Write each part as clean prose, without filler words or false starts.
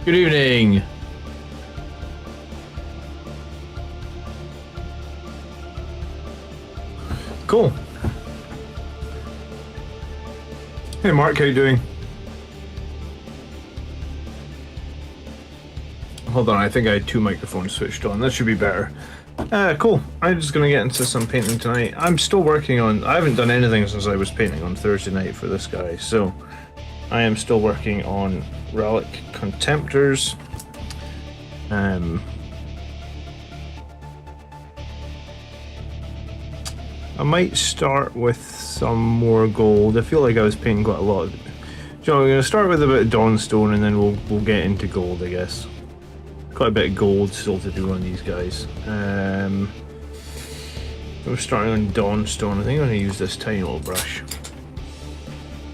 Good evening. Cool. Hey Mark, how you doing? Hold on, I think I had two microphones switched on. That should be better. Cool. I'm just gonna get into some painting tonight. I'm still working on... I haven't done anything since I was painting on Thursday night for this guy, so... I am still working on Relic Contemptors. I might start with some more gold. I feel like I was painting quite a lot. So I'm going to start with a bit of Dawnstone and then we'll get into gold, I guess. Quite a bit of gold still to do on these guys. We're starting on Dawnstone. I think I'm going to use this tiny little brush.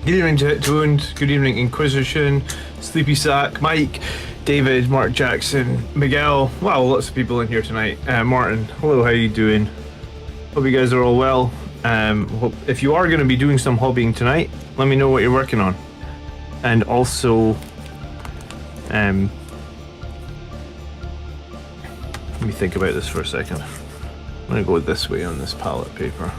Good evening, Tooned. Good evening, Inquisition, Sleepy Sack, Mike, David, Mark Jackson, Miguel. Wow, lots of people in here tonight. Martin, hello, how you doing? Hope you guys are all well. If you are going to be doing some hobbying tonight, let me know what you're working on. And also, let me think about this for a second. I'm going to go this way on this palette paper.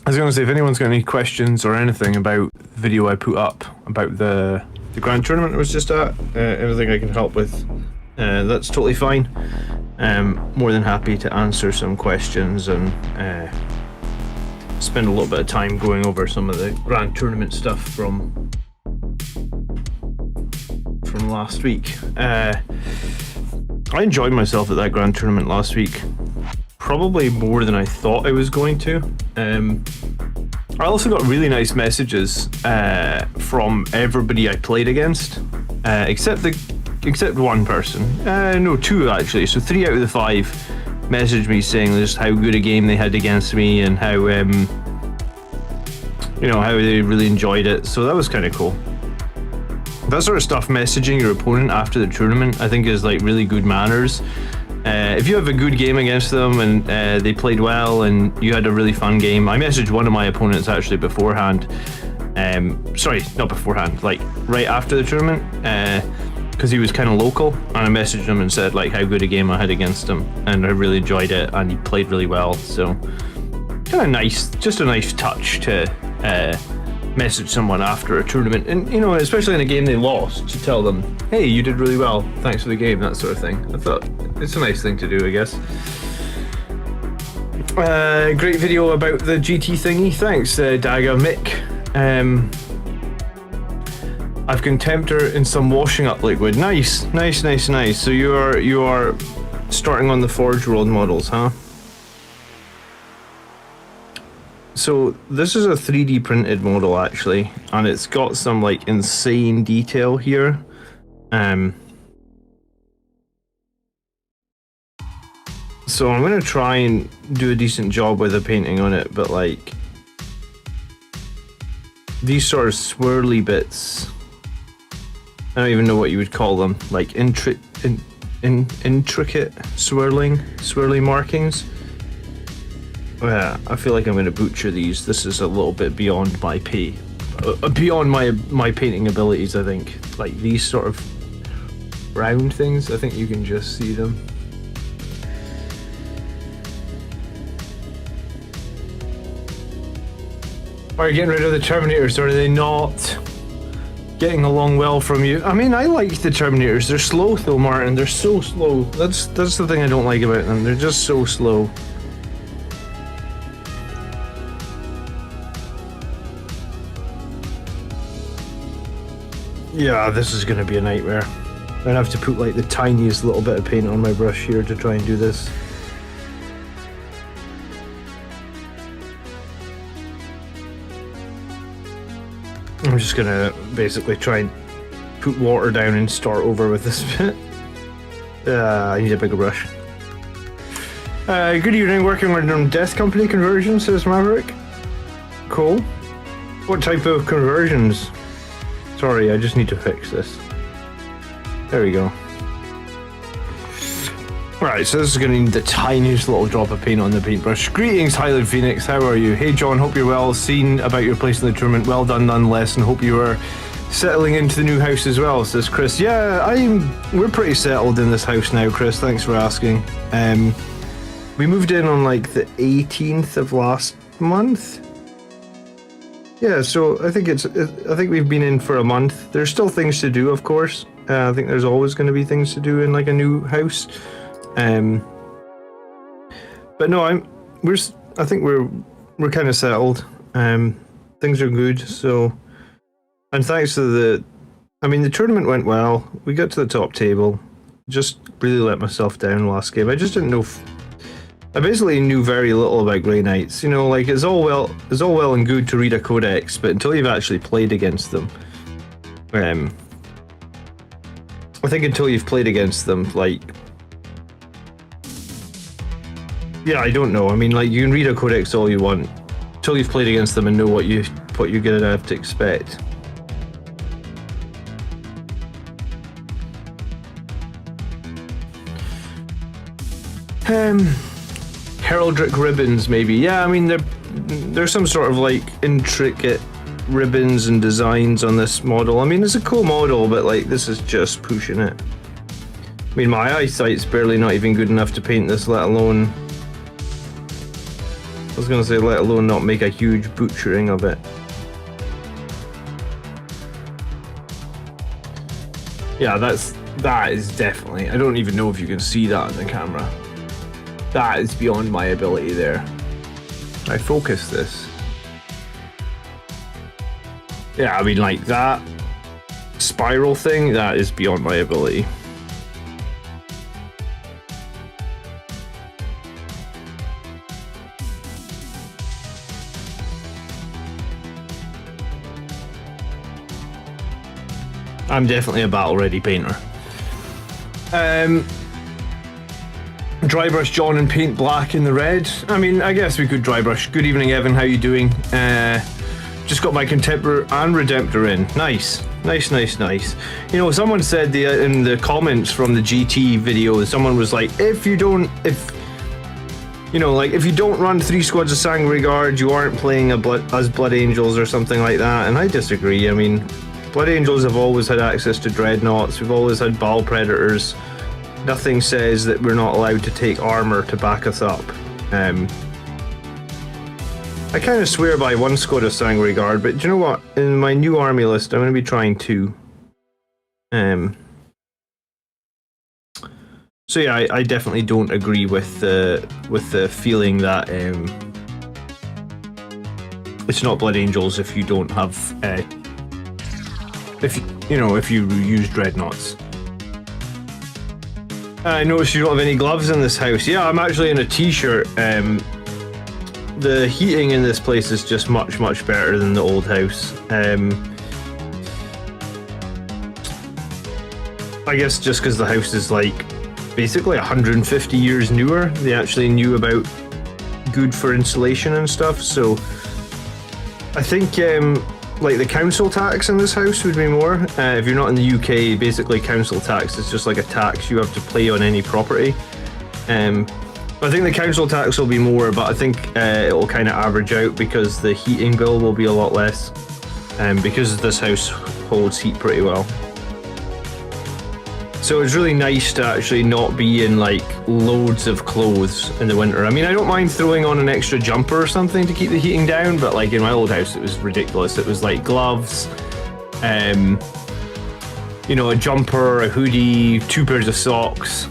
I was going to say, if anyone's got any questions or anything about the video I put up about the Grand Tournament I was just at, anything I can help with, that's totally fine. More than happy to answer some questions and spend a little bit of time going over some of the Grand Tournament stuff from last week. I enjoyed myself at that Grand Tournament last week. Probably more than I thought I was going to. I also got really nice messages from everybody I played against, except one person. No, two actually. So 3 out of the 5 messaged me saying just how good a game they had against me and how how they really enjoyed it. So that was kind of cool. That sort of stuff, messaging your opponent after the tournament, I think is like really good manners. If you have a good game against them and they played well and you had a really fun game, I messaged one of my opponents actually beforehand. Sorry, not beforehand, like right after the tournament, because he was kind of local, and I messaged him and said like how good a game I had against him, and I really enjoyed it, and he played really well. So kind of nice, just a nice touch to message someone after a tournament, and especially in a game they lost, to tell them, hey, you did really well, thanks for the game, that sort of thing. I thought it's a nice thing to do, I guess. Great video about the GT thingy, thanks Daga Mick. I've Contemptor in some washing up liquid. Nice. So you are starting on the Forge World models, huh? So this is a 3D printed model actually, and it's got some like insane detail here. So I'm gonna try and do a decent job with the painting on it, but like these sort of swirly bits, I don't even know what you would call them, like intricate swirly markings. Yeah, I feel like I'm going to butcher these. This is a little bit beyond my beyond my painting abilities, I think. Like these sort of round things, I think you can just see them. Are you getting rid of the Terminators, or are they not getting along well from you? I mean, I like the Terminators. They're slow though, Martin. They're so slow. That's the thing I don't like about them. They're just so slow. Yeah, this is gonna be a nightmare. I'm gonna have to put like the tiniest little bit of paint on my brush here to try and do this. I'm just gonna basically try and put water down and start over with this bit. I need a bigger brush. Good evening, working on Death Company conversions, says Maverick. Cool. What type of conversions? Sorry, I just need to fix this. There we go. Right, so this is going to need the tiniest little drop of paint on the paintbrush. Greetings, Highland Phoenix. How are you? Hey, John. Hope you're well. Seen about your place in the tournament. Well done, nonetheless, and hope you are settling into the new house as well, says Chris. Yeah, we're pretty settled in this house now, Chris. Thanks for asking. We moved in on like the 18th of last month. Yeah, so I think we've been in for a month. There's still things to do, of course. I think there's always going to be things to do in like a new house. But no, I think we're kind of settled. Things are good. So, and thanks to the tournament went well. We got to the top table. Just really let myself down last game. I just didn't know. I basically knew very little about Grey Knights. You know, like it's all well and good to read a codex, but until you've actually played against them, I think until you've played against them, like, yeah, I don't know. I mean, like, you can read a codex all you want until you've played against them and know what you're gonna have to expect. Heraldric ribbons, maybe. Yeah, I mean, there's some sort of like intricate ribbons and designs on this model. I mean, it's a cool model, but like this is just pushing it. I mean, my eyesight's barely not even good enough to paint this, let alone, I was gonna say, let alone not make a huge butchering of it. Yeah, that is definitely, I don't even know if you can see that on the camera. That is beyond my ability there. I focus this. Yeah, I mean, like that spiral thing, that is beyond my ability. I'm definitely a battle-ready painter. Dry brush John and paint black in the red. I mean, I guess we could dry brush. Good evening, Evan. How you doing? Just got my Contemporary and Redemptor in. Nice. Nice. You know, someone said in the comments from the GT video, someone was like, if you don't run 3 squads of Sanguinary Guard, you aren't playing as Blood Angels or something like that. And I disagree. I mean, Blood Angels have always had access to Dreadnoughts. We've always had Ball Predators. Nothing says that we're not allowed to take armor to back us up. I kind of swear by 1 squad of Sanguinary Guard, but do you know what? In my new army list, I'm going to be trying 2. So yeah, I definitely don't agree with the feeling that it's not Blood Angels if you don't have if you use Dreadnoughts. I noticed you don't have any gloves in this house. Yeah, I'm actually in a t-shirt. The heating in this place is just much better than the old house. I guess just because the house is like basically 150 years newer, they actually knew about good for insulation and stuff. So I think like the council tax in this house would be more. If you're not in the UK, basically council tax is just like a tax you have to pay on any property. I think the council tax will be more, but I think it will kind of average out because the heating bill will be a lot less, because this house holds heat pretty well. So it's really nice to actually not be in like loads of clothes in the winter. I mean, I don't mind throwing on an extra jumper or something to keep the heating down, but like in my old house, it was ridiculous. It was like gloves, a jumper, a hoodie, 2 pairs of socks.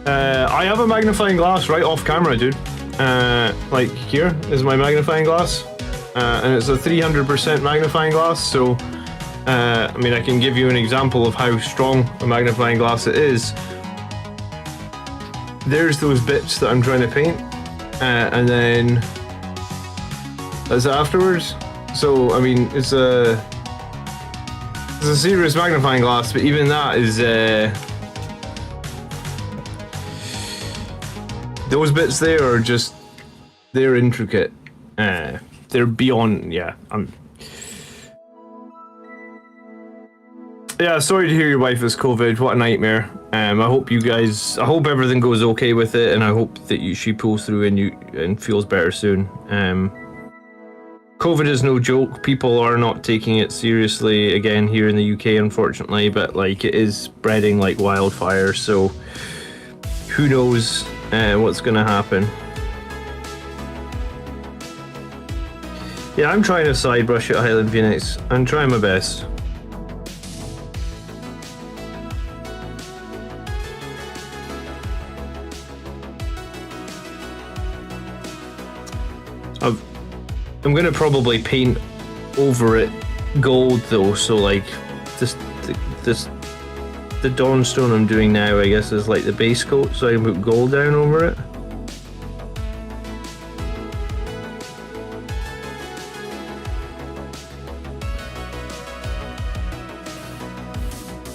I have a magnifying glass right off camera, dude. Like here is my magnifying glass. And it's a 300% magnifying glass, so I mean, I can give you an example of how strong a magnifying glass it is. There's those bits that I'm trying to paint, and then that's afterwards. So I mean, it's a serious magnifying glass, but even that is those bits there are just, they're intricate. They're beyond, yeah. Yeah, sorry to hear your wife has COVID. What a nightmare. I hope everything goes okay with it, and I hope that she pulls through and feels better soon. COVID is no joke. People are not taking it seriously again here in the UK, unfortunately, but like it is spreading like wildfire, so who knows what's gonna happen. Yeah, I'm trying to side brush at Highland Phoenix. I'm trying my best. I'm gonna probably paint over it gold though, so like the Dawnstone I'm doing now, I guess, is like the base coat, so I can put gold down over it.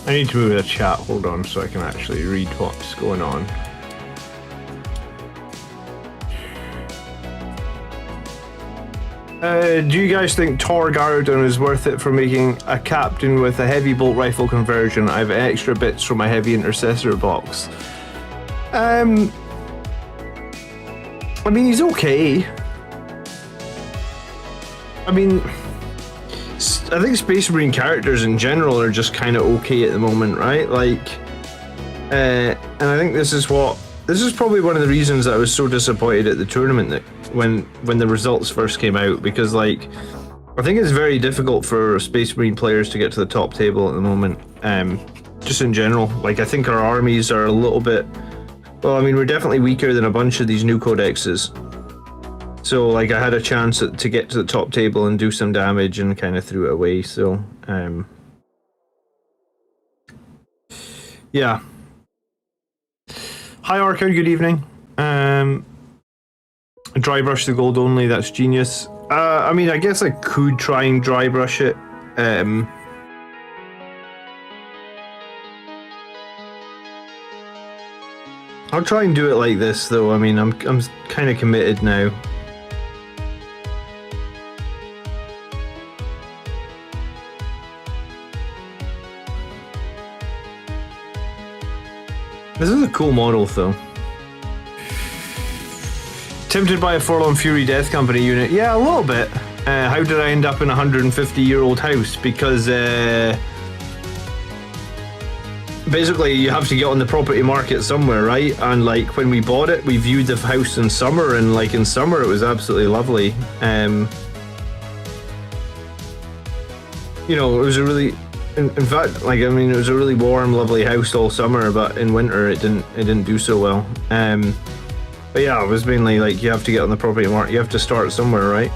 I need to move the chat, hold on, so I can actually read what's going on. Do you guys think Tor Garridon is worth it for making a captain with a heavy bolt rifle conversion? I have extra bits from my heavy intercessor box. I mean, he's okay. I mean, I think Space Marine characters in general are just kind of okay at the moment, right? Like, and I think this is probably one of the reasons that I was so disappointed at the tournament that when the results first came out, because like I think it's very difficult for Space Marine players to get to the top table at the moment. Just in general, like I think our armies are a little bit, well, I mean, we're definitely weaker than a bunch of these new codexes. So like I had a chance to get to the top table and do some damage and kind of threw it away. So yeah. Hi Arca, good evening. Dry brush the gold only, that's genius. I mean, I guess I could try and dry brush it. I'll try and do it like this though. I mean, I'm kind of committed now. This is a cool model though. Tempted by a Forlorn Fury Death Company unit? Yeah, a little bit. How did I end up in a 150-year-old house? Because basically you have to get on the property market somewhere, right? And like when we bought it, we viewed the house in summer, and like in summer it was absolutely lovely. You know, it was a really, in fact, like I mean, it was a really warm, lovely house all summer, but in winter it didn't do so well. But yeah, it was mainly like you have to get on the property market. You have to start somewhere, right?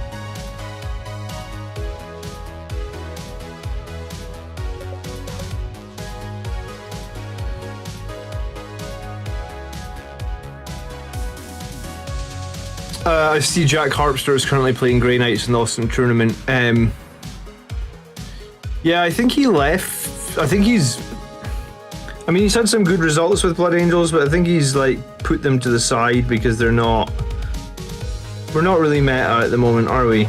I see Jack Harpster is currently playing Grey Knights in the Austin tournament. Yeah, I think he left. I mean, he's had some good results with Blood Angels, but I think he's like put them to the side because we're not really meta at the moment, are we?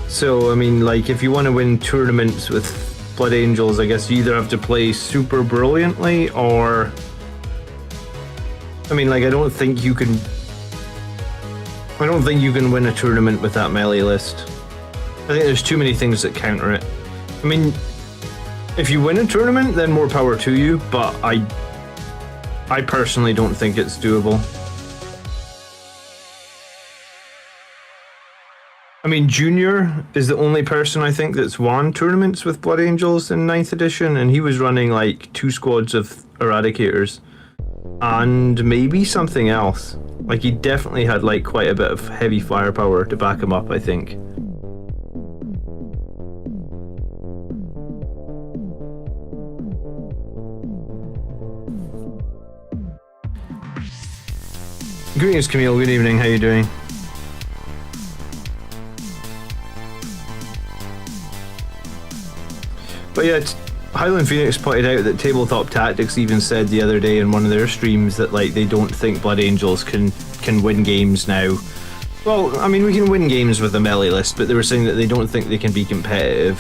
So, I mean, like, if you want to win tournaments with Blood Angels, I guess you either have to play super brilliantly or... I mean, like, I don't think you can win a tournament with that melee list. I think there's too many things that counter it. I mean, if you win a tournament, then more power to you, but I personally don't think it's doable. I mean, Junior is the only person I think that's won tournaments with Blood Angels in 9th edition, and he was running like 2 squads of Eradicators and maybe something else. Like, he definitely had like quite a bit of heavy firepower to back him up, I think. Greetings, Camille. Good evening. How you doing? But yeah, Highland Phoenix pointed out that Tabletop Tactics even said the other day in one of their streams that like they don't think Blood Angels can win games now. Well, I mean, we can win games with a melee list, but they were saying that they don't think they can be competitive.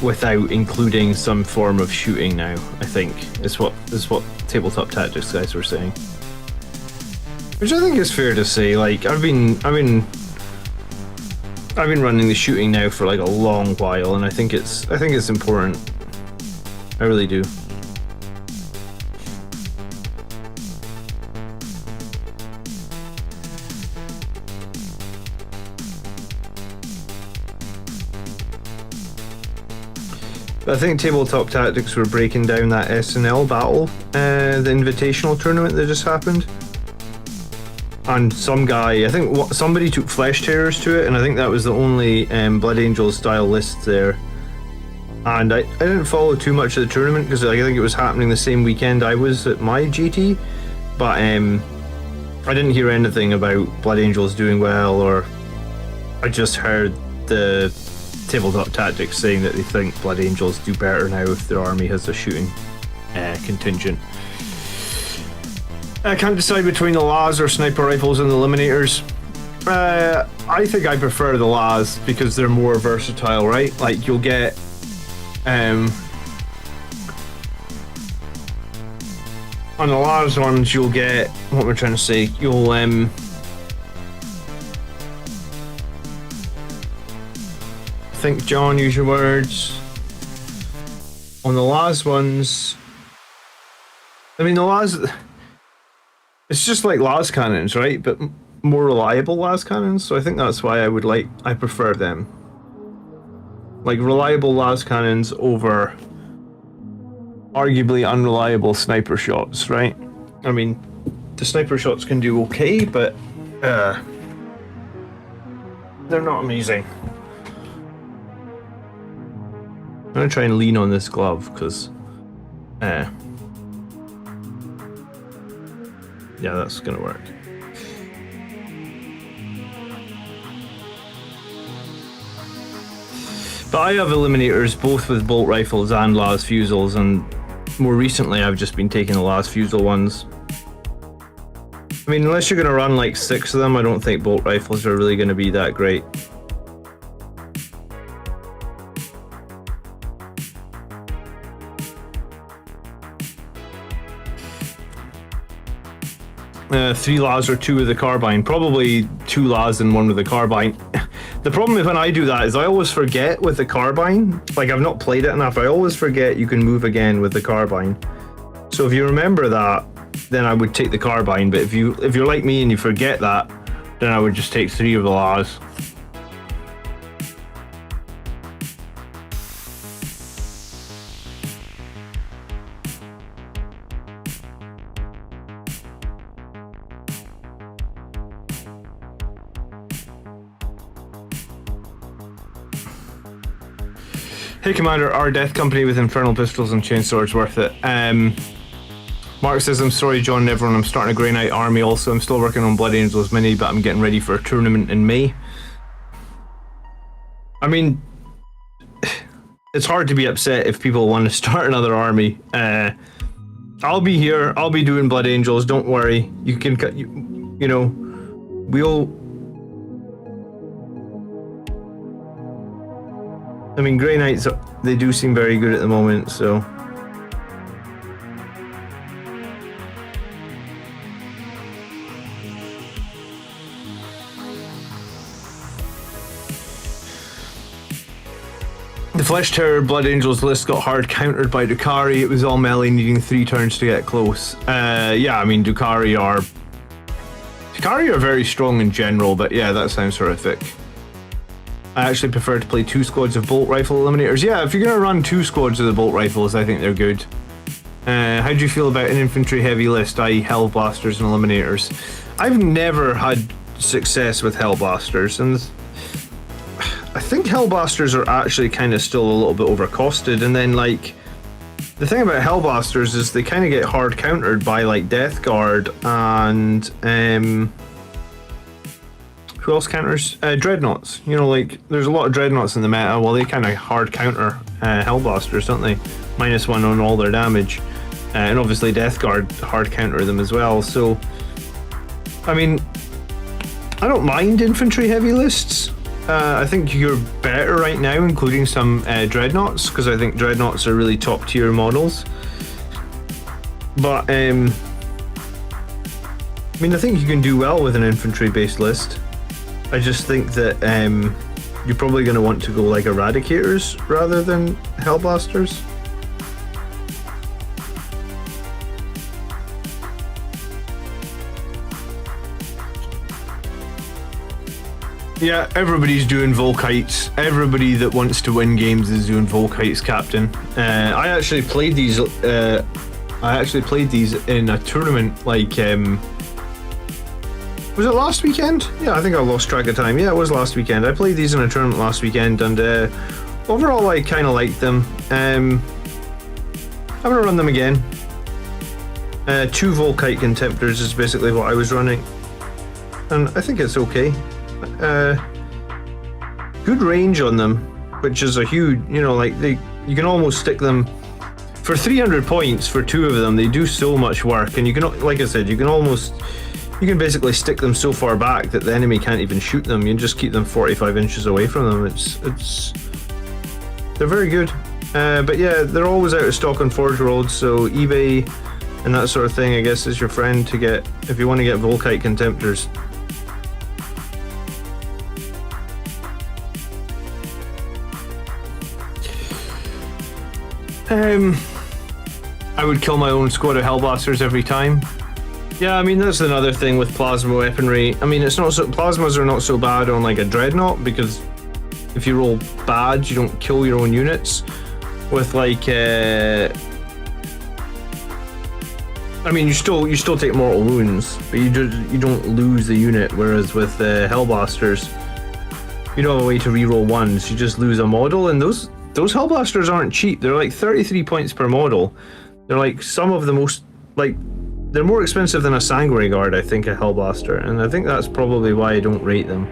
without including some form of shooting now, I think, is what Tabletop Tactics guys were saying. Which I think is fair to say. Like, I've been running the shooting now for like a long while, and I think it's important. I really do. I think Tabletop Tactics were breaking down that SNL battle, the invitational tournament that just happened. And some guy, I think somebody took Flesh Tearers to it, and I think that was the only Blood Angels style list there. And I didn't follow too much of the tournament because I think it was happening the same weekend I was at my GT, but I didn't hear anything about Blood Angels doing well, or I just heard the Tabletop Tactics saying that they think Blood Angels do better now if their army has a shooting contingent. I can't decide between the LAS or sniper rifles and the Eliminators. I think I prefer the LAS because they're more versatile, right? Like, you'll get on the LAS ones, you'll get, what we're trying to say, you'll think, John, use your words. On the LAS ones, I mean, the LAS, it's just like LAS cannons, right? But more reliable LAS cannons, so I think that's why I prefer them. Like, reliable LAS cannons over arguably unreliable sniper shots, right? I mean, the sniper shots can do okay, but they're not amazing. I'm gonna try and lean on this glove because yeah, that's gonna work. But I have Eliminators both with bolt rifles and las fusils, and more recently I've just been taking the las fusil ones. I mean, unless you're gonna run like 6 of them, I don't think bolt rifles are really gonna be that great. Three las or 2 with the carbine. Probably 2 las and 1 with the carbine. The problem when I do that is I always forget with the carbine. Like, I've not played it enough. I always forget you can move again with the carbine. So if you remember that, then I would take the carbine. But if you're like me and you forget that, then I would just take 3 of the las. Hey Commander, our Death Company with Infernal Pistols and Chainswords worth it. Mark says, I'm sorry John and everyone, I'm starting a Grey Knight army also. I'm still working on Blood Angels Mini, but I'm getting ready for a tournament in May. I mean, it's hard to be upset if people want to start another army. I'll be here, I'll be doing Blood Angels, don't worry. You can, you know, we'll... I mean, Grey Knights, they do seem very good at the moment, so... The Flesh Terror Blood Angels list got hard countered by Drukhari. It was all melee needing 3 turns to get close. Yeah, I mean, Drukhari are very strong in general, but yeah, that sounds horrific. I actually prefer to play 2 squads of bolt rifle eliminators. Yeah, if you're going to run 2 squads of the bolt rifles, I think they're good. How do you feel about an infantry heavy list, i.e. Hellblasters and Eliminators? I've never had success with Hellblasters, and I think Hellblasters are actually kind of still a little bit overcosted. And then, like, the thing about Hellblasters is they kind of get hard countered by, like, Death Guard and who else counters? Dreadnoughts. You know, like, there's a lot of Dreadnoughts in the meta. Well, they kind of hard counter Hellblasters, don't they? -1 on all their damage. And obviously Death Guard hard counter them as well. So, I mean, I don't mind infantry heavy lists. I think you're better right now, including some dreadnoughts, because I think dreadnoughts are really top tier models. But I mean, I think you can do well with an infantry based list. I just think that you're probably going to want to go like Eradicators rather than Hellblasters. Yeah, everybody's doing Volkites. Everybody that wants to win games is doing Volkites, Captain. I actually played these. In a tournament. Like, was it last weekend? Yeah, I think I lost track of time. Yeah, it was last weekend. I played these in a tournament last weekend, and overall, I kind of liked them. I'm gonna run them again. 2 Volkite Contemptors is basically what I was running, and I think it's okay. Good range on them, which is a huge, you know, like you can almost stick them for 300 points for 2 of them. They do so much work, and you can, like I said, you can basically stick them so far back that the enemy can't even shoot them. You can just keep them 45 inches away from them. They're very good. But yeah, they're always out of stock on Forge World, so eBay and that sort of thing, I guess, is your friend to get if you want to get Volkite Contemptors. I would kill my own squad of Hellblasters every time. Yeah, I mean, that's another thing with plasma weaponry. I mean, it's not so, plasmas are not so bad on like a dreadnought, because if you roll bad, you don't kill your own units. With like, I mean, you still take mortal wounds, but you don't lose the unit. Whereas with Hellblasters, you don't have a way to reroll ones. You just lose a model, and those Hellblasters aren't cheap. They're like 33 points per model. They're like some of the most, like, they're more expensive than a Sanguinary Guard, I think, a Hellblaster, and I think that's probably why I don't rate them.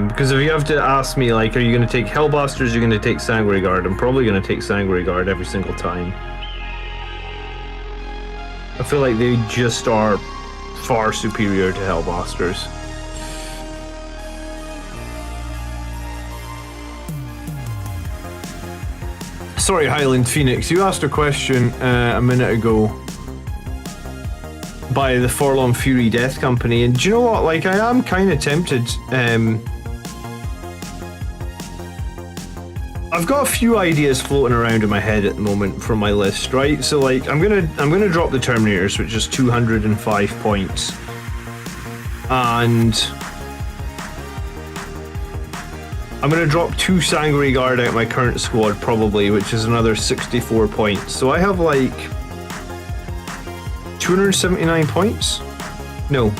Because if you have to ask me, like, are you going to take Hellblasters, or are you going to take Sanguinary Guard? I'm probably going to take Sanguinary Guard every single time. I feel like they just are far superior to Hellblasters. Sorry, Highland Phoenix, you asked a question a minute ago by the Forlorn Fury Death Company, and do you know what, like, I am kind of tempted. I've got a few ideas floating around in my head at the moment for my list, right? So like, I'm gonna drop the Terminators, which is 205 points, and I'm going to drop 2 Sanguinary Guard out of my current squad, probably, which is another 64 points. So I have like 279 points? No.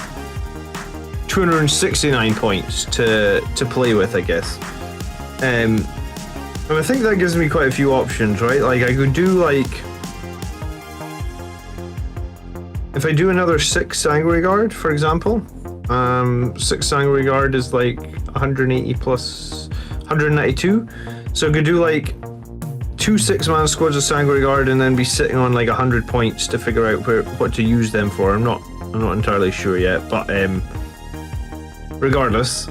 269 points to play with, I guess. And I think that gives me quite a few options, right? Like, I could do like... If I do another 6 Sanguinary Guard, for example, 6 Sanguinary Guard is like 180 plus 192, so I could do like 2 6-man squads of Sanguinary Guard and then be sitting on like 100 points to figure out what to use them for. I'm not entirely sure yet, but regardless,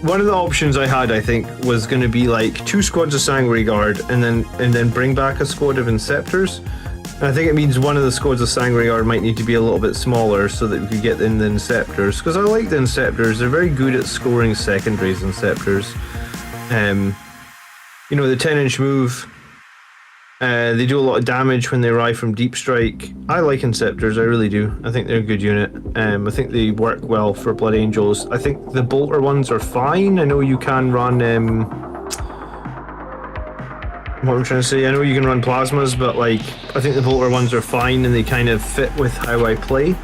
one of the options I had, I think, was going to be like 2 squads of Sanguinary Guard and then bring back a squad of Inceptors. And I think it means one of the squads of Sanguinary Guard might need to be a little bit smaller so that we could get in the Inceptors, because I like the Inceptors. They're very good at scoring secondaries, Inceptors. You know, the 10-inch move, they do a lot of damage when they arrive from deep strike. I like Inceptors, I really do. I think they're a good unit. I think they work well for Blood Angels. I think the bolter ones are fine. I know you can run what I'm trying to say, I know you can run plasmas, but like, I think the bolter ones are fine and they kind of fit with how I play.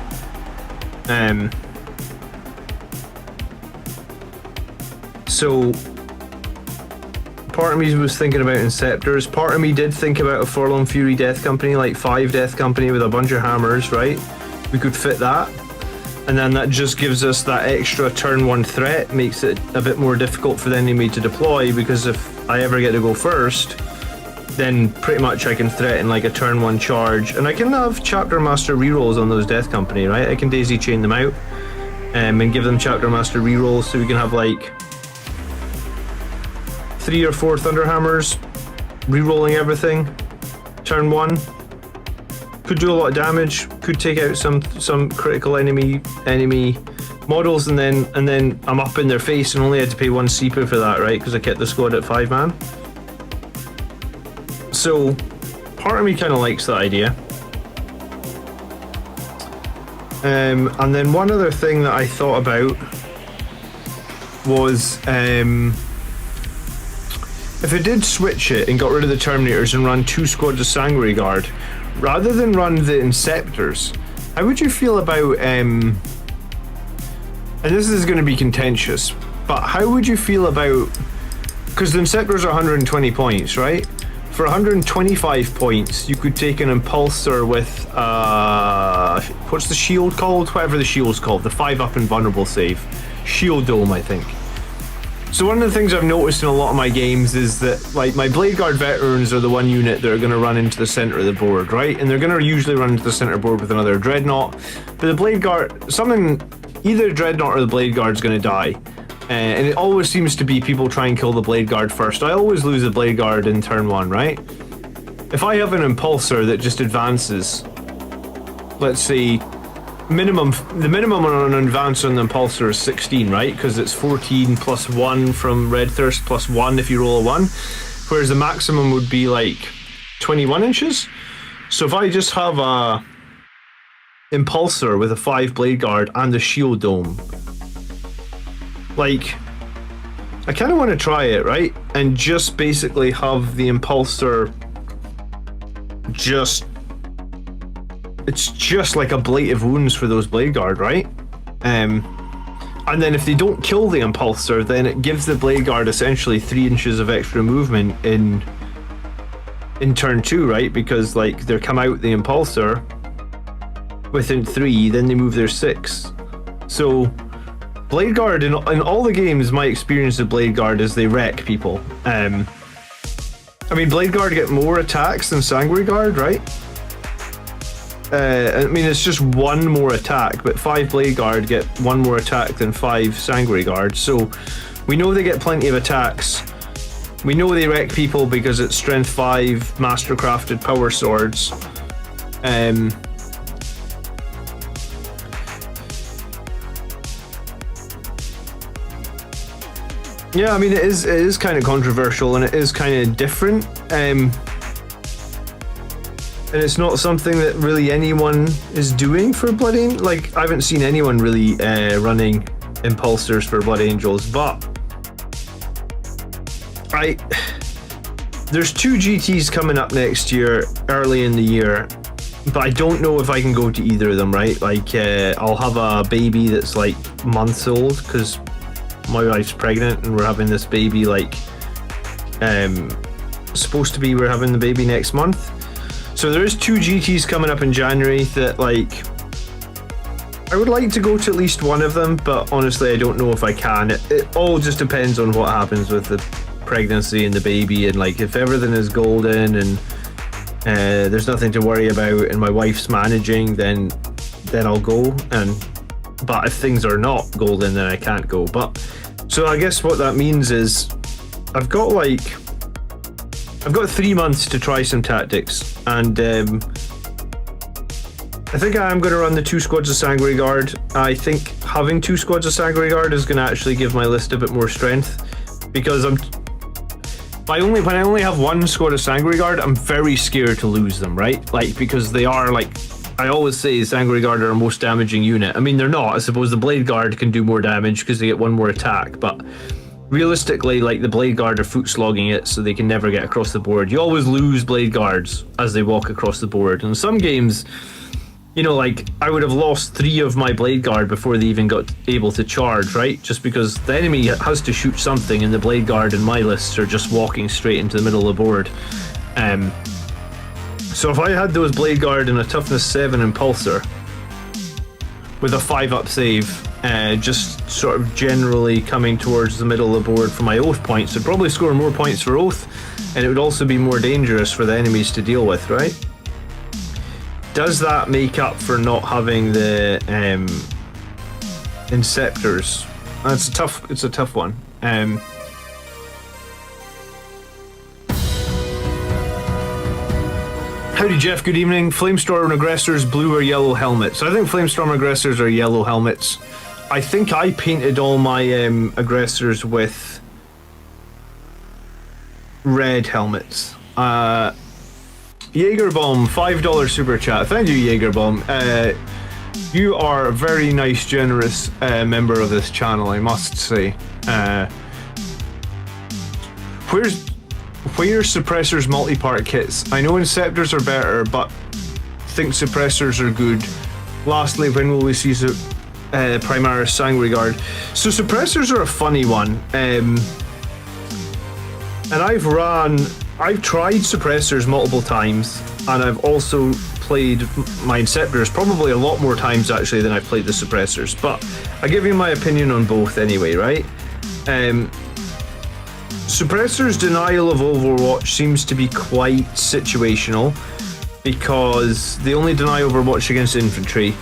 So part of me was thinking about Inceptors. Part of me did think about a Forlorn Fury Death Company, like 5 Death Company with a bunch of hammers, right? We could fit that. And then that just gives us that extra turn 1 threat, makes it a bit more difficult for the enemy to deploy, because if I ever get to go first, then pretty much I can threaten like a turn 1 charge, and I can have Chapter Master rerolls on those Death Company, right? I can daisy chain them out and give them Chapter Master rerolls, so we can have like 3 or 4 Thunderhammers rerolling everything. Turn 1 could do a lot of damage, could take out some critical enemy models, and then I'm up in their face and only had to pay 1 CP for that, right? Because I kept the squad at 5 man. So part of me kind of likes that idea. And then one other thing that I thought about was if I did switch it and got rid of the Terminators and run 2 squads of Sanguinary Guard, rather than run the Inceptors, how would you feel about, and this is going to be contentious, but how would you feel about, because the Inceptors are 120 points, right? For 125 points, you could take an Impulsor with, what's the shield called? Whatever the shield's called, the 5-up invulnerable save. Shield Dome, I think. So one of the things I've noticed in a lot of my games is that, like, my Blade Guard veterans are the one unit that are going to run into the center of the board, right? And they're going to usually run into the center board with another Dreadnought. But the Blade Guard, either Dreadnought or the Blade Guard's going to die. And it always seems to be people try and kill the Blade Guard first. I always lose the Blade Guard in turn 1, right? If I have an Impulsor that just advances, let's say, the minimum on an advance on the Impulsor is 16, right? Because it's 14 plus 1 from Redthirst plus 1 if you roll a 1. Whereas the maximum would be like 21 inches. So if I just have a Impulsor with a 5 Blade Guard and the Shield Dome, like, I kind of want to try it, right? And just basically have the Impulsor it's just like ablative wounds for those Blade Guard, right? And then if they don't kill the Impulsor, then it gives the Blade Guard essentially 3 inches of extra movement in turn 2, right? Because like they come out the Impulsor within 3, then they move their 6. So Blade Guard in all the games, my experience of Blade Guard is they wreck people. I mean, Blade Guard get more attacks than Sanguinary Guard, right? I mean, it's just 1 more attack, but 5 Blade Guard get 1 more attack than 5 Sanguinary Guard. So we know they get plenty of attacks. We know they wreck people because it's strength 5 mastercrafted power swords. Yeah, I mean, it is kind of controversial and it is kind of different. And it's not something that really anyone is doing for Blood Angels. Like, I haven't seen anyone really running Impulsors for Blood Angels, but there's 2 GTs coming up next year, early in the year, but I don't know if I can go to either of them, right? Like, I'll have a baby that's like months old, because my wife's pregnant and we're having this baby, like, supposed to be we're having the baby next month. So there is 2 GTs coming up in January that, like, I would like to go to at least one of them, but honestly I don't know if I can. It all just depends on what happens with the pregnancy and the baby, and like if everything is golden and there's nothing to worry about and my wife's managing, then I'll go. But if things are not golden, then I can't go. But so I guess what that means is I've got 3 months to try some tactics, and I think I am going to run the 2 squads of Sanguinary Guard. I think having 2 squads of Sanguinary Guard is going to actually give my list a bit more strength, because when I only have 1 squad of Sanguinary Guard, I'm very scared to lose them, right? Like, because they are, like, I always say Sanguinary Guard are our most damaging unit. I mean, they're not. I suppose the Blade Guard can do more damage because they get 1 more attack, but realistically, like, the Blade Guard are foot slogging it, so they can never get across the board. You always lose Blade Guards as they walk across the board. In some games, you know, like, I would have lost 3 of my Blade Guard before they even got able to charge, right? Just because the enemy has to shoot something, and the Blade Guard in my lists are just walking straight into the middle of the board. So if I had those Blade Guard and a toughness 7 Impulsor, with a 5-up save, just sort of generally coming towards the middle of the board for my Oath points. I'd probably score more points for Oath, and it would also be more dangerous for the enemies to deal with, right? Does that make up for not having the Inceptors? It's a tough one. Howdy Jeff, good evening. Flamestorm Aggressors, blue or yellow helmets? I think Flamestorm Aggressors are yellow helmets. I think I painted all my aggressors with red helmets. Jaegerbomb, $5 super chat. Thank you, Jaegerbomb. You are a very nice, generous member of this channel, I must say. Where's Suppressors multi-part kits? I know Inceptors are better, but think Suppressors are good. Lastly, when will we see Primaris Sangregard? So Suppressors are a funny one. And I've tried Suppressors multiple times, and I've also played my Inceptors probably a lot more times actually than I've played the Suppressors, but I'll give you my opinion on both anyway, right? Suppressor's denial of Overwatch seems to be quite situational, because they only deny Overwatch against infantry,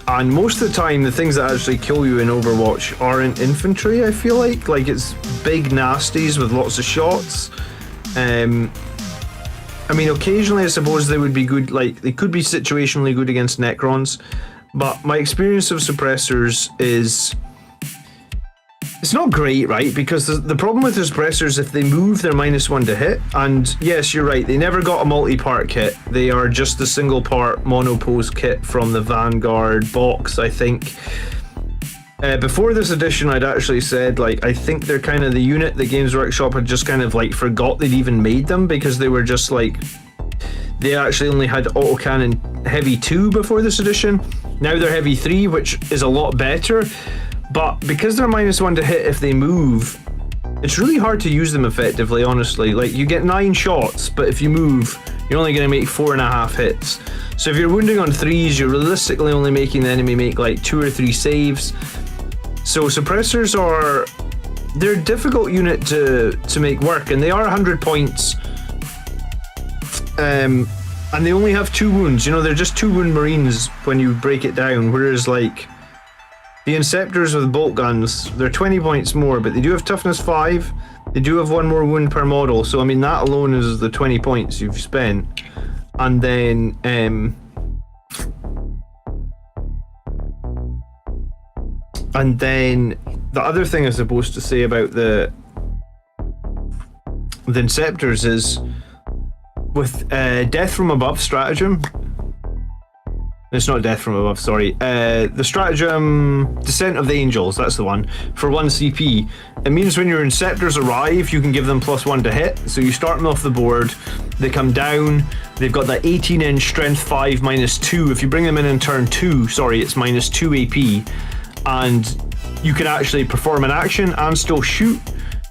and most of the time the things that actually kill you in Overwatch aren't infantry. I feel like it's big nasties with lots of shots. I mean, occasionally I suppose they would be good, like they could be situationally good against Necrons, but my experience of Suppressors is it's not great, right? Because the problem with the Suppressors, if they move, they're -1 to hit. And yes, you're right, they never got a multi-part kit. They are just the single-part monopose kit from the Vanguard box, I think. Before this edition, I'd actually said, like, I think they're kind of the unit that Games Workshop had just kind of, like, forgot they'd even made them, because they were just, like, they actually only had autocannon heavy 2 before this edition. Now they're heavy 3, which is a lot better. But because they're -1 to hit if they move, it's really hard to use them effectively, honestly. Like, you get 9 shots, but if you move, you're only going to make 4.5 hits. So if you're wounding on 3s, you're realistically only making the enemy make like 2 or 3 saves. So Suppressors they're a difficult unit to make work, and they are 100 points. And they only have 2 wounds, you know, they're just 2 wound Marines when you break it down, whereas like the Inceptors with bolt guns, they're 20 points more, but they do have toughness 5. They do have 1 more wound per model, so I mean that alone is the 20 points you've spent. And then the other thing I'm supposed to say about the Inceptors is with Death from Above stratagem. It's not Death from Above, sorry. The stratagem Descent of the Angels, that's the one, for 1 CP. It means when your Inceptors arrive, you can give them +1 to hit. So you start them off the board, they come down, they've got that 18-inch strength 5 -2. If you bring them in turn 2, sorry, it's -2 AP. And you can actually perform an action and still shoot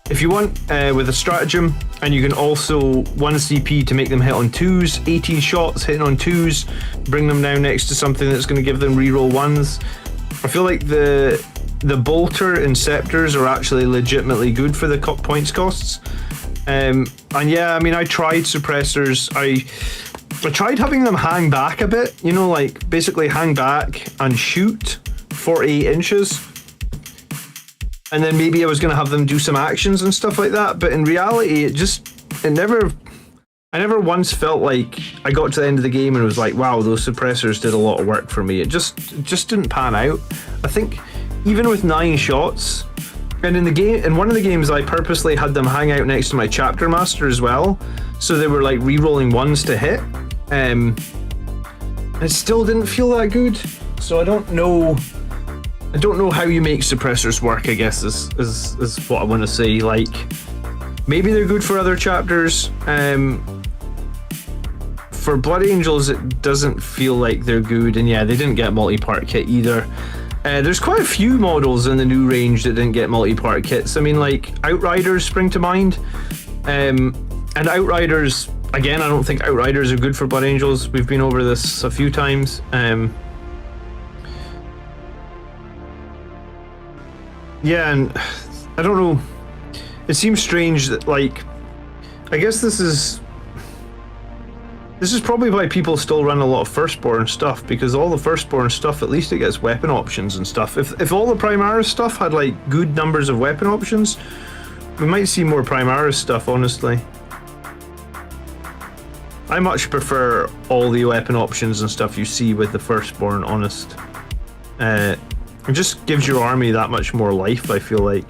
if you want with a stratagem, and you can also 1 CP to make them hit on 2s, 18 shots hitting on 2s, bring them down next to something that's going to give them reroll 1s. I feel like the Bolter Inceptors are actually legitimately good for the points costs. And yeah, I mean, I tried Suppressors. I tried having them hang back a bit, you know, like basically hang back and shoot for 8 inches. And then maybe I was going to have them do some actions and stuff like that, but in reality, I never once felt like I got to the end of the game and was like, wow, those Suppressors did a lot of work for me. It just didn't pan out. I think even with 9 shots, and in one of the games I purposely had them hang out next to my Chapter Master as well, so they were like re-rolling 1s to hit. It still didn't feel that good, so I don't know how you make Suppressors work, I guess, is what I want to say. Like, maybe they're good for other chapters. For Blood Angels, it doesn't feel like they're good, and yeah, they didn't get multi-part kit either. There's quite a few models in the new range that didn't get multi-part kits. I mean, like, Outriders spring to mind. And Outriders, again, I don't think Outriders are good for Blood Angels. We've been over this a few times. Yeah, and I don't know. It seems strange that, like, I guess this is probably why people still run a lot of Firstborn stuff, because all the Firstborn stuff, at least it gets weapon options and stuff. If all the Primaris stuff had, like, good numbers of weapon options, we might see more Primaris stuff, honestly. I much prefer all the weapon options and stuff you see with the Firstborn, honest. It just gives your army that much more life, I feel like.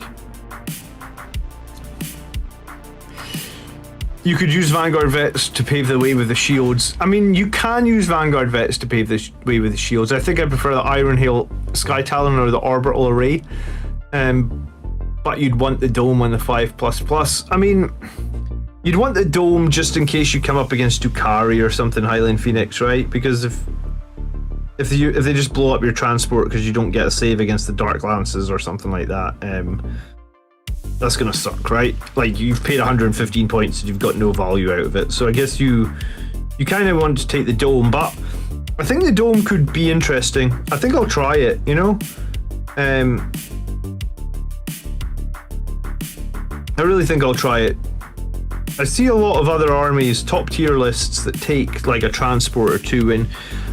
You could use Vanguard Vets to pave the way with the shields. I mean, you can use Vanguard Vets to pave the way with the shields. I think I prefer the Ironhail Sky Talon or the Orbital Array. But you'd want the Dome on the 5++. I mean, you'd want the Dome just in case you come up against Dukari or something, Highland Phoenix, right? Because if they just blow up your transport because you don't get a save against the Dark Lances or something like that, that's gonna suck, right? Like, you've paid 115 points and you've got no value out of it. So I guess you kind of want to take the Dome, but I think the Dome could be interesting. I think I'll try it, you know? I really think I'll try it. I see a lot of other armies, top tier lists that take like a transport or two, and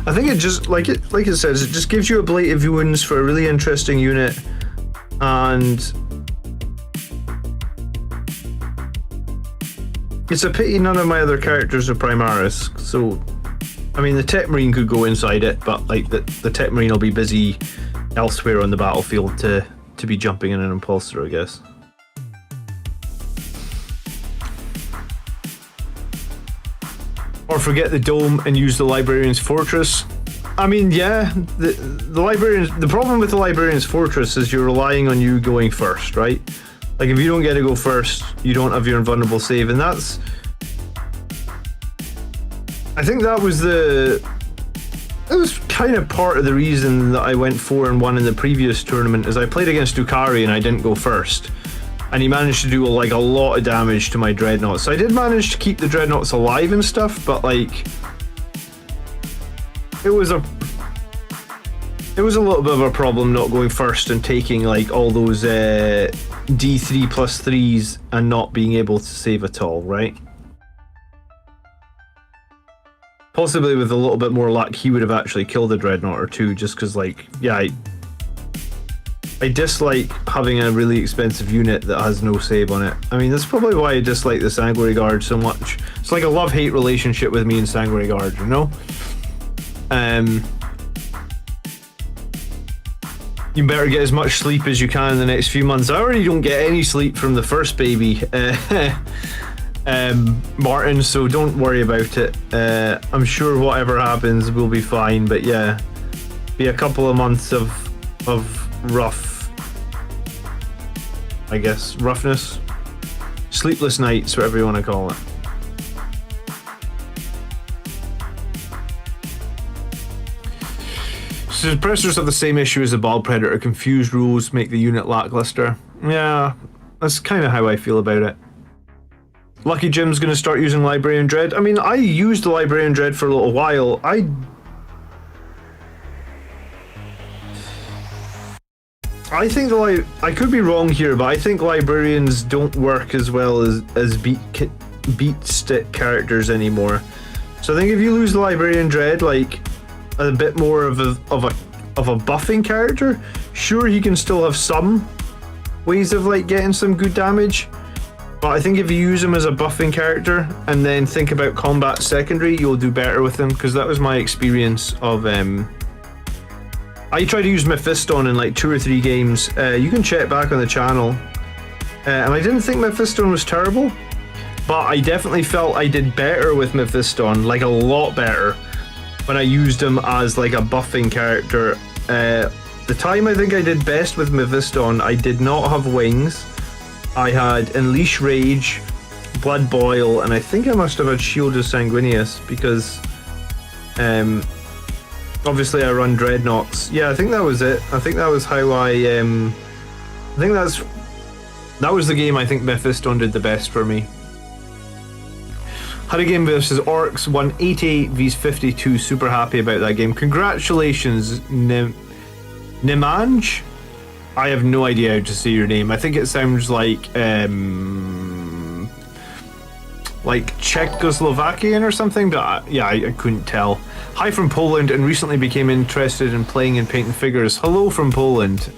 I think it just, like it says, it just gives you ablative wounds for a really interesting unit, and it's a pity none of my other characters are Primaris. So, I mean, the Tech Marine could go inside it, but like the Tech Marine will be busy elsewhere on the battlefield to be jumping in an Impulsor, I guess. Or forget the Dome and use the Librarian's Fortress. I mean, yeah, the problem with the Librarian's Fortress is you're relying on you going first, right? Like, if you don't get to go first, you don't have your invulnerable save, and that's... I think that was kind of part of the reason that I went 4-1 in the previous tournament, is I played against Dukari and I didn't go first. And he managed to do, like, a lot of damage to my Dreadnoughts. So I did manage to keep the Dreadnoughts alive and stuff, but, like... It was a little bit of a problem not going first and taking, like, all those D3+3s and not being able to save at all, right? Possibly with a little bit more luck, he would have actually killed a Dreadnought or two, just because, like, yeah, I dislike having a really expensive unit that has no save on it. I mean, that's probably why I dislike the Sanguinary Guard so much. It's like a love-hate relationship with me and Sanguinary Guard, you know? You better get as much sleep as you can in the next few months. I already don't get any sleep from the first baby, Martin, so don't worry about it. I'm sure whatever happens will be fine, but yeah, be a couple of months of rough, I guess, roughness. Sleepless nights, whatever you want to call it. Suppressors have the same issue as the Ball Predator. Confused rules make the unit lackluster. Yeah, that's kind of how I feel about it. Lucky Jim's going to start using Librarian Dread. I mean, I used the Librarian Dread for a little while. I think I could be wrong here, but I think Librarians don't work as well as beat stick characters anymore. So I think if you lose the Librarian Dread, like, a bit more of a buffing character, sure, he can still have some ways of, like, getting some good damage, but I think if you use him as a buffing character and then think about combat secondary, you'll do better with him, because that was my experience of I tried to use Mephiston in like 2 or 3 games. You can check back on the channel, and I didn't think Mephiston was terrible, but I definitely felt I did better with Mephiston, like a lot better, when I used him as like a buffing character. The time I think I did best with Mephiston, I did not have wings. I had Unleash Rage, Blood Boil, and I think I must have had Shield of Sanguinius, because obviously I run Dreadnoughts. Yeah, I think that was it. I think that was how I think that was the game I think Mephiston did the best for me. Had a game versus Orcs, won 88 vs 52, super happy about that game. Congratulations, Nimanj. I have no idea how to say your name. I think it sounds like Czechoslovakian or something, but I couldn't tell. Hi from Poland, and recently became interested in playing and painting figures. Hello from Poland.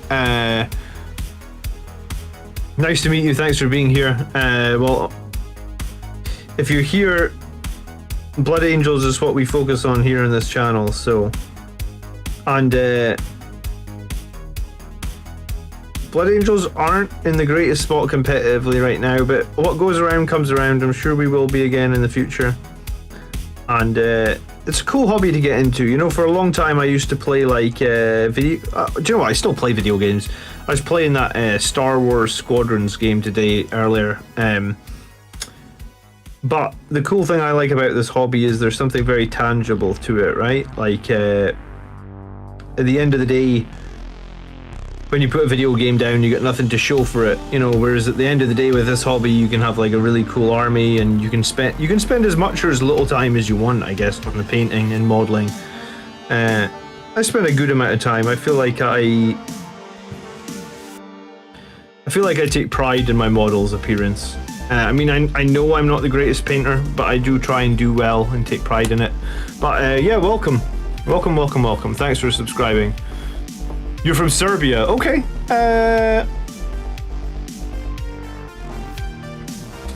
Nice to meet you. Thanks for being here. Well, if you're here, Blood Angels is what we focus on here in this channel. So, and Blood Angels aren't in the greatest spot competitively right now, but what goes around comes around. I'm sure we will be again in the future. And it's a cool hobby to get into. You know, for a long time I used to play like video. Do you know what? I still play video games. I was playing that Star Wars Squadrons game today earlier. But the cool thing I like about this hobby is there's something very tangible to it, right? Like at the end of the day, when you put a video game down, you got nothing to show for it, you know. Whereas at the end of the day, with this hobby, you can have like a really cool army, and you can spend as much or as little time as you want, I guess, on the painting and modeling. I spend a good amount of time. I feel like I take pride in my model's appearance. I mean, I know I'm not the greatest painter, but I do try and do well and take pride in it. But yeah, welcome. Thanks for subscribing. You're from Serbia, okay.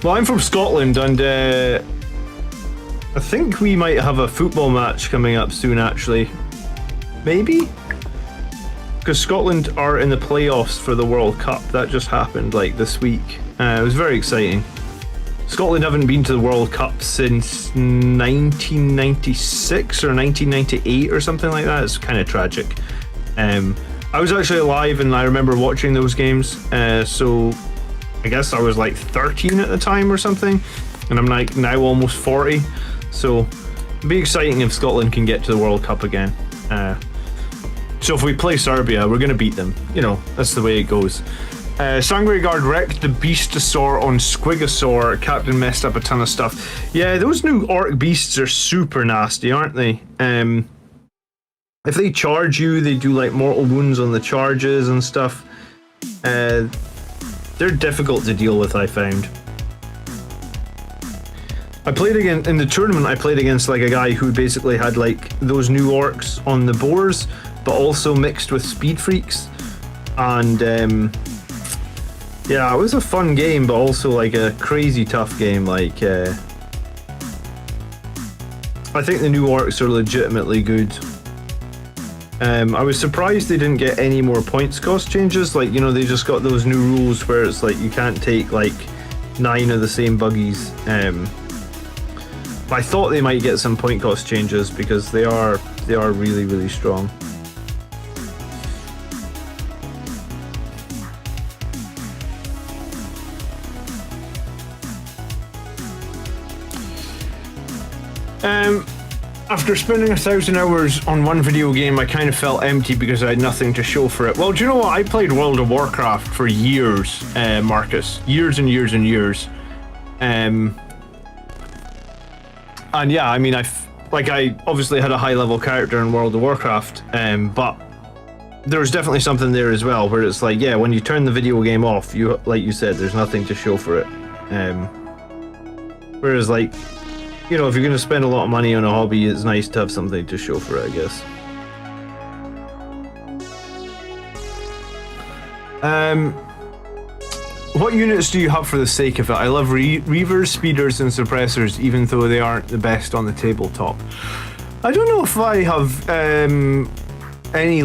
Well, I'm from Scotland, and I think we might have a football match coming up soon, actually. Maybe? Because Scotland are in the playoffs for the World Cup. That just happened, like, this week. It was very exciting. Scotland haven't been to the World Cup since 1996 or 1998 or something like that. It's kind of tragic. I was actually alive and I remember watching those games, so I guess I was like 13 at the time or something, and I'm like now almost 40, so it'd be exciting if Scotland can get to the World Cup again. So if we play Serbia, we're gonna beat them, you know, that's the way it goes. Sangreguard wrecked the Beastosaur on Squigosaur. Captain messed up a ton of stuff. Yeah, those new orc beasts are super nasty, aren't they? If they charge you, they do like mortal wounds on the charges and stuff. They're difficult to deal with, I found. I played against, in the tournament, I played against like a guy who basically had like those new orcs on the boars, but also mixed with speed freaks. And yeah, it was a fun game, but also like a crazy tough game. Like, I think the new orcs are legitimately good. I was surprised they didn't get any more points cost changes. Like, you know, they just got those new rules where it's like you can't take like 9 of the same buggies. But I thought they might get some point cost changes because they are really, really strong. After spending 1,000 hours on one video game, I kind of felt empty because I had nothing to show for it. Well, do you know what? I played World of Warcraft for years, Marcus. Years and years and years. And yeah, I mean, I obviously had a high-level character in World of Warcraft, but there was definitely something there as well, where it's like, yeah, when you turn the video game off, like you said, there's nothing to show for it. Whereas, like, you know, if you're going to spend a lot of money on a hobby, it's nice to have something to show for it, I guess. What units do you have for the sake of it? I love Reavers, Speeders, and Suppressors, even though they aren't the best on the tabletop. I don't know if I have any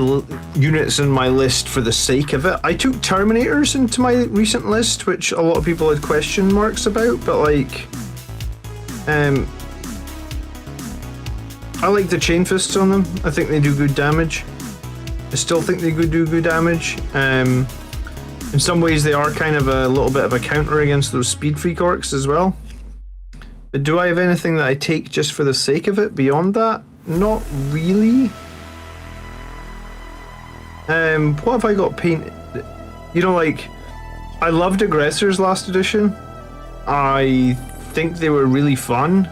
units in my list for the sake of it. I took Terminators into my recent list, which a lot of people had question marks about, but like... I like the chain fists on them. I think they do good damage. I still think they do good damage. In some ways they are kind of a little bit of a counter against those speed freak orcs as well. But do I have anything that I take just for the sake of it beyond that? Not really. What have I got painted? You know, like, I loved Aggressors last edition. I think they were really fun.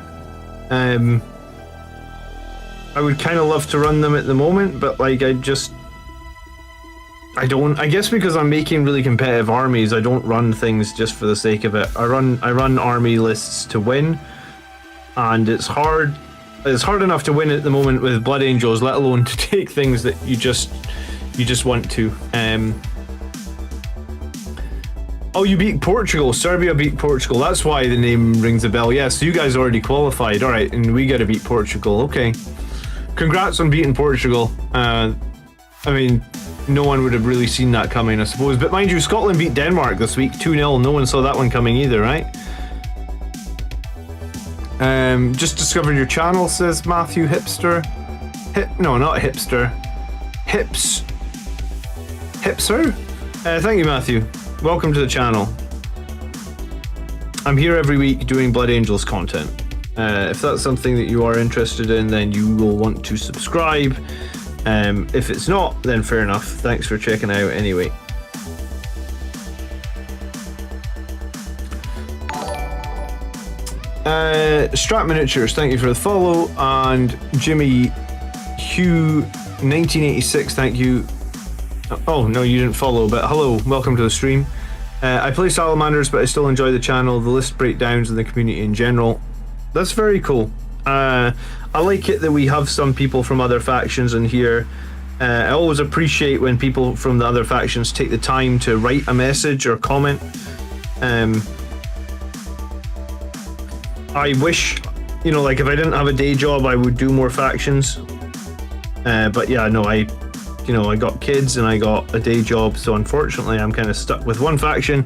I would kind of love to run them at the moment, but like I just I guess because I'm making really competitive armies, I don't run things just for the sake of it. I run army lists to win, and it's hard enough to win at the moment with Blood Angels, let alone to take things that you just want to. Oh, you beat Portugal. Serbia beat Portugal. That's why the name rings a bell. Yeah, so you guys already qualified. All right, and we got to beat Portugal. Okay. Congrats on beating Portugal. I mean, no one would have really seen that coming, I suppose. But mind you, Scotland beat Denmark this week, 2-0. No one saw that one coming either, right? Just discovered your channel, says Matthew Hipster. No, not Hipster. Hipser? Thank you, Matthew. Welcome to the channel. I'm here every week doing Blood Angels content. If that's something that you are interested in, then you will want to subscribe. If it's not, then fair enough. Thanks for checking out anyway. Strat Miniatures, thank you for the follow. And Jimmy Hugh 1986, thank you. Oh, no, you didn't follow, but hello, welcome to the stream. I play Salamanders, but I still enjoy the channel, the list breakdowns, and the community in general. That's very cool. I like it that we have some people from other factions in here. I always appreciate when people from the other factions take the time to write a message or comment. I wish, you know, like if I didn't have a day job, I would do more factions. But yeah, no, I got kids and I got a day job, so unfortunately I'm kind of stuck with one faction.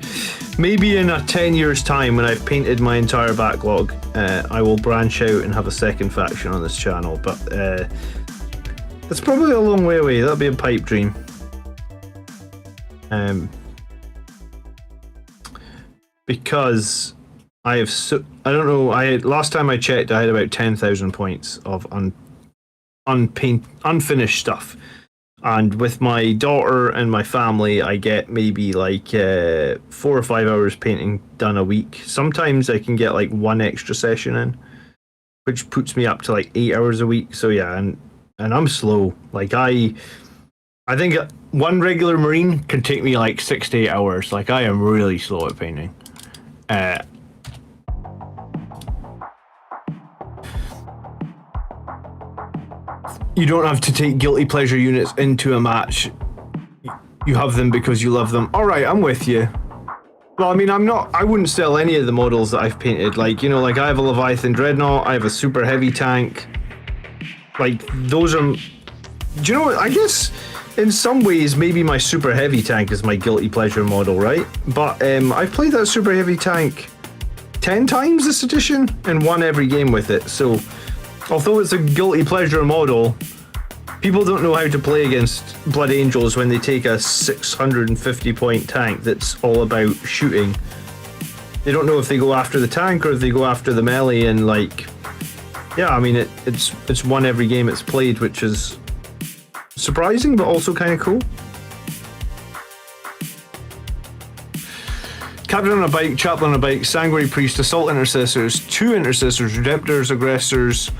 Maybe in a 10 years time, when I've painted my entire backlog, I will branch out and have a second faction on this channel, but it's probably a long way away. That'll be a pipe dream. Because I have I don't know, last time I checked I had about 10,000 points of unfinished stuff. And with my daughter and my family, I get maybe like 4 or 5 hours painting done a week. Sometimes I can get like one extra session in, which puts me up to like 8 hours a week. So yeah, and I'm slow. Like I think one regular Marine can take me like 6 to 8 hours. Like I am really slow at painting. You don't have to take guilty pleasure units into a match. You have them because you love them. All right, I'm with you. Well, I mean, I wouldn't sell any of the models that I've painted. Like, you know, like I have a Leviathan Dreadnought, I have a super heavy tank. Like, those are... Do you know what? I guess in some ways, maybe my super heavy tank is my guilty pleasure model, right? But I've played that super heavy tank 10 times this edition and won every game with it. So, although it's a guilty pleasure model, people don't know how to play against Blood Angels when they take a 650 point tank that's all about shooting. They don't know if they go after the tank or if they go after the melee, and like, yeah, I mean, it's won every game it's played, which is surprising but also kind of cool. Captain on a bike, chaplain on a bike, sanguinary priest, assault intercessors, 2 intercessors, redemptors, aggressors,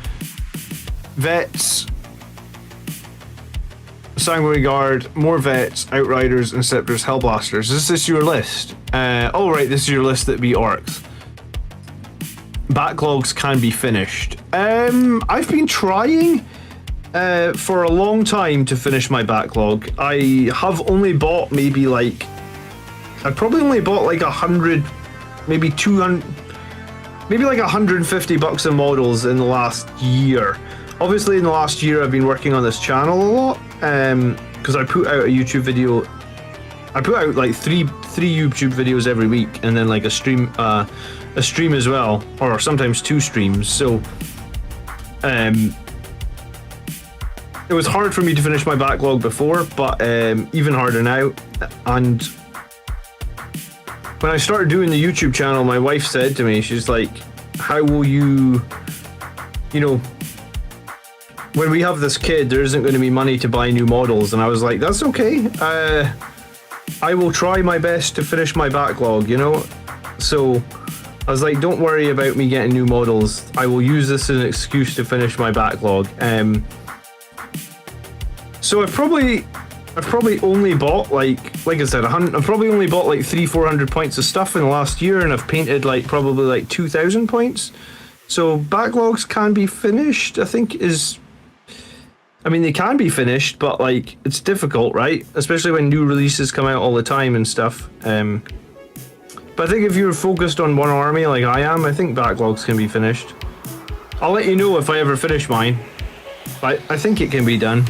vets, sanguinary guard, more vets, outriders, inceptors, hellblasters. Is this your list? Oh right, this is your list that beat orcs. Backlogs can be finished. I've been trying for a long time to finish my backlog. I have only bought maybe like, I've probably only bought like 100, maybe 200, maybe like 150 bucks in models in the last year. Obviously in the last year I've been working on this channel a lot, because I put out a YouTube video. I put out like three YouTube videos every week, and then like a stream as well, or sometimes 2 streams. So it was hard for me to finish my backlog before, but even harder now. And when I started doing the YouTube channel, my wife said to me, she's like, how will you know, when we have this kid, there isn't going to be money to buy new models. And I was like, that's okay. I will try my best to finish my backlog, you know? So I was like, don't worry about me getting new models. I will use this as an excuse to finish my backlog. So I've I've probably only bought like I said, I've probably only bought like 300-400 points of stuff in the last year, and I've painted like probably like 2,000 points. So backlogs can be finished, I think I mean, they can be finished, but like it's difficult, right? Especially when new releases come out all the time and stuff. But I think if you're focused on one army like I am, I think backlogs can be finished. I'll let you know if I ever finish mine. But I think it can be done.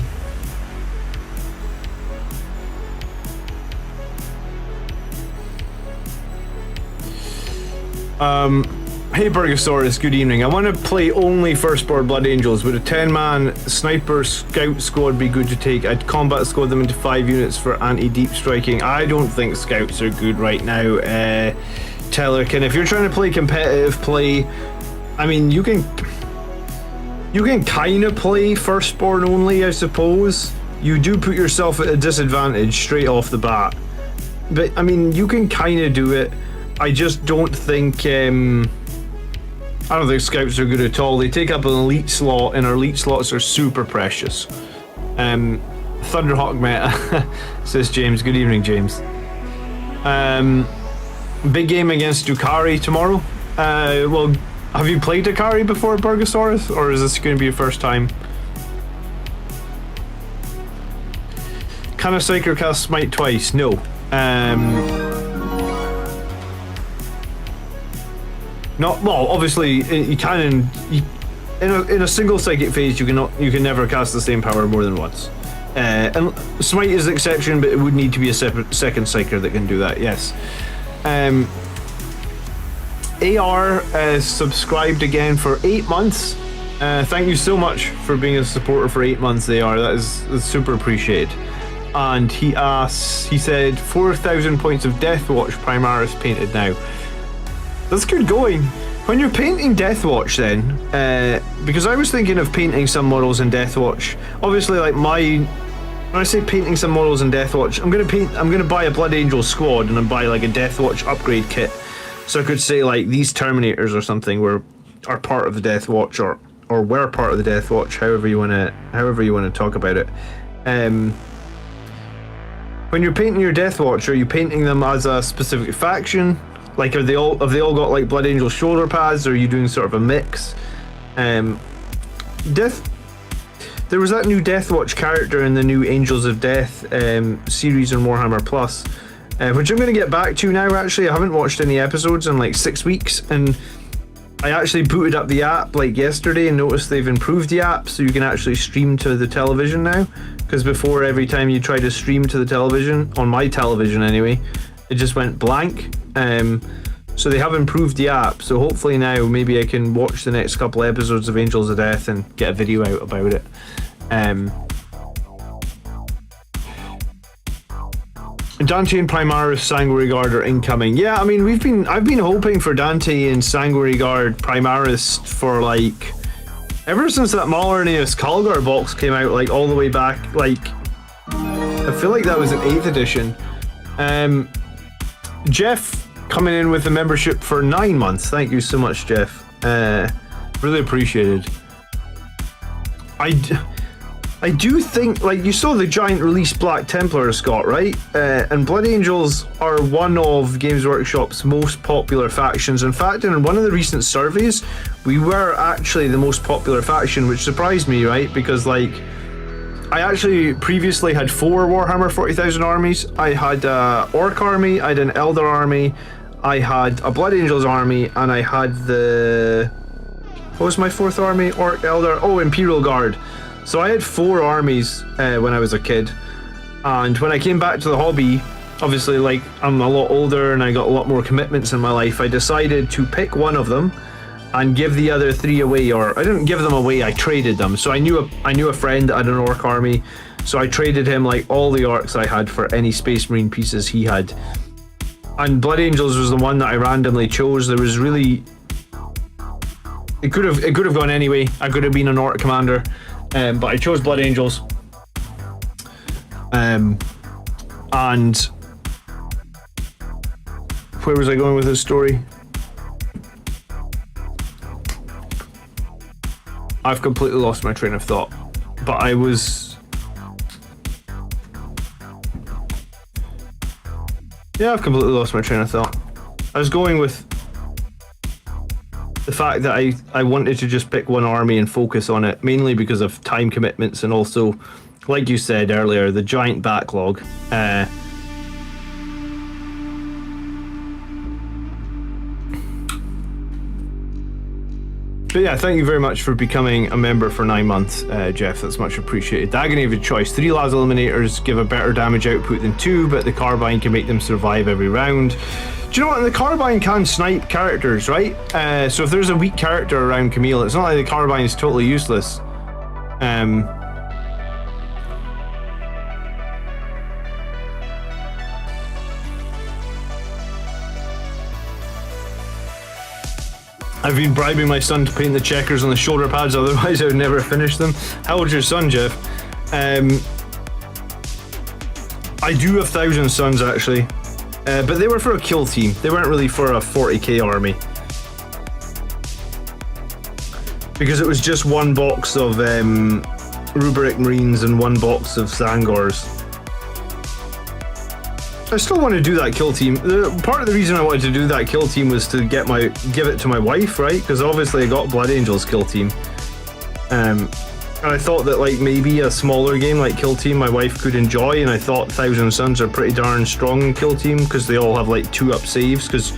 Hey Burgosaurus, good evening. I want to play only Firstborn Blood Angels. Would a 10-man sniper scout squad be good to take? I'd combat squad them into 5 units for anti-deep striking. I don't think scouts are good right now. Tellerkin, if you're trying to play competitive play, I mean, you can kind of play Firstborn only, I suppose. You do put yourself at a disadvantage straight off the bat. But, I mean, you can kind of do it. I just don't think, I don't think scouts are good at all. They take up an elite slot, and our elite slots are super precious. Thunderhawk meta, says James. Good evening, James. Big game against Dukari tomorrow. Well, have you played Dukari before, Burgosaurus, or is this going to be your first time? Can a Psyker cast Smite twice? No. Not well. Obviously, you can in a single psychic phase. You can never cast the same power more than once. And Smite is the exception, but it would need to be a separate second Psyker that can do that. Yes. AR subscribed again for 8 months. Thank you so much for being a supporter for 8 months, AR. That's super appreciated. And he said 4,000 points of Deathwatch Primaris painted now. That's good going. When you're painting Deathwatch then, because I was thinking of painting some models in Deathwatch. Obviously, like when I say painting some models in Deathwatch, I'm gonna buy a Blood Angel squad and then buy like a Deathwatch upgrade kit. So I could say like these Terminators or something are part of the Deathwatch or were part of the Deathwatch, however you wanna talk about it. When you're painting your Deathwatch, are you painting them as a specific faction? Like, have they all got like Blood Angel shoulder pads, or are you doing sort of a mix? There was that new Deathwatch character in the new Angels of Death series in Warhammer Plus, which I'm going to get back to now. Actually, I haven't watched any episodes in like 6 weeks, and I actually booted up the app like yesterday and noticed they've improved the app so you can actually stream to the television now. Because before, every time you try to stream to the television, on my television anyway, it just went blank. So they have improved the app, so hopefully now maybe I can watch the next couple episodes of Angels of Death and get a video out about it. Dante and Primaris Sanguinary Guard are incoming. Yeah, I mean I've been hoping for Dante and Sanguinary Guard Primaris for like ever since that Malarneus Calgar box came out, like all the way back, like I feel like that was an 8th edition. Jeff coming in with the membership for 9 months. Thank you so much, Jeff. Really appreciated. I do think, like, you saw the giant release Black Templar, Scott, right? And Blood Angels are one of Games Workshop's most popular factions. In fact, in one of the recent surveys, we were actually the most popular faction, which surprised me, right? Because, like, I actually previously had 4 Warhammer 40,000 armies. I had an Orc army, I had an Elder army, I had a Blood Angels army, and I had what was my 4th army? Orc, Elder, Imperial Guard. So I had 4 armies when I was a kid. And when I came back to the hobby, obviously, like, I'm a lot older and I got a lot more commitments in my life, I decided to pick one of them and give the other 3 away, or I didn't give them away, I traded them. So I knew a friend that had an Orc army, so I traded him like all the Orcs I had for any Space Marine pieces he had. And Blood Angels was the one that I randomly chose. There was really, it could have gone anyway. I could have been an Orc commander, but I chose Blood Angels. And where was I going with this story? I've completely lost my train of thought, but I was Yeah, I've completely lost my train of thought. I was going with the fact that I wanted to just pick one army and focus on it, mainly because of time commitments and also, like you said earlier, the giant backlog. But yeah, thank you very much for becoming a member for 9 months, Jeff. That's much appreciated. The agony of a choice. 3 las Eliminators give a better damage output than 2, but the Carbine can make them survive every round. Do you know what? The Carbine can snipe characters, right? So if there's a weak character around Camille, it's not like the Carbine is totally useless. I've been bribing my son to paint the checkers on the shoulder pads, otherwise I would never finish them. How old's your son, Jeff? I do have 1,000 Suns, actually. But they were for a kill team. They weren't really for a 40k army. Because it was just 1 box of Rubric Marines and 1 box of Sangors. I still want to do that kill team. Part of the reason I wanted to do that kill team was to give it to my wife, right? Because obviously I got Blood Angels kill team. And I thought that like maybe a smaller game like kill team my wife could enjoy, and I thought 1,000 Suns are pretty darn strong in kill team because they all have like 2 up saves, because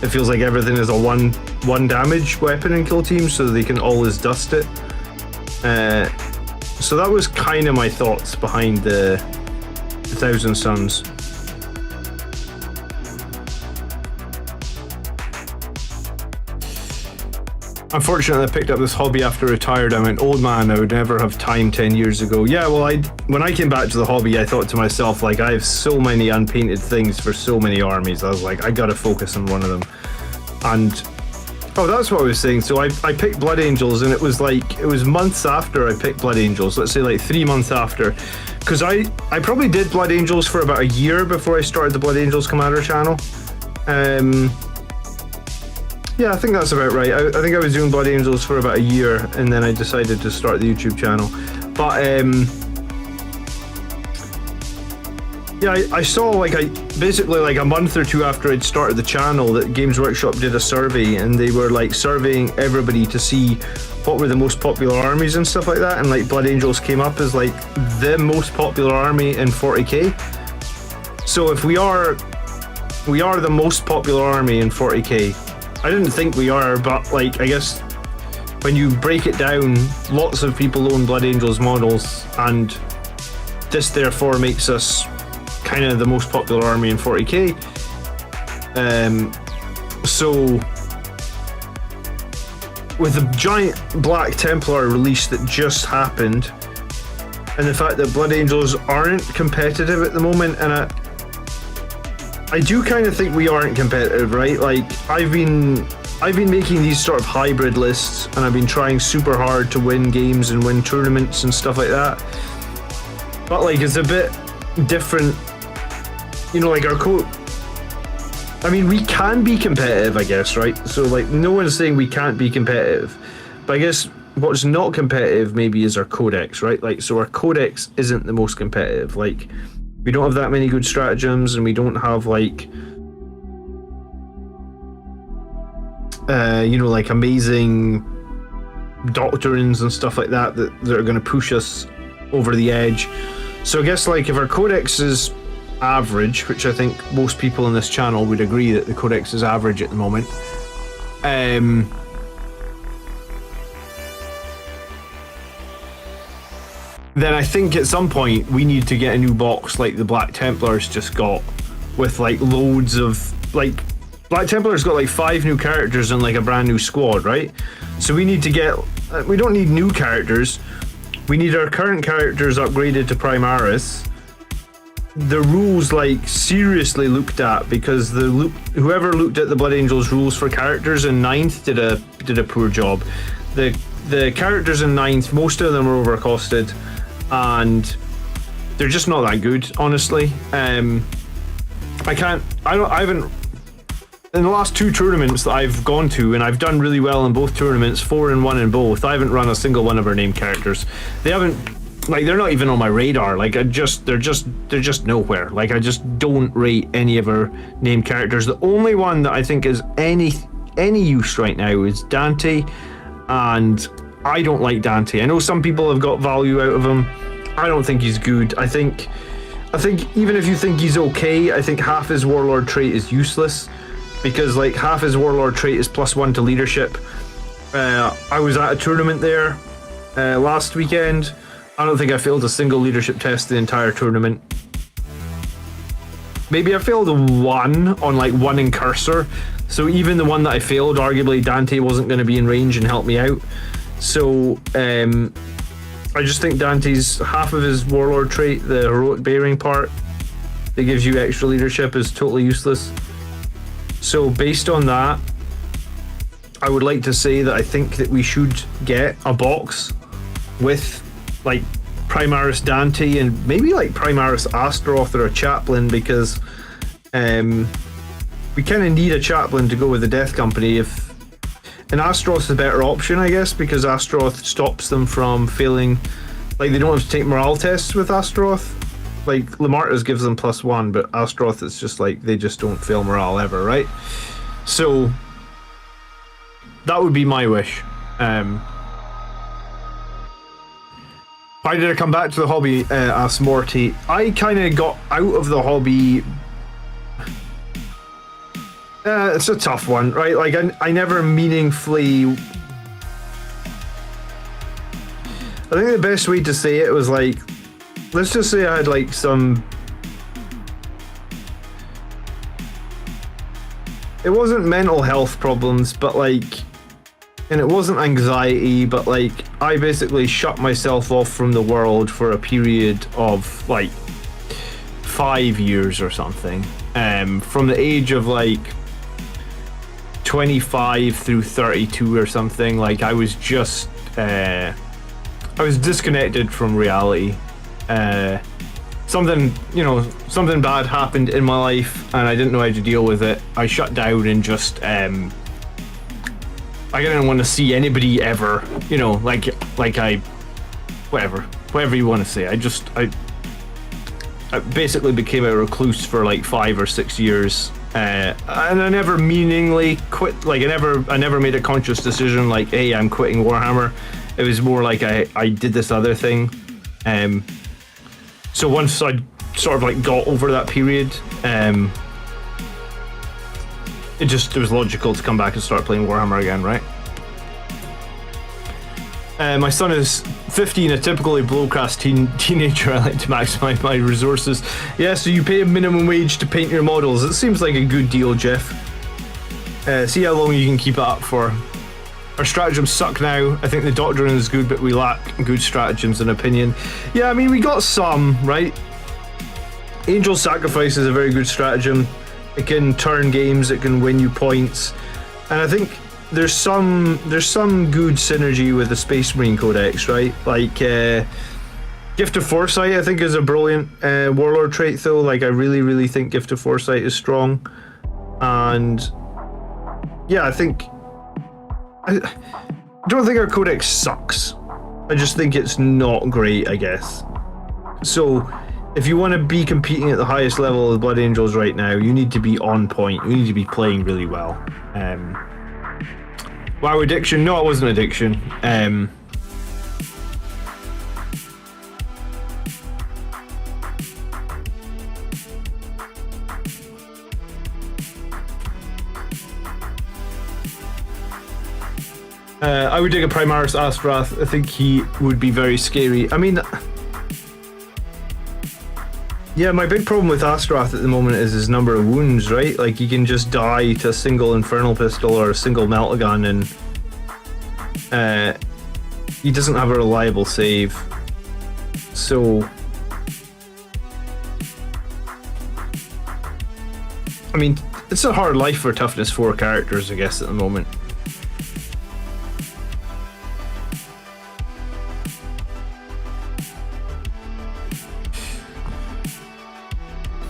it feels like everything is a one damage weapon in kill team, so they can always dust it. So that was kind of my thoughts behind the 1,000 Suns. Unfortunately, I picked up this hobby after I retired. I'm an old man. I would never have time 10 years ago. Yeah, well, when I came back to the hobby, I thought to myself, like, I have so many unpainted things for so many armies. I was like, I gotta focus on one of them. And, oh, that's what I was saying. So I picked Blood Angels, and it was months after I picked Blood Angels. Let's say like 3 months after. Because I probably did Blood Angels for about a year before I started the Blood Angels Commander channel. Yeah, I think that's about right. I think I was doing Blood Angels for about a year, and then I decided to start the YouTube channel. But yeah, I saw basically like a month or 2 after I'd started the channel that Games Workshop did a survey, and they were like surveying everybody to see what were the most popular armies and stuff like that, and like Blood Angels came up as like the most popular army in 40k. So if we are the most popular army in 40k. I didn't think we are, but like I guess when you break it down, lots of people own Blood Angels models, and this therefore makes us kind of the most popular army in 40k. So with the giant Black Templar release that just happened, and the fact that Blood Angels aren't competitive at the moment, and I do kind of think we aren't competitive, right? Like I've been making these sort of hybrid lists, and I've been trying super hard to win games and win tournaments and stuff like that. But like it's a bit different, you know, like our I mean, we can be competitive, I guess, right? So like no one's saying we can't be competitive, but I guess what's not competitive maybe is our codex, right? Like so our codex isn't the most competitive. Like we don't have that many good stratagems, and we don't have like, you know, like amazing doctrines and stuff like that that are going to push us over the edge. So I guess like if our codex is average, which I think most people in this channel would agree that the codex is average at the moment, then I think at some point we need to get a new box like the Black Templars just got, with like loads of like Black Templars got like 5 new characters and like a brand new squad, right? So we need to get, we don't need new characters, we need our current characters upgraded to Primaris. The rules like seriously looked at, because whoever looked at the Blood Angels rules for characters in 9th did a poor job. The characters in 9th, most of them are overcosted, and they're just not that good, honestly. I haven't, in the last 2 tournaments that I've gone to, and I've done really well in both tournaments, 4-1 in both, I haven't run a single one of our named characters. They haven't like they're not even on my radar. Like they're just nowhere. Like I just don't rate any of our named characters. The only one that I think is any use right now is Dante, and I don't like Dante. I know some people have got value out of him. I don't think he's good. I think even if you think he's okay, I think half his warlord trait is useless, because like half his warlord trait is +1 to leadership. I was at a tournament there last weekend. I don't think I failed a single leadership test the entire tournament. Maybe I failed one on like one in cursor. So even the one that I failed, arguably Dante wasn't going to be in range and help me out. So I just think Dante's half of his warlord trait, the heroic bearing part that gives you extra leadership, is totally useless. So based on that, I would like to say that I think that we should get a box with like Primaris Dante and maybe like Primaris Astaroth or a chaplain, because we kind of need a chaplain to go with the Death Company. And Astaroth's a better option, I guess, because Astaroth stops them from failing. Like they don't have to take morale tests with Astaroth. Like Eliminators gives them +1, but Astaroth is just like they just don't fail morale ever, right? So that would be my wish. Why did I come back to the hobby? Asked Morty. I kind of got out of the hobby. It's a tough one, right? Like I never meaningfully. I think the best way to say it was like, let's just say I had like some. It wasn't mental health problems, but like. And it wasn't anxiety, but like I basically shut myself off from the world for a period of like 5 years or something. From the age of like 25 through 32 or something. Like I was just I was disconnected from reality. Something bad happened in my life and I didn't know how to deal with it. I shut down and just I didn't want to see anybody ever, like I, whatever you want to say. I basically became a recluse for like 5 or 6 years, and I never meaningly quit. Like I never made a conscious decision like, hey, I'm quitting Warhammer. It was more like I did this other thing. So once I sort of like got over that period, it was logical to come back and start playing Warhammer again, right? My son is 15, a typically below-class teenager. I like to maximize my resources. Yeah, so you pay a minimum wage to paint your models. It seems like a good deal, Jeff. See how long you can keep it up for. Our stratagems suck now. I think the doctrine is good, but we lack good stratagems in opinion. Yeah, I mean, we got some, right? Angel Sacrifice is a very good stratagem. It can turn games, it can win you points, and I think there's some good synergy with the Space Marine Codex, right? Like Gift of Foresight, I think, is a brilliant warlord trait, though. Like I really think Gift of Foresight is strong, and yeah, I don't think our codex sucks. I just think it's not great, I guess. So if you want to be competing at the highest level of the Blood Angels right now, you need to be on point. You need to be playing really well. WoW addiction? No, it wasn't addiction. I would dig a Primaris Astaroth. I think he would be very scary. I mean, yeah, my big problem with Astaroth at the moment is his number of wounds, right? Like, he can just die to a single Infernal Pistol or a single Meltagun, and he doesn't have a reliable save. So, I mean, it's a hard life for Toughness 4 characters, I guess, at the moment.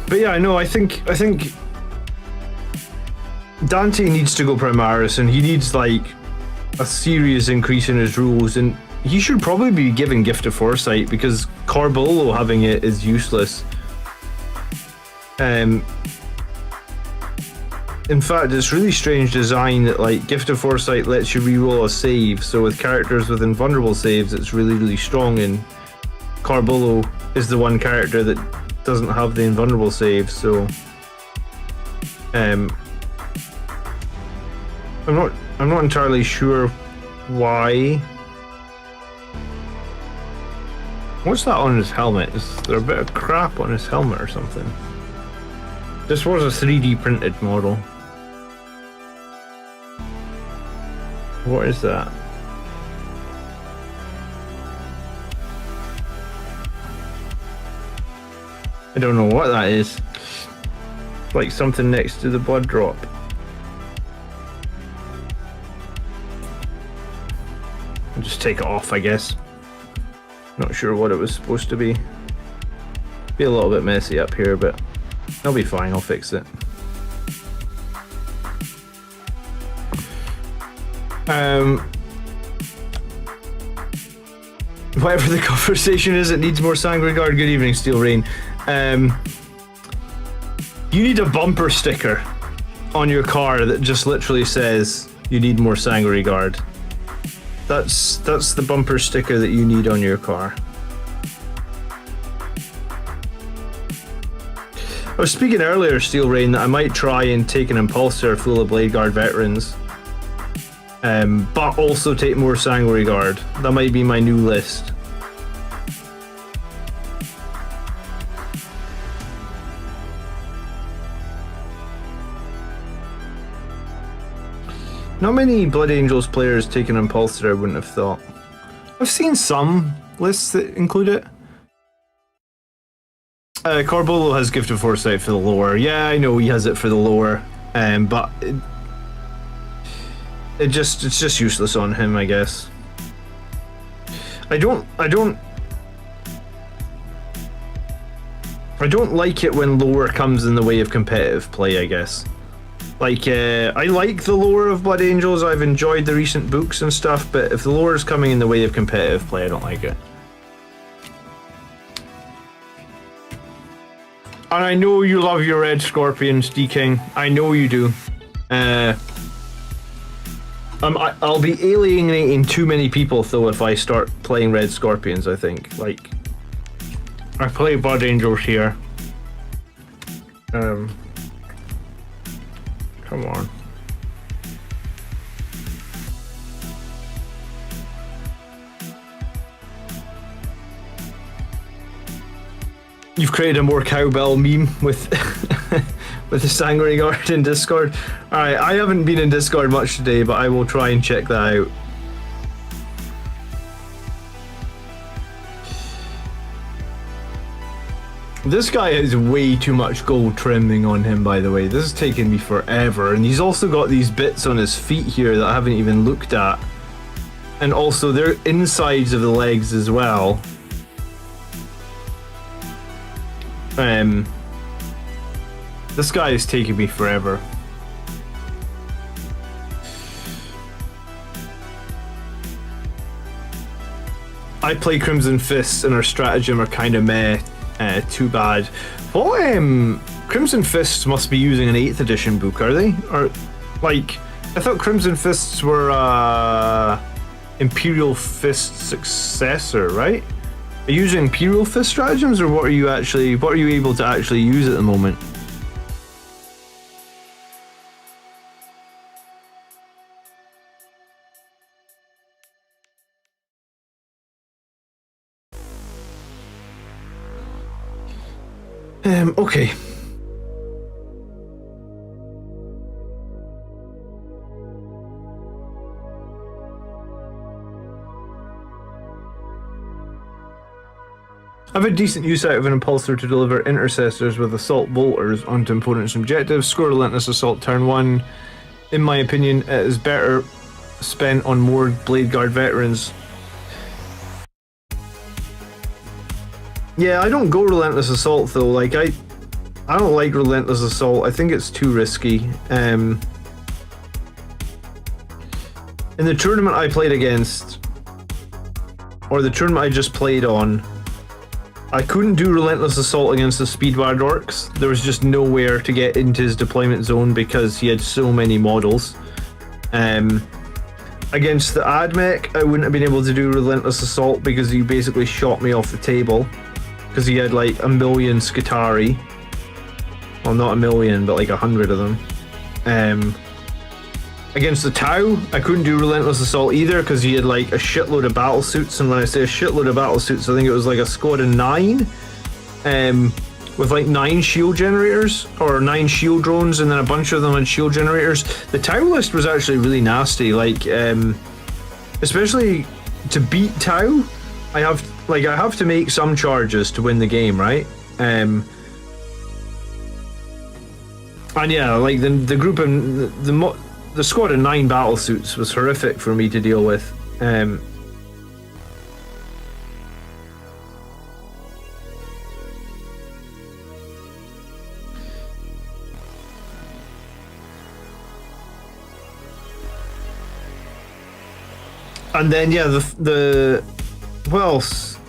But yeah, I know. I think Dante needs to go Primaris, and he needs like a serious increase in his rules, and he should probably be given Gift of Foresight, because Corbolo having it is useless. In fact, it's really strange design that like Gift of Foresight lets you reroll a save, so with characters with invulnerable saves it's really, really strong, and Corbolo is the one character that doesn't have the invulnerable save, so I'm not entirely sure why. What's that on his helmet? Is there a bit of crap on his helmet or something? This was a 3D printed model. What is that? I don't know what that is. It's like something next to the blood drop. I'll just take it off, I guess. Not sure what it was supposed to be. Be a little bit messy up here, but I'll be fine, I'll fix it. Whatever the conversation is, it needs more Sanguine Guard. Good evening, Steel Rain. You need a bumper sticker on your car that just literally says you need more Sanguine Guard. That's the bumper sticker that you need on your car. I was speaking earlier, Steel Rain, that I might try and take an Impulsor full of Blade Guard veterans, but also take more Sanguine Guard. That might be my new list. Not many Blood Angels players take an Impulsor, I wouldn't have thought. I've seen some lists that include it. Corbolo has Gift of Foresight for the lore. Yeah, I know he has it for the lore, but it's just useless on him, I guess. I don't like it when lore comes in the way of competitive play, I guess. Like, I like the lore of Blood Angels, I've enjoyed the recent books and stuff, but if the lore is coming in the way of competitive play, I don't like it. And I know you love your Red Scorpions, D-King. I know you do. I'll be alienating too many people, though, if I start playing Red Scorpions, I think. Like, I play Blood Angels here. Come on. You've created a more cowbell meme with with the Sanguine Guard in Discord. Alright, I haven't been in Discord much today, but I will try and check that out. This guy has way too much gold trimming on him, by the way. This is taking me forever. And he's also got these bits on his feet here that I haven't even looked at. And also, they're insides of the legs as well. This guy is taking me forever. I play Crimson Fists and our stratagem are kind of meh. Too bad. What, Crimson Fists must be using an 8th edition book, are they? Or, like, I thought Crimson Fists were, Imperial Fist successor, right? Are you using Imperial Fist stratagems, or what are you able to actually use at the moment? Okay. I've had decent use out of an Impulsor to deliver intercessors with assault bolters onto opponents' objectives. Score relentless assault turn 1. In my opinion, it is better spent on more Blade Guard veterans. Yeah, I don't go relentless assault though. Like I don't like relentless assault. I think it's too risky. In the tournament I played against, or the tournament I just played on, I couldn't do Relentless Assault against the Speedward Orcs. There was just nowhere to get into his deployment zone because he had so many models. Against the Admech, I wouldn't have been able to do Relentless Assault because he basically shot me off the table. Because he had like 1 million Skitarii. Well, not 1 million, but like 100 of them. Against the Tau, I couldn't do Relentless Assault either because he had like a shitload of battle suits, and when I say a shitload of battle suits, I think it was like a squad of 9, with like 9 shield generators, or 9 shield drones, and then a bunch of them had shield generators. The Tau list was actually really nasty, like, especially to beat Tau, I have to make some charges to win the game, right? And yeah, like the group of the squad of 9 battle suits was horrific for me to deal with. And then yeah, what else?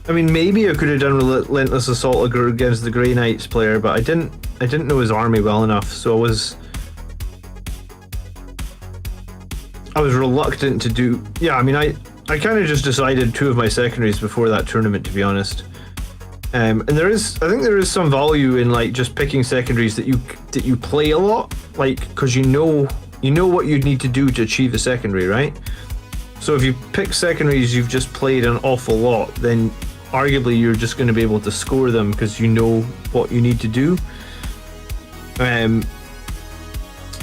I mean, maybe I could have done Relentless Assault against the Grey Knights player, but I didn't know his army well enough, so I was reluctant to do. Yeah, I mean, I kind of just decided 2 of my secondaries before that tournament, to be honest. And I think there is some value in like just picking secondaries that you play a lot, like, because you know what you'd need to do to achieve a secondary, right? So if you pick secondaries you've just played an awful lot, then arguably you're just going to be able to score them because you know what you need to do.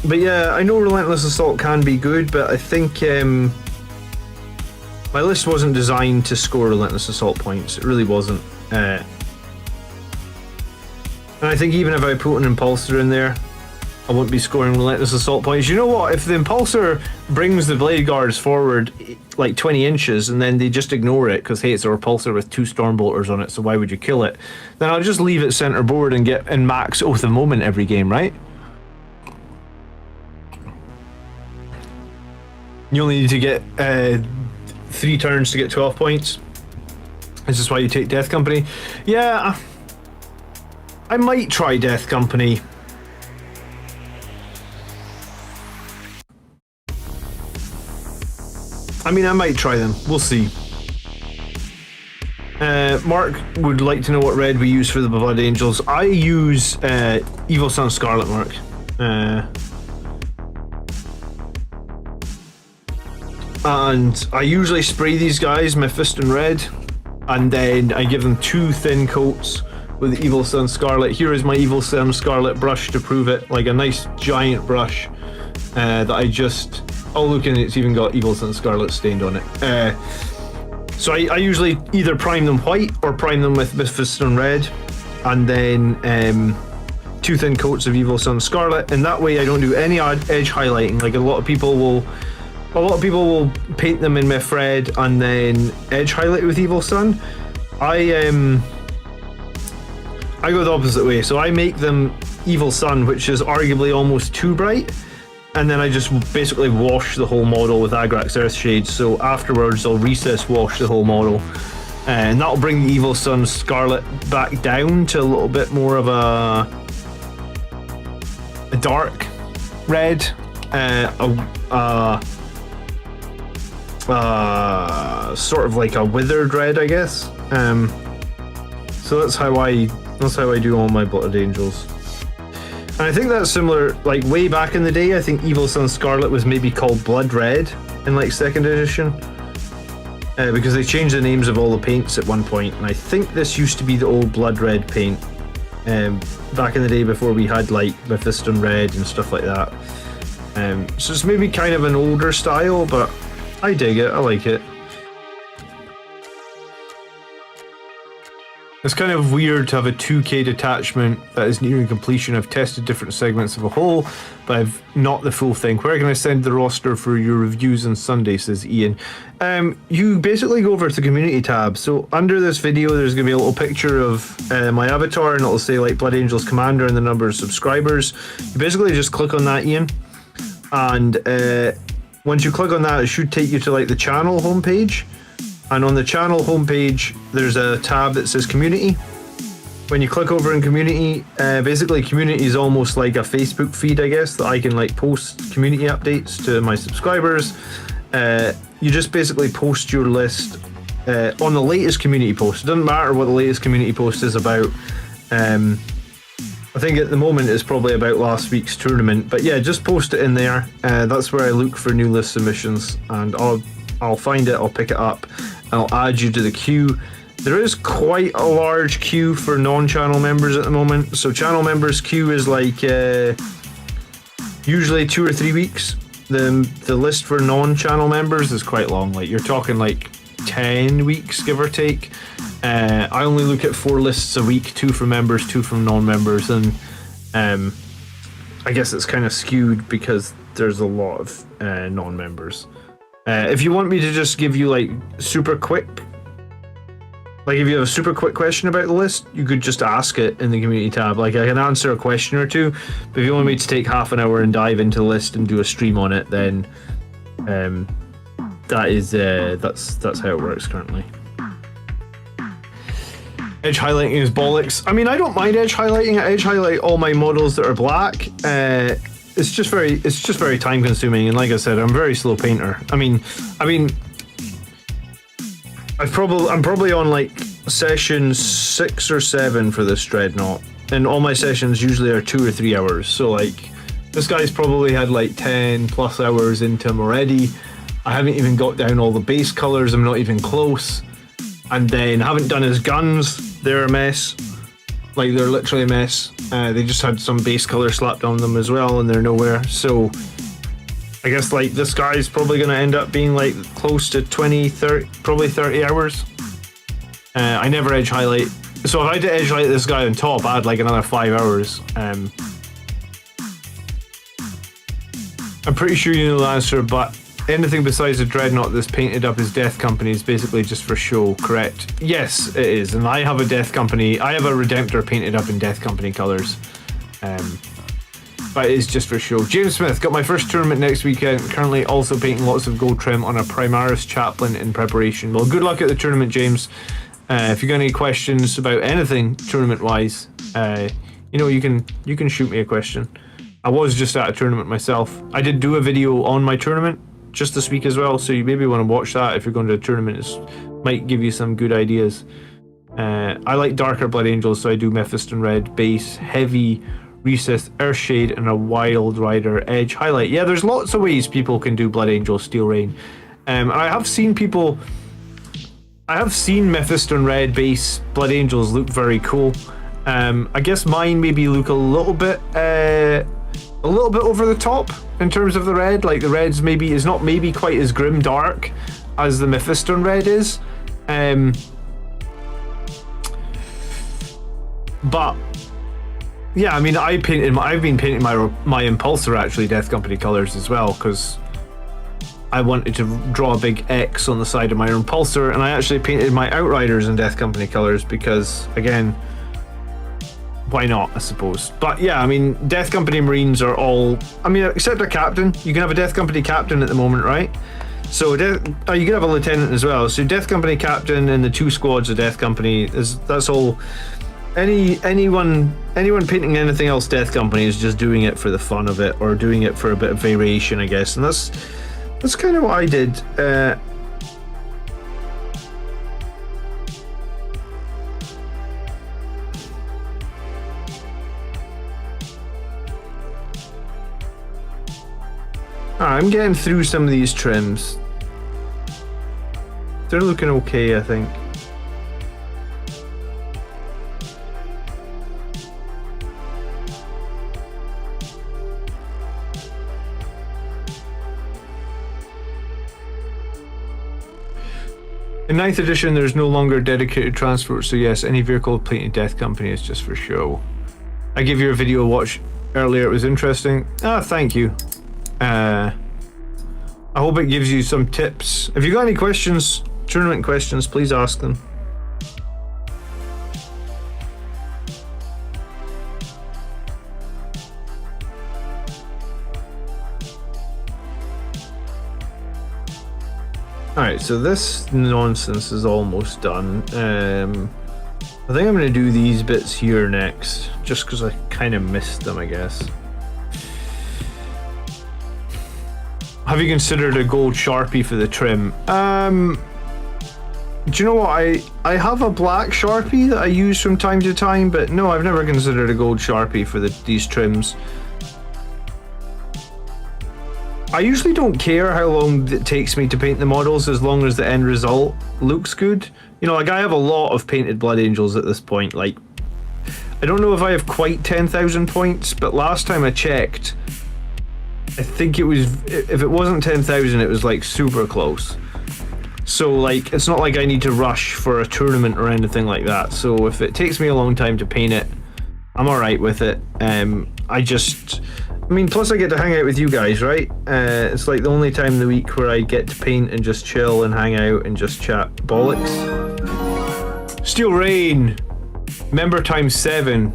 But yeah, I know Relentless Assault can be good, but I think my list wasn't designed to score Relentless Assault points. It really wasn't. And I think even if I put an Impulsor in there, I wouldn't be scoring Relentless Assault points. You know what? If the Impulsor brings the Blade Guards forward like 20 inches and then they just ignore it because, hey, it's a repulsor with 2 Stormbolters on it, so why would you kill it? Then I'll just leave it center board and max Oath of Moment every game, right? You only need to get 3 turns to get 12 points. This is why you take Death Company. Yeah, I might try Death Company. I mean, I might try them. We'll see. Mark would like to know what red we use for the Blood Angels. I use Evil Sun Scarlet, Mark. And I usually spray these guys Mephiston Red, and then I give them 2 thin coats with Evil Sun Scarlet. Here is my Evil Sun Scarlet brush to prove it, like a nice giant brush that I just... Oh, look, and it's even got Evil Sun Scarlet stained on it. So I usually either prime them white or prime them with Mephiston Red, and then 2 thin coats of Evil Sun Scarlet, and that way I don't do any edge highlighting. Like a lot of people will paint them in Meph Red and then edge highlight with Evil Sun. I go the opposite way. So I make them Evil Sun, which is arguably almost too bright, and then I just basically wash the whole model with Agrax Earthshade. So afterwards I'll recess wash the whole model, and that'll bring the Evil Sun Scarlet back down to a little bit more of a dark red, sort of like a withered red, I guess. So that's how I do all my Blood Angels. And I think that's similar, like way back in the day, I think Evil Sun Scarlet was maybe called Blood Red in like 2nd edition. Because they changed the names of all the paints at one point, and I think this used to be the old Blood Red paint. Back in the day before we had like Mephiston Red and stuff like that. So it's maybe kind of an older style, but I dig it, I like it. It's kind of weird to have a 2K detachment that is nearing completion. I've tested different segments of a whole, but I've not the full thing. Where can I send the roster for your reviews on Sunday, says Ian. You basically go over to the community tab. So under this video, there's going to be a little picture of my avatar, and it'll say like Blood Angels Commander and the number of subscribers. You basically just click on that, Ian. And once you click on that, it should take you to like the channel homepage. And on the channel homepage, there's a tab that says Community. When you click over in Community, basically Community is almost like a Facebook feed, I guess, that I can like post community updates to my subscribers. You just basically post your list on the latest community post. It doesn't matter what the latest community post is about. I think at the moment it's probably about last week's tournament, but yeah, just post it in there. That's where I look for new list submissions, and I'll find it, I'll pick it up, and I'll add you to the queue. There is quite a large queue for non-channel members at the moment. So channel members queue is like usually 2 or 3 weeks. The list for non-channel members is quite long. Like you're talking like 10 weeks, give or take. I only look at 4 lists a week, 2 from members, 2 from non-members, and I guess it's kind of skewed because there's a lot of non-members. If you want me to just give you like super quick, like if you have a super quick question about the list, you could just ask it in the community tab. Like I can answer a question or two, but if you want me to take half an hour and dive into the list and do a stream on it, then that's how it works currently. Edge highlighting is bollocks. I mean, I don't mind edge highlighting. I edge highlight all my models that are black. It's just very time consuming, and like I said, I'm a very slow painter. I mean, I'm probably on like session 6 or 7 for this Dreadnought, and all my sessions usually are 2 or 3 hours. So like, this guy's probably had like 10 plus hours into him already. I haven't even got down all the base colors. I'm not even close. And then haven't done his guns. They're a mess. Like, they're literally a mess. They just had some base color slapped on them as well, and they're nowhere. So I guess like this guy's probably going to end up being like close to 20, 30, probably 30 hours. I never edge highlight. So if I had to edge highlight this guy on top, I'd like another 5 hours. I'm pretty sure you know the answer, but anything besides a Dreadnought that's painted up as Death Company is basically just for show, correct? Yes, it is. And I have a Death Company, I have a Redemptor painted up in Death Company colours. But it is just for show. James Smith, got my first tournament next weekend. Currently also painting lots of gold trim on a Primaris Chaplain in preparation. Well, good luck at the tournament, James. If you got any questions about anything tournament-wise, you know, you can shoot me a question. I was just at a tournament myself. I did do a video on my tournament just this week as well, so you maybe want to watch that if you're going to a tournament. It might give you some good ideas. I like darker Blood Angels, so I do Mephiston Red, base, heavy, Recess, Earthshade, and a Wild Rider edge highlight. Yeah, there's lots of ways people can do Blood Angel, Steel Rain. I have seen Mephiston Red base Blood Angels look very cool. I guess mine maybe look a little bit over the top in terms of the red. Like the red's is not quite as grim dark as the Mephiston Red is. But yeah, I mean, I've been painting my Impulsor actually Death Company colours as well, because I wanted to draw a big X on the side of my Impulsor, and I actually painted my Outriders in Death Company colours because, again, why not, I suppose. But yeah, I mean, Death Company Marines are all, I mean, except a captain. You can have a Death Company captain at the moment, right? So you can have a lieutenant as well. So Death Company captain and the 2 squads of Death Company, that's all. Anyone painting anything else Death Company is just doing it for the fun of it, or doing it for a bit of variation, I guess. And that's kind of what I did. I'm getting through some of these trims. They're looking okay, I think. In 9th edition, there's no longer dedicated transport, so yes, any vehicle painted Death Company is just for show. I gave you a video watch earlier, it was interesting. Thank you. I hope it gives you some tips. If you got any questions, tournament questions, please ask them. Alright, so this nonsense is almost done. I think I'm going to do these bits here next, just because I kind of missed them, I guess. Have you considered a gold Sharpie for the trim? Do you know what? I have a black Sharpie that I use from time to time, but no, I've never considered a gold Sharpie for these trims. I usually don't care how long it takes me to paint the models as long as the end result looks good. You know, like I have a lot of painted Blood Angels at this point. Like, I don't know if I have quite 10,000 points, but last time I checked, I think it was, if it wasn't 10,000, it was like super close. So like, it's not like I need to rush for a tournament or anything like that. So if it takes me a long time to paint it, I'm alright with it. I mean, plus I get to hang out with you guys, right? It's like the only time of the week where I get to paint and just chill and hang out and just chat bollocks. Steel Rain, member times 7.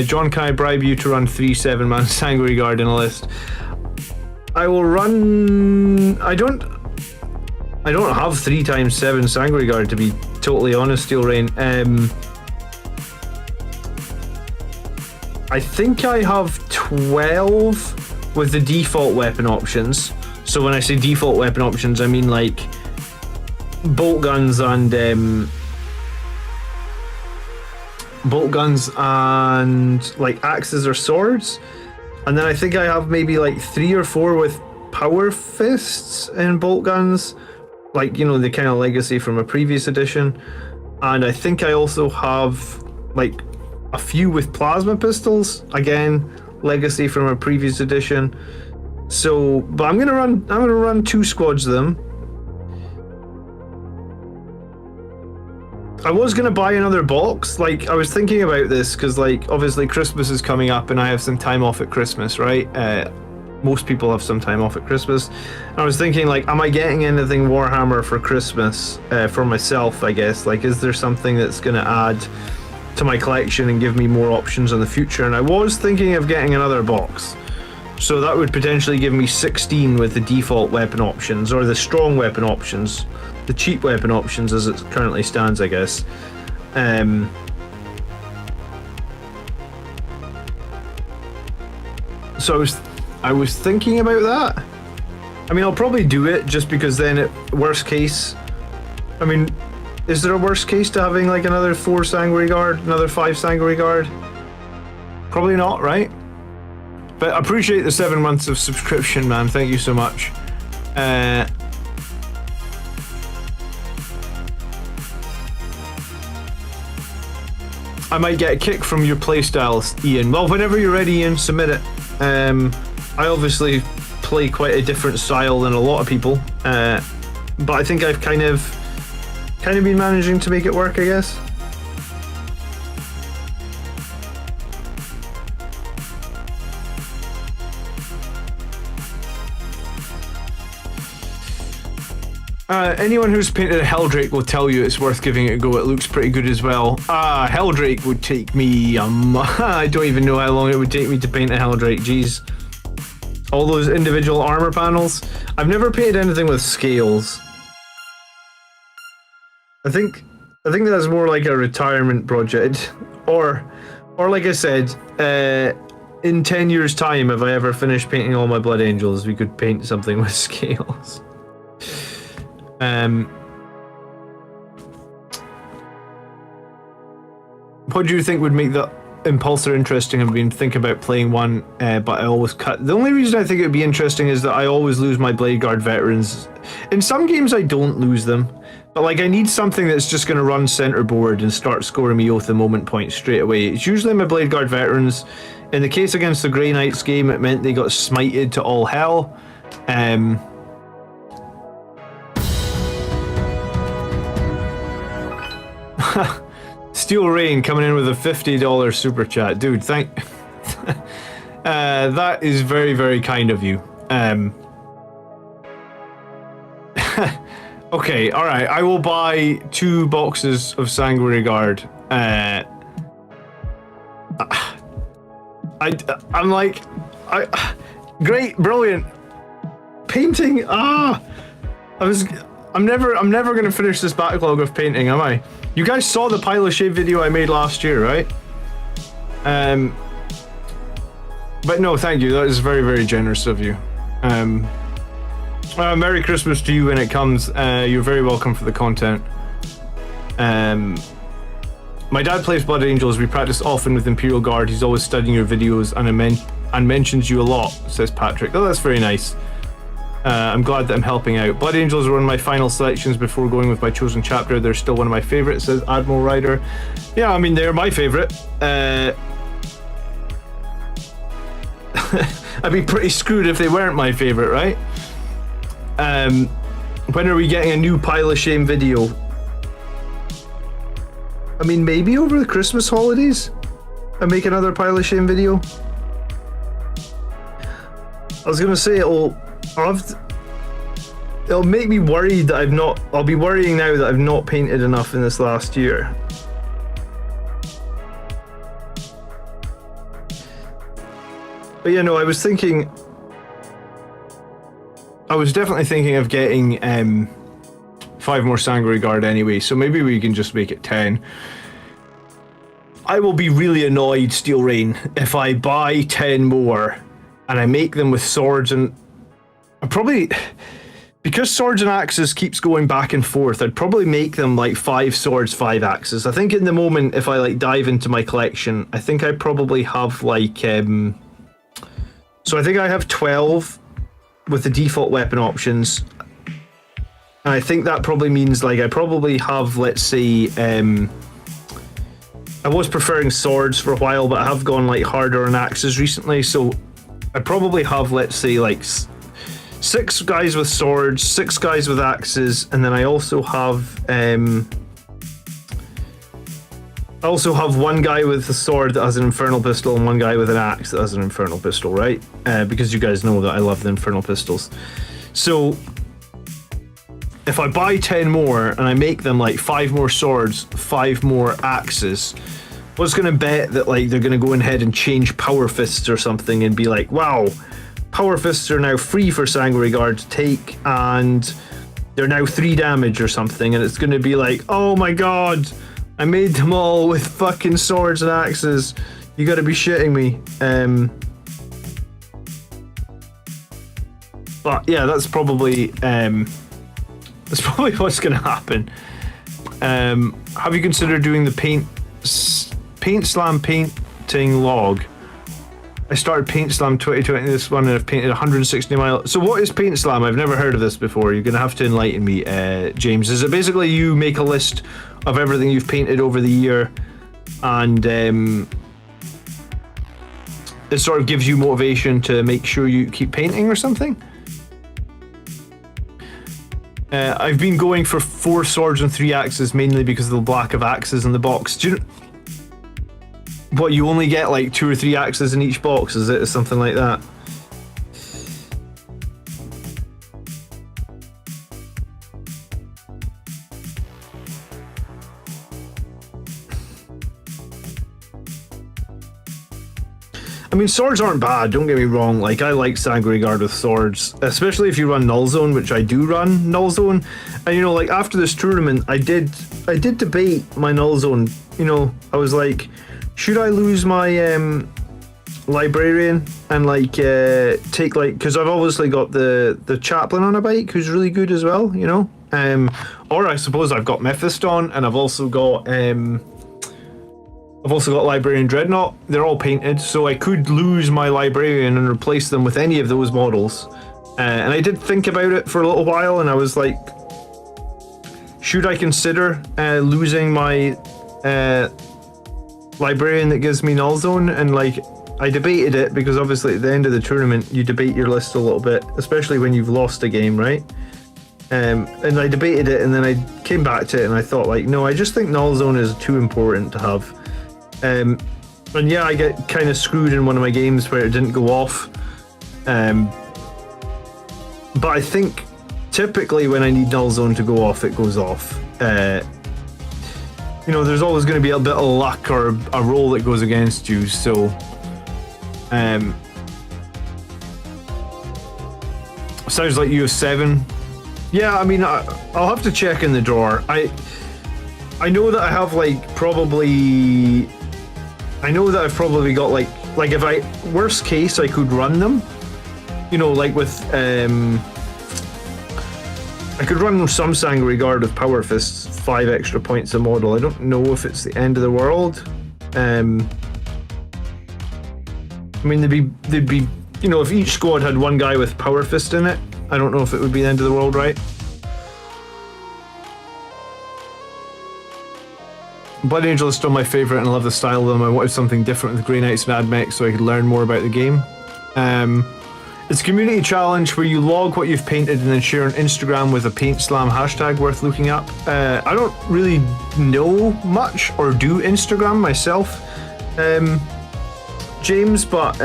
John, can I bribe you to run 3 7-man Sanguinary Guard in a list? I will run... I don't have 3 times 7 Sanguinary Guard, to be totally honest, Steel Rain. I think I have 12 with the default weapon options. So when I say default weapon options, I mean like bolt guns and like axes or swords. And then I think I have maybe like 3 or 4 with power fists and bolt guns, like, you know, the kind of legacy from a previous edition. And I think I also have like a few with plasma pistols, again, legacy from a previous edition. So, but I'm gonna run 2 squads of them. I was gonna buy another box. Like, I was thinking about this because, like, obviously Christmas is coming up and I have some time off at Christmas, right? Most people have some time off at Christmas. And I was thinking, like, am I getting anything Warhammer for Christmas for myself, I guess? Like, is there something that's gonna add to my collection and give me more options in the future? And I was thinking of getting another box, so that would potentially give me 16 with the default weapon options, or the strong weapon options, the cheap weapon options as it currently stands, I guess. So I was thinking about that. I mean, I'll probably do it just because then worst case, I mean, is there a worst case to having like another 4 Sanguinary Guard, another 5 Sanguinary Guard? Probably not, right? But I appreciate the 7 months of subscription, man. Thank you so much. I might get a kick from your playstyles, Ian. Well, whenever you're ready, Ian, submit it. I obviously play quite a different style than a lot of people, but I think I've kind of been managing to make it work, I guess. Anyone who's painted a Helldrake will tell you it's worth giving it a go. It looks pretty good as well. Helldrake would take me I don't even know how long it would take me to paint a Helldrake, jeez. All those individual armor panels. I've never painted anything with scales. I think that's more like a retirement project, or like I said, in 10 years' time, if I ever finish painting all my Blood Angels, we could paint something with scales. What do you think would make the Impulsor interesting? I've been thinking about playing one, but I always cut. The only reason I think it would be interesting is that I always lose my Blade Guard veterans. In some games I don't lose them, but like I need something that's just going to run centerboard and start scoring me oath the moment points straight away. It's usually my Blade Guard veterans. In the case against the Grey Knights game, it meant they got smited to all hell. Steel Rain coming in with a $50 super chat. Dude, that is very, very kind of you. Okay, alright, I will buy 2 boxes of Sanguinary Guard. I'm like, great, brilliant. Painting, I'm never gonna finish this backlog of painting, am I? You guys saw the pile of shade video I made last year, right? But no, thank you. That is very, very generous of you. Merry Christmas to you when it comes. You're very welcome for the content. My dad plays Blood Angels. We practice often with Imperial Guard. He's always studying your videos and mentions you a lot, says Patrick. Oh, that's very nice. I'm glad that I'm helping out. Blood Angels are one of my final selections before going with my chosen chapter. They're still one of my favorites, says Admiral Ryder. Yeah, I mean, they're my favorite. I'd be pretty screwed if they weren't my favorite, right? When are we getting a new Pile of Shame video? I mean, maybe over the Christmas holidays I make another Pile of Shame video. I was gonna say it'll make me worried that I'll be worrying now that I've not painted enough in this last year. But yeah, no, I was definitely thinking of getting 5 more Sangre Guard anyway, so maybe we can just make it 10. I will be really annoyed, Steel Rain, if I buy 10 more and I make them with swords, and I probably, because swords and axes keeps going back and forth, I'd probably make them like 5 swords, 5 axes. I think in the moment, if I like dive into my collection, I think I probably have like so I think I have 12 with the default weapon options. And I think that probably means like I probably have, let's say, I was preferring swords for a while, but I have gone like harder on axes recently. So I probably have, let's say, like 6 guys with swords, 6 guys with axes, and then I also have one guy with a sword that has an infernal pistol and one guy with an axe that has an infernal pistol, right? Because you guys know that I love the infernal pistols. So if I buy 10 more and I make them like 5 more swords, 5 more axes, I was gonna bet that like they're gonna go ahead and change power fists or something and be like, wow, power fists are now free for Sangre Guard to take and they're now 3 damage or something, and it's gonna be like, oh my god, I made them all with fucking swords and axes. You gotta be shitting me. But yeah, that's probably what's gonna happen. Have you considered doing the paint slam painting log? I started Paint Slam 2020 this one and I've painted 160 miles. So what is Paint Slam? I've never heard of this before. You're gonna have to enlighten me, James. Is it basically you make a list of everything you've painted over the year and it sort of gives you motivation to make sure you keep painting or something? I've been going for 4 swords and 3 axes mainly because of the lack of axes in the box. Do you know what, you only get like 2 or 3 axes in each box, is it, or something like that? I mean, swords aren't bad, don't get me wrong. Like, I like Sangre Guard with swords, especially if you run Null Zone, which I do run Null Zone. And you know, like after this tournament, I did debate my Null Zone. You know, I was like, should I lose my librarian and like take like, because I've obviously got the chaplain on a bike who's really good as well, you know. Or I suppose I've got Mephiston and I've also got Librarian Dreadnought. They're all painted, so I could lose my Librarian and replace them with any of those models. And I did think about it for a little while, and I was like, should I consider losing my Librarian that gives me Null Zone? And like, I debated it because obviously at the end of the tournament, you debate your list a little bit, especially when you've lost a game, right? And I debated it, and then I came back to it, and I thought like, no, I just think Null Zone is too important to have. And yeah, I get kind of screwed in one of my games where it didn't go off. But I think typically when I need Null Zone to go off, it goes off. You know, there's always going to be a bit of luck or a roll that goes against you. So, sounds like you have 7. Yeah, I mean, I'll have to check in the drawer. I know that I have like probably. I know that I've probably got like if I worst case I could run them. You know, like with I could run some Sangre Guard with Power Fists, 5 extra points a model. I don't know if it's the end of the world. I mean, they'd be, you know, if each squad had one guy with Power Fist in it, I don't know if it would be the end of the world, right? Blood Angel is still my favourite, and I love the style of them. I wanted something different with Grey Knights and AdMech so I could learn more about the game. It's a community challenge where you log what you've painted and then share on Instagram with a Paint Slam hashtag worth looking up. I don't really know much or do Instagram myself, James, but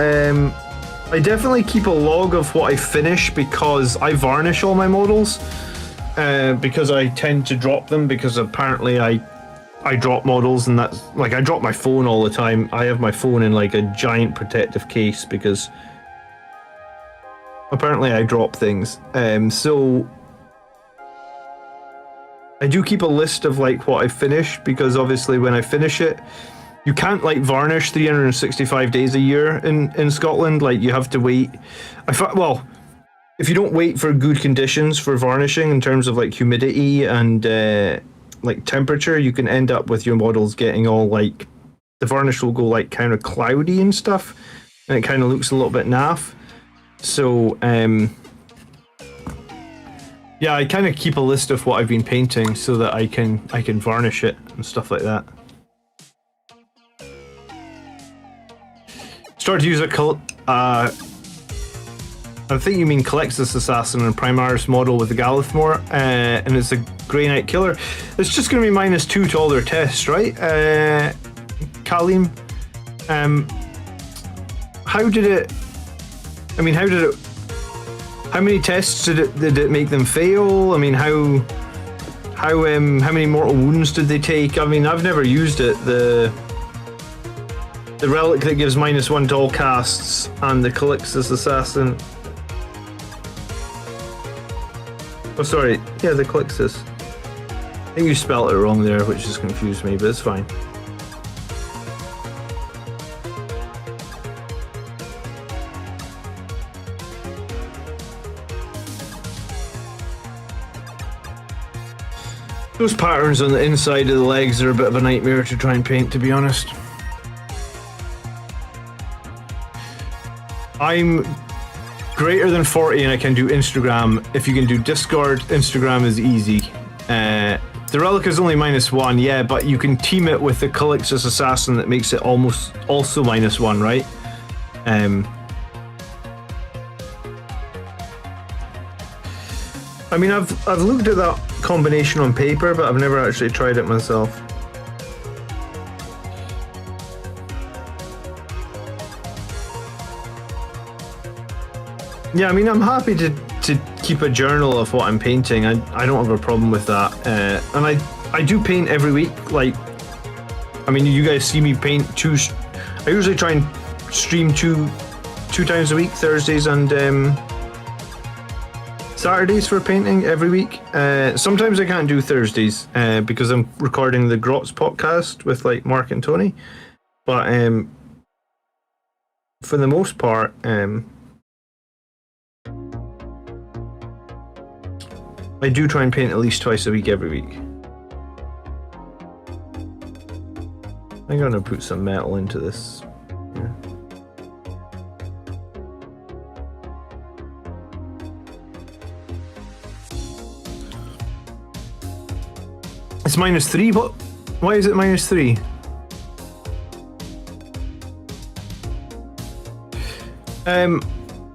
I definitely keep a log of what I finish because I varnish all my models because I tend to drop them because apparently I drop models, and that's like I drop my phone all the time. I have my phone in like a giant protective case because apparently I drop things. So I do keep a list of like what I finish because obviously when I finish it, you can't like varnish 365 days a year in Scotland. Like you have to wait. Well, if you don't wait for good conditions for varnishing in terms of like humidity and like temperature, you can end up with your models getting all like the varnish will go like kind of cloudy and stuff, and it kind of looks a little bit naff. So yeah, I kind of keep a list of what I've been painting so that I can varnish it and stuff like that. Start to use I think you mean Calixtus Assassin and Primaris model with the Galithmore, and it's a Grey Knight killer. It's just going to be -2 to all their tests, right? Kalim, how many tests did it make them fail? I mean, how many mortal wounds did they take? I mean, I've never used it. The relic that gives -1 to all casts and the Calixtus Assassin. Oh, sorry. Yeah, the Calixtus. I think you spelled it wrong there, which just confused me, but it's fine. Those patterns on the inside of the legs are a bit of a nightmare to try and paint, to be honest. I'm greater than 40 and I can do Instagram. If you can do Discord, Instagram is easy. The relic is only -1, yeah, but you can team it with the Calixtus Assassin that makes it almost also -1, right? I mean, I've looked at that combination on paper, but I've never actually tried it myself. Yeah, I mean, I'm happy to keep a journal of what I'm painting. I don't have a problem with that. And I do paint every week. Like, I mean, you guys see me paint I usually try and stream two times a week, Thursdays and Saturdays for painting every week. Sometimes I can't do Thursdays because I'm recording the Grots podcast with like Mark and Tony. But for the most part, I do try and paint at least twice a week every week. I'm gonna put some metal into this. Yeah. It's -3? What? Why is it -3?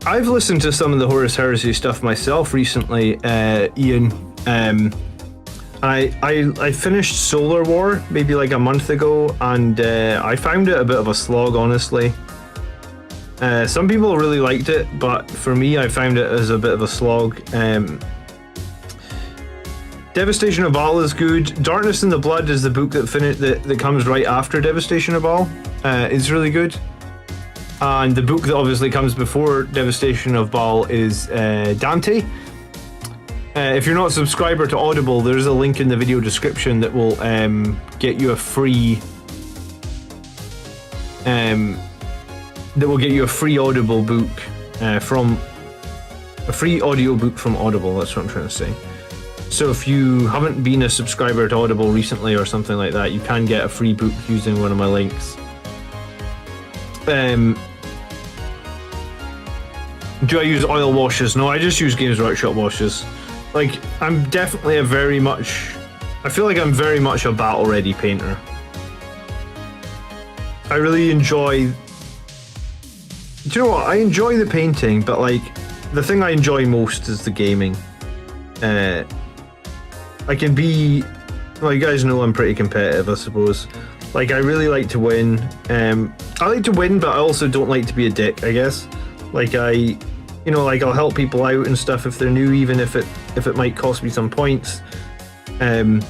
I've listened to some of the Horus Heresy stuff myself recently, Ian. I finished Solar War maybe like a month ago, and I found it a bit of a slog, honestly. Some people really liked it, but for me, I found it as a bit of a slog. Devastation of Baal is good. Darkness in the Blood is the book that comes right after Devastation of Baal. It's really good. And the book that obviously comes before Devastation of Baal is Dante. if you're not a subscriber to Audible, there's a link in the video description that will get you a free Audible book from a free audiobook from Audible. That's what I'm trying to say. So if you haven't been a subscriber to Audible recently or something like that, you can get a free book using one of my links. Do I use oil washes? No, I just use Games Workshop washes. Like, I'm definitely I feel like I'm very much a battle-ready painter. I really enjoy... Do you know what? I enjoy the painting, but like, the thing I enjoy most is the gaming. I can be... Well, you guys know I'm pretty competitive, I suppose. Like, I really like to win. I like to win, but I also don't like to be a dick, I guess. Like, I'll help people out and stuff if they're new, even if it might cost me some points. I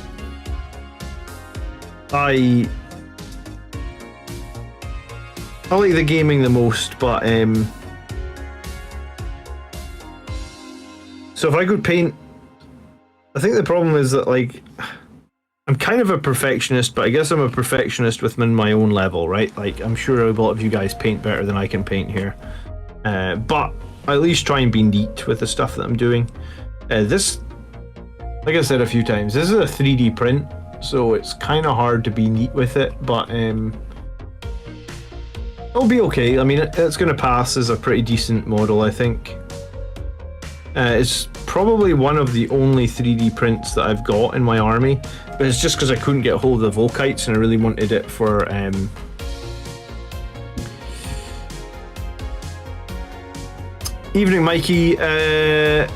like the gaming the most, but so if I could paint, I think the problem is that, like, I'm kind of a perfectionist, but I guess I'm a perfectionist within my own level, right? Like, I'm sure a lot of you guys paint better than I can paint here, but I at least try and be neat with the stuff that I'm doing. This, like I said a few times, this is a 3D print, so it's kind of hard to be neat with it, but it'll be okay. I mean, it's going to pass as a pretty decent model, I think. It's probably one of the only 3D prints that I've got in my army, but it's just because I couldn't get hold of the Volkites and I really wanted it for... Evening, Mikey. Gotta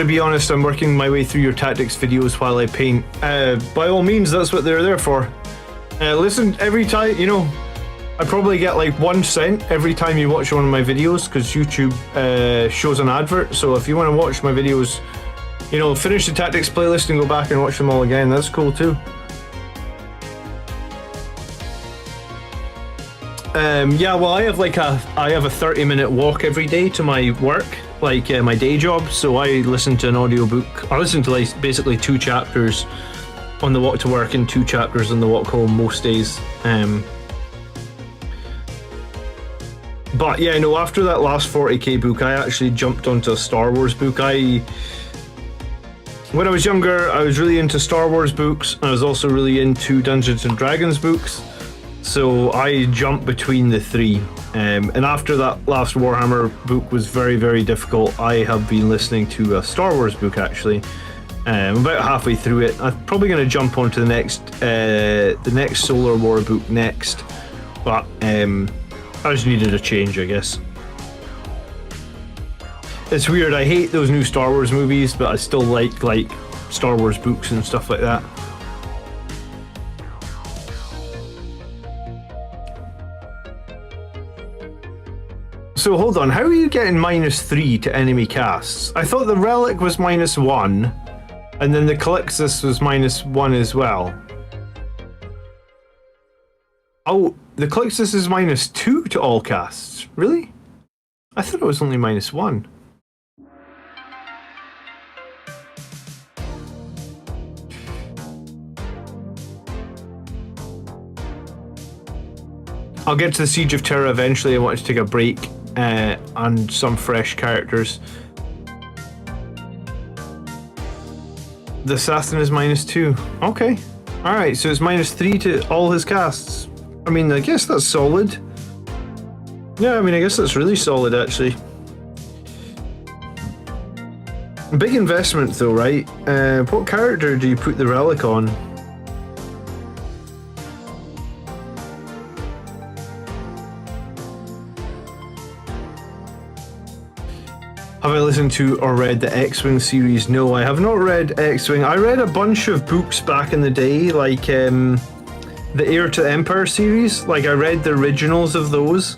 be honest, I'm working my way through your tactics videos while I paint. By all means, that's what they're there for. Listen, every time, I probably get like 1 cent every time you watch one of my videos, because YouTube shows an advert. So if you want to watch my videos, finish the tactics playlist and go back and watch them all again, that's cool too. Yeah, well, I have a 30-minute walk every day to my work, like my day job. So I listen to an audiobook. I listen to like basically 2 chapters on the walk to work and 2 chapters on the walk home most days. But yeah, no, after that last 40k book, I actually jumped onto a Star Wars book. When I was younger, I was really into Star Wars books. I was also really into Dungeons and Dragons books. So I jumped between the 3. And after that last Warhammer book was very, very difficult, I have been listening to a Star Wars book actually. I'm about halfway through it. I'm probably going to jump onto the next Solar War book next. But I just needed a change, I guess. It's weird, I hate those new Star Wars movies, but I still like Star Wars books and stuff like that. So hold on, how are you getting -3 to enemy casts? I thought the Relic was -1, and then the Calixtus was -1 as well. Oh, the Calixtus is -2 to all casts. Really? I thought it was only -1. I'll get to the Siege of Terra eventually. I want to take a break on some fresh characters. The Assassin is -2. Okay. Alright, so it's -3 to all his casts. I mean, I guess that's solid. Yeah, I mean, I guess that's really solid, actually. Big investment, though, right? What character do you put the Relic on? Have I listened to or read the X-Wing series? No, I have not read X-Wing. I read a bunch of books back in the day, like the Heir to the Empire series. Like, I read the originals of those,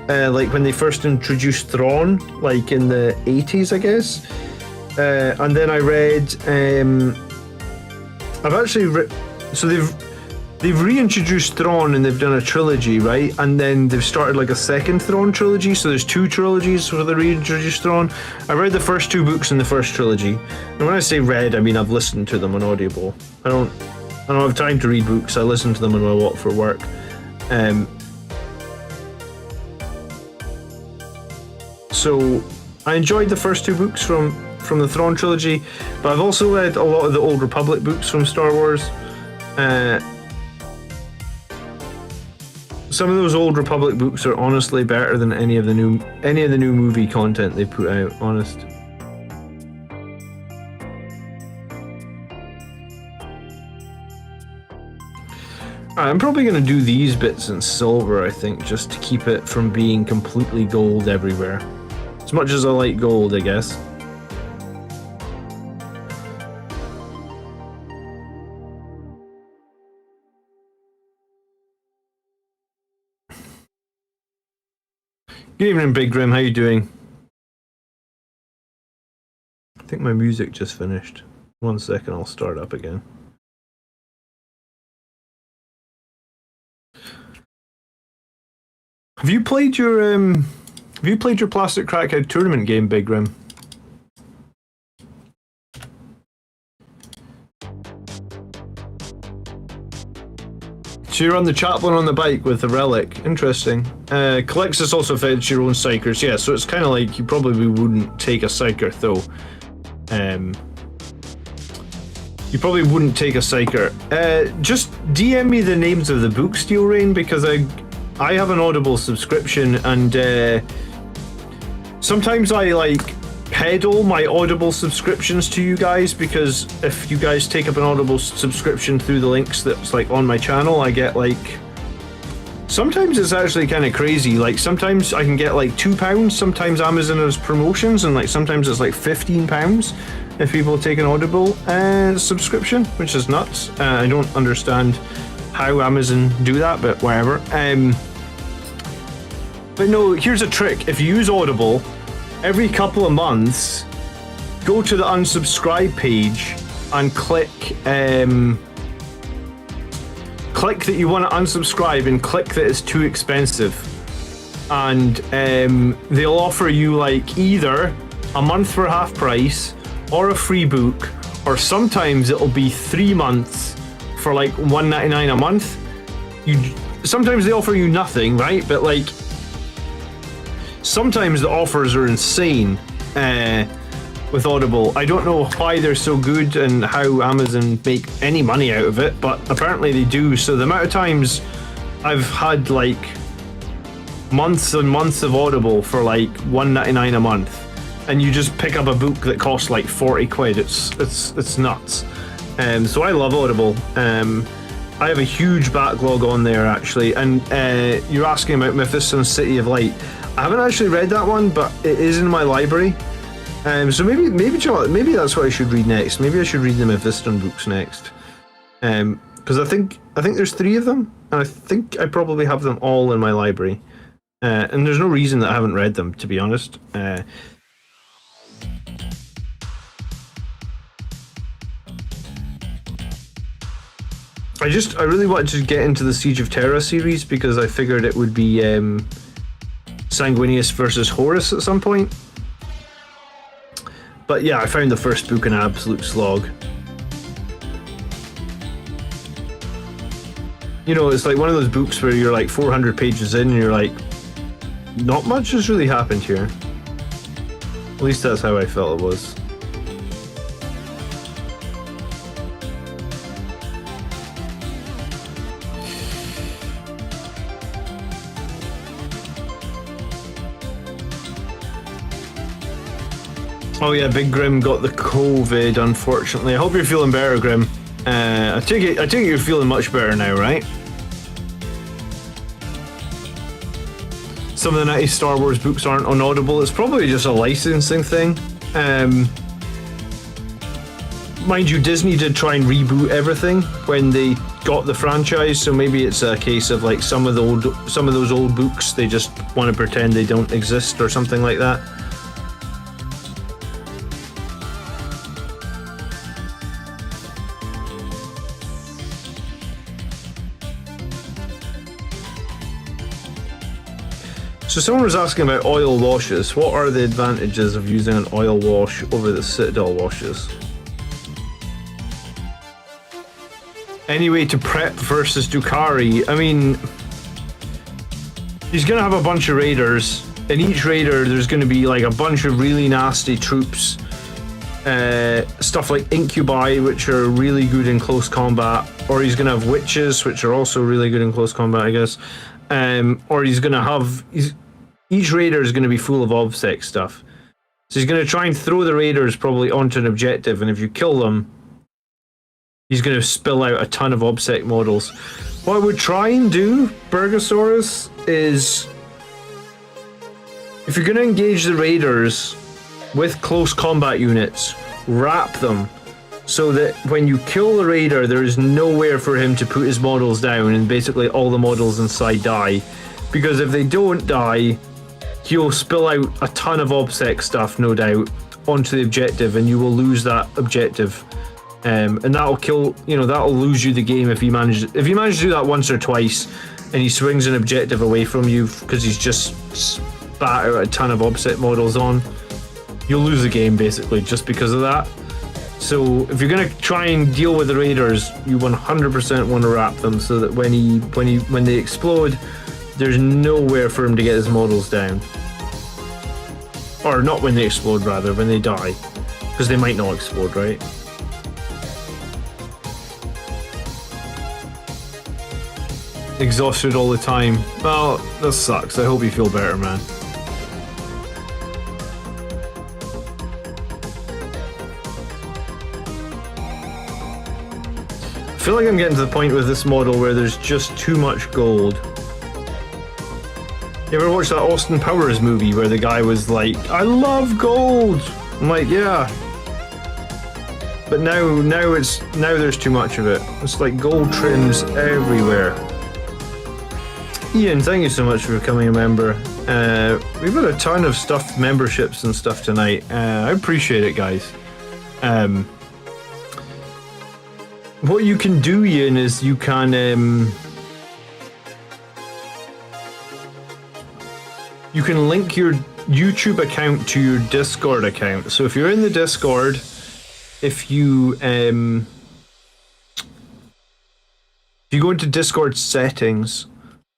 like when they first introduced Thrawn, like in the 80s, I guess. And then I read, I've actually so they've reintroduced Thrawn and they've done a trilogy, right? And then they've started like a second Thrawn trilogy, so there's 2 trilogies for the reintroduced Thrawn. I read the first 2 books in the first trilogy, and when I say read, I mean I've listened to them on Audible. I don't have time to read books. I listen to them on my walk for work. So I enjoyed the first 2 books from the Thrawn trilogy, but I've also read a lot of the Old Republic books from Star Wars. Some of those Old Republic books are honestly better than any of the new movie content they put out, honest. I'm probably going to do these bits in silver, I think, just to keep it from being completely gold everywhere. As much as I like gold, I guess. Good evening, Big Grim. How you doing? I think my music just finished. 1 second, I'll start up again. Have you played your Plastic Crackhead tournament game, Big Grim? So you're on the Chaplain on the bike with the relic. Interesting. Calixtus also fetched your own psychers. Yeah, so it's kind of like you probably wouldn't take a psyker, though. You probably wouldn't take a psyker. Just DM me the names of the books, Steel Rain, because I have an Audible subscription, and sometimes I like peddle my Audible subscriptions to you guys, because if you guys take up an Audible subscription through the links that's like on my channel, I get like, sometimes it's actually kind of crazy. Like sometimes I can get like £2, sometimes Amazon has promotions, and like sometimes it's like £15 if people take an Audible subscription, which is nuts. I don't understand how Amazon do that, but whatever. But no, here's a trick. If you use Audible, every couple of months, go to the unsubscribe page and click that you want to unsubscribe and click that it's too expensive. And they'll offer you like either a month for half price or a free book, or sometimes it'll be 3 months for like $1.99 a month. Sometimes they offer you nothing, right? But like, sometimes the offers are insane with Audible. I don't know why they're so good and how Amazon make any money out of it, but apparently they do. So the amount of times I've had like months and months of Audible for like $1.99 a month, and you just pick up a book that costs like 40 quid. It's nuts. So I love Audible. I have a huge backlog on there actually, and you're asking about Mephiston's City of Light. I haven't actually read that one, but it is in my library. So maybe that's what I should read next. Maybe I should read the Mephiston books next, because I think there's 3 of them, and I think I probably have them all in my library. And there's no reason that I haven't read them, to be honest. I really wanted to get into the Siege of Terra series because I figured it would be Sanguinius versus Horus at some point. But yeah, I found the first book an absolute slog. You know, it's like one of those books where you're like 400 pages in and you're like, not much has really happened here. At least that's how I felt it was. Oh yeah, Big Grim got the COVID, unfortunately. I hope you're feeling better, Grim. I take it you're feeling much better now, right? Some of the 90s Star Wars books aren't on Audible. It's probably just a licensing thing. Mind you, Disney did try and reboot everything when they got the franchise, so maybe it's a case of like some of those old books, they just want to pretend they don't exist or something like that. So someone was asking about oil washes. What are the advantages of using an oil wash over the Citadel washes? Any way to prep versus Drukhari? I mean, he's gonna have a bunch of raiders. In each raider, there's gonna be like a bunch of really nasty troops. Stuff like incubi, which are really good in close combat, or he's gonna have witches, which are also really good in close combat, I guess. Or he's gonna have each raider is gonna be full of obsec stuff, so he's gonna try and throw the raiders probably onto an objective, and if you kill them, he's gonna spill out a ton of obsec models. What I would try and do, Burgosaurus, is if you're gonna engage the raiders with close combat units, wrap them so that when you kill the raider, there is nowhere for him to put his models down, and basically all the models inside die. Because if they don't die, he'll spill out a ton of obsec stuff, no doubt, onto the objective, and you will lose that objective. And that'll kill, that'll lose you the game if you manage to do that once or twice, and he swings an objective away from you because he's just spat out a ton of obsec models on. You'll lose the game basically just because of that. So if you're gonna try and deal with the raiders, you 100% want to wrap them so that when they explode, there's nowhere for him to get his models down. Or not when they explode, rather, when they die, because they might not explode, right? Exhausted all the time. Well, that sucks. I hope you feel better, man. I feel like I'm getting to the point with this model where there's just too much gold. You ever watch that Austin Powers movie where the guy was like, I love gold? I'm like, yeah. But now there's too much of it. It's like gold trims everywhere. Ian, thank you so much for becoming a member. We've got a ton of memberships and stuff tonight. I appreciate it, guys. What you can do, Ian, is you can link your YouTube account to your Discord account. So if you're in the Discord, if you go into Discord settings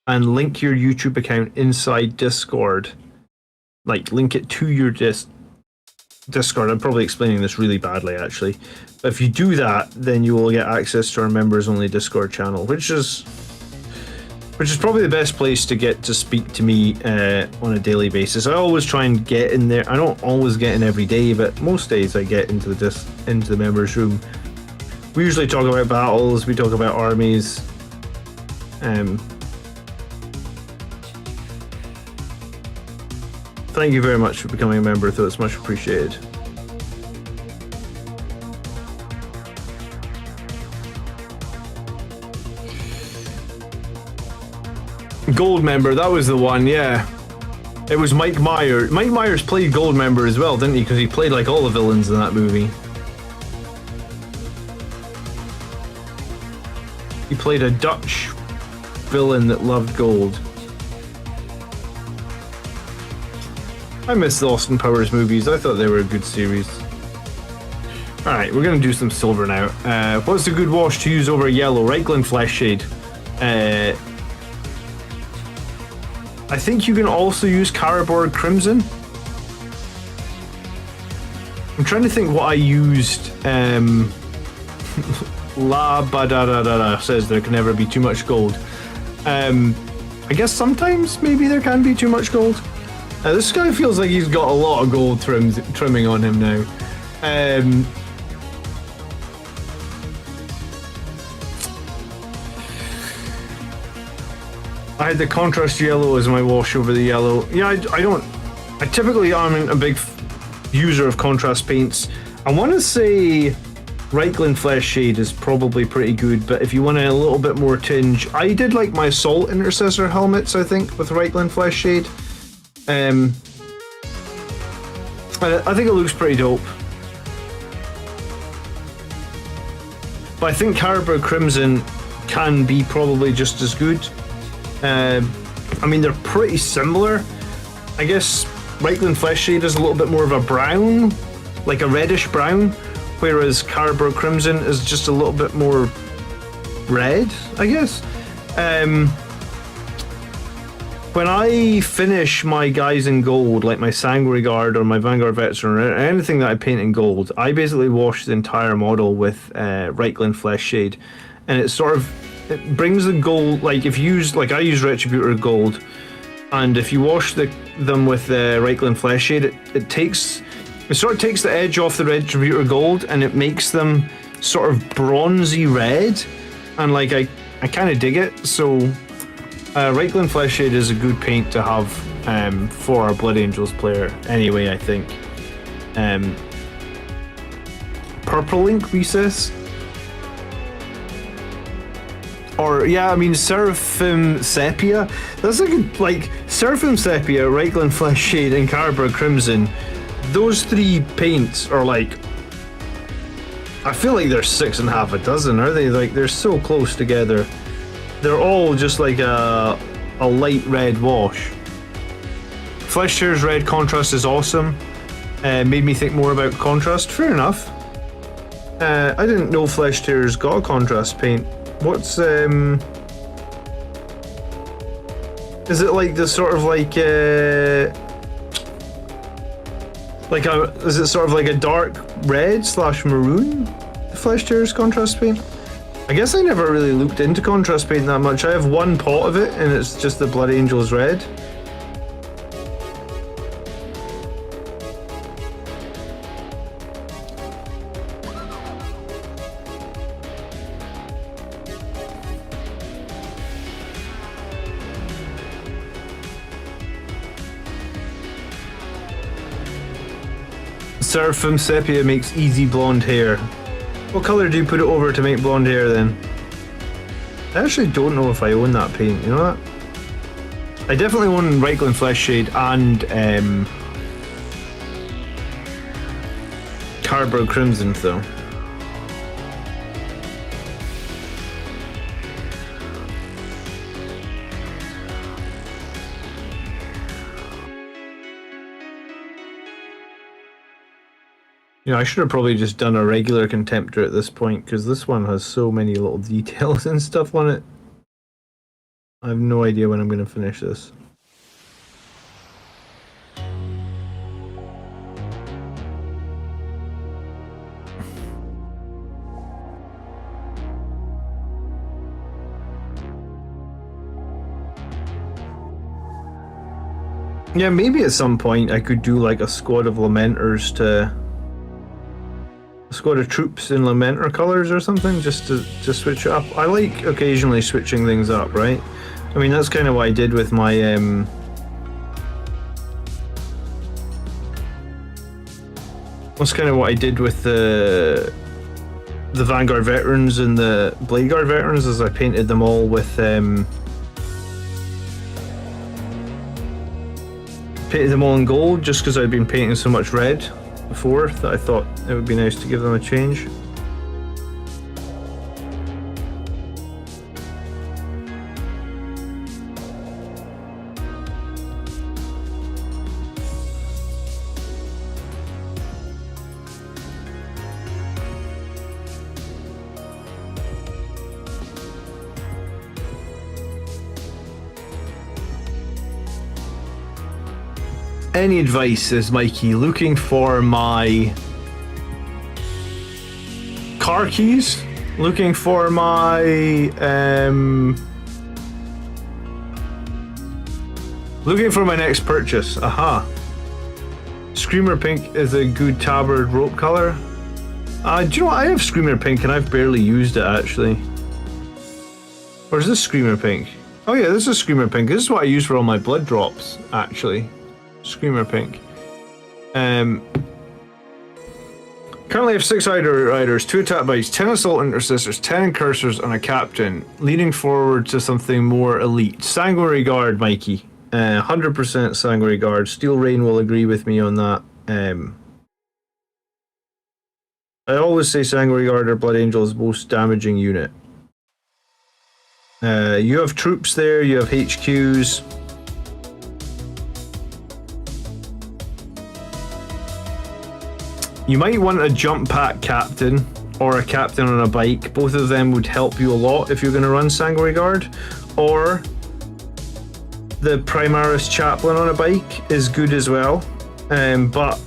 and link your YouTube account inside Discord, like link it to your Discord. I'm probably explaining this really badly, actually. But if you do that, then you will get access to our members-only Discord channel, which is probably the best place to get to speak to me on a daily basis. I always try and get in there. I don't always get in every day, but most days I get into the members room. We usually talk about battles. We talk about armies. Thank you very much for becoming a member, though. It's much appreciated. Gold member, that was the one, yeah. It was Mike Myers. Mike Myers played Gold member as well, didn't he? Because he played like all the villains in that movie. He played a Dutch villain that loved gold. I miss the Austin Powers movies. I thought they were a good series. Alright, we're going to do some silver now. What's a good wash to use over yellow? Reichland Flesh Shade. I think you can also use Caraborg Crimson. I'm trying to think what I used. La Badadadada says there can never be too much gold. I guess sometimes maybe there can be too much gold. This guy feels like he's got a lot of gold trimming on him now. I had the contrast yellow as my wash over the yellow. Yeah, I typically aren't a big user of contrast paints. I want to say Reichland Flesh Shade is probably pretty good, but if you want a little bit more tinge, I did like my Assault Intercessor helmets, I think, with Reichland Flesh Shade. I think it looks pretty dope. But I think Caraborg Crimson can be probably just as good. I mean, they're pretty similar. I guess Reichland Flesh Shade is a little bit more of a brown, like a reddish brown, whereas Carberg Crimson is just a little bit more red, I guess. When I finish my guys in gold, like my Sanguinary Guard or my Vanguard Veteran or anything that I paint in gold, I basically wash the entire model with Reichland Flesh Shade, and it brings the gold. Like if you use, like I use Retributor gold, and if you wash them with Reichland Flesh Shade, it sort of takes the edge off the Retributor gold, and it makes them sort of bronzy red, and like I kind of dig it. So. Reichland Flesh Shade is a good paint to have for our Blood Angels player anyway, I think. Purple Ink Recess? Or, yeah, I mean, Seraphim Sepia? That's a good, like, Seraphim Sepia, Reichland Flesh Shade, and Carberg Crimson. Those three paints are like... I feel like they're 6.5 a dozen, are they? Like, they're so close together. They're all just like a light red wash. Flesh Tear's red contrast is awesome. Made me think more about contrast. Fair enough. I didn't know Flesh Tear's got a contrast paint. What's is it like the sort of like is it sort of like a dark red / maroon? The Flesh Tear's contrast paint? I guess I never really looked into contrast paint that much. I have one pot of it, and it's just the Blood Angels red. Seraphim Sepia makes easy blonde hair. What colour do you put it over to make blonde hair then? I actually don't know if I own that paint, you know that? I definitely own Reichland Flesh Shade and Carberg Crimson though. You know, I should have probably just done a regular Contemptor at this point, because this one has so many little details and stuff on it. I have no idea when I'm going to finish this. Yeah, maybe at some point I could do like a squad of Lamenters to... a squad of troops in Lamenter colors or something, just to switch it up. I like occasionally switching things up, right? I mean, that's kind of what I did with my that's kind of what I did with the Vanguard Veterans and the Blade Guard Veterans, is I painted them all with painted them all in gold, just because I'd been painting so much red before that I thought it would be nice to give them a change. Any advice, says Mikey, looking for my car keys, looking for my looking for my next purchase. Aha. Screamer Pink is a good tabard rope color. Do you know what? I have Screamer Pink and I've barely used it actually. Or is this Screamer Pink? Oh yeah, this is Screamer Pink. This is what I use for all my blood drops actually. Screamer Pink. Currently have 6 riders, 2 attack bikes, 10 assault intercessors, 10 incursors, and a captain, leaning forward to something more elite. Sanguinary Guard, Mikey. 100% Sanguinary Guard. Steel Rain will agree with me on that. I always say Sanguinary Guard or Blood Angel's most damaging unit. You have troops there, you have HQs. You might want a jump pack captain or a captain on a bike. Both of them would help you a lot if you're going to run Sanguinary Guard. Or the Primaris Chaplain on a bike is good as well. But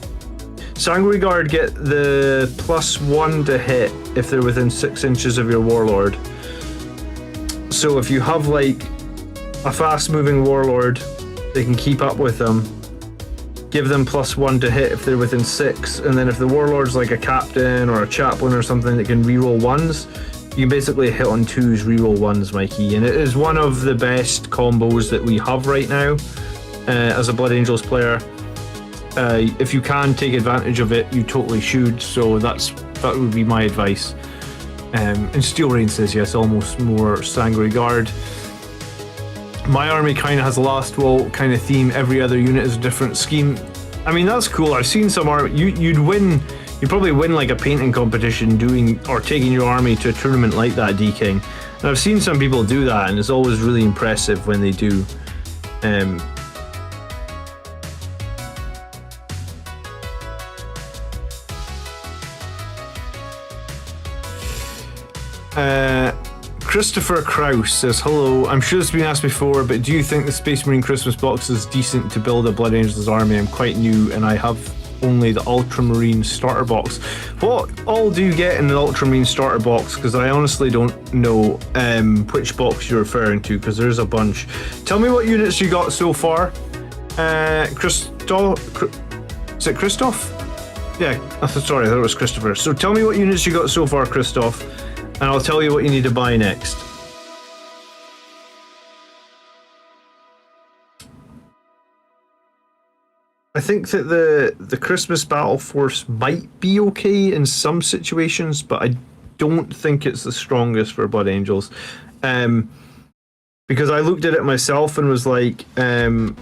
Sanguinary Guard get the +1 to hit if they're within 6 inches of your Warlord. So if you have like a fast moving Warlord, they can keep up with them. Give them +1 to hit if they're within 6, and then if the Warlord's like a captain or a chaplain or something that can reroll 1s, you can basically hit on 2s, reroll 1s, Mikey. And it is one of the best combos that we have right now as a Blood Angels player. If you can take advantage of it, you totally should. So that would be my advice. And Steel Rain says yes, almost more Sanguinary Guard. My army kind of has a Last Wall kind of theme. Every other unit is a different scheme. I mean, that's cool. I've seen some army. You'd probably win like a painting competition taking your army to a tournament like that, D-King. And I've seen some people do that, and it's always really impressive when they do. Christopher Kraus says, hello, I'm sure this has been asked before, but do you think the Space Marine Christmas box is decent to build a Blood Angels army? I'm quite new and I have only the Ultramarine starter box. What all do you get in the Ultramarine starter box? Because I honestly don't know which box you're referring to, because there's a bunch. Tell me what units you got so far. Is it Christoph? Yeah, sorry, I thought it was Christopher. So tell me what units you got so far, Christoph, and I'll tell you what you need to buy next. I think that the Christmas Battle Force might be okay in some situations, but I don't think it's the strongest for Blood Angels. Because I looked at it myself and was like, if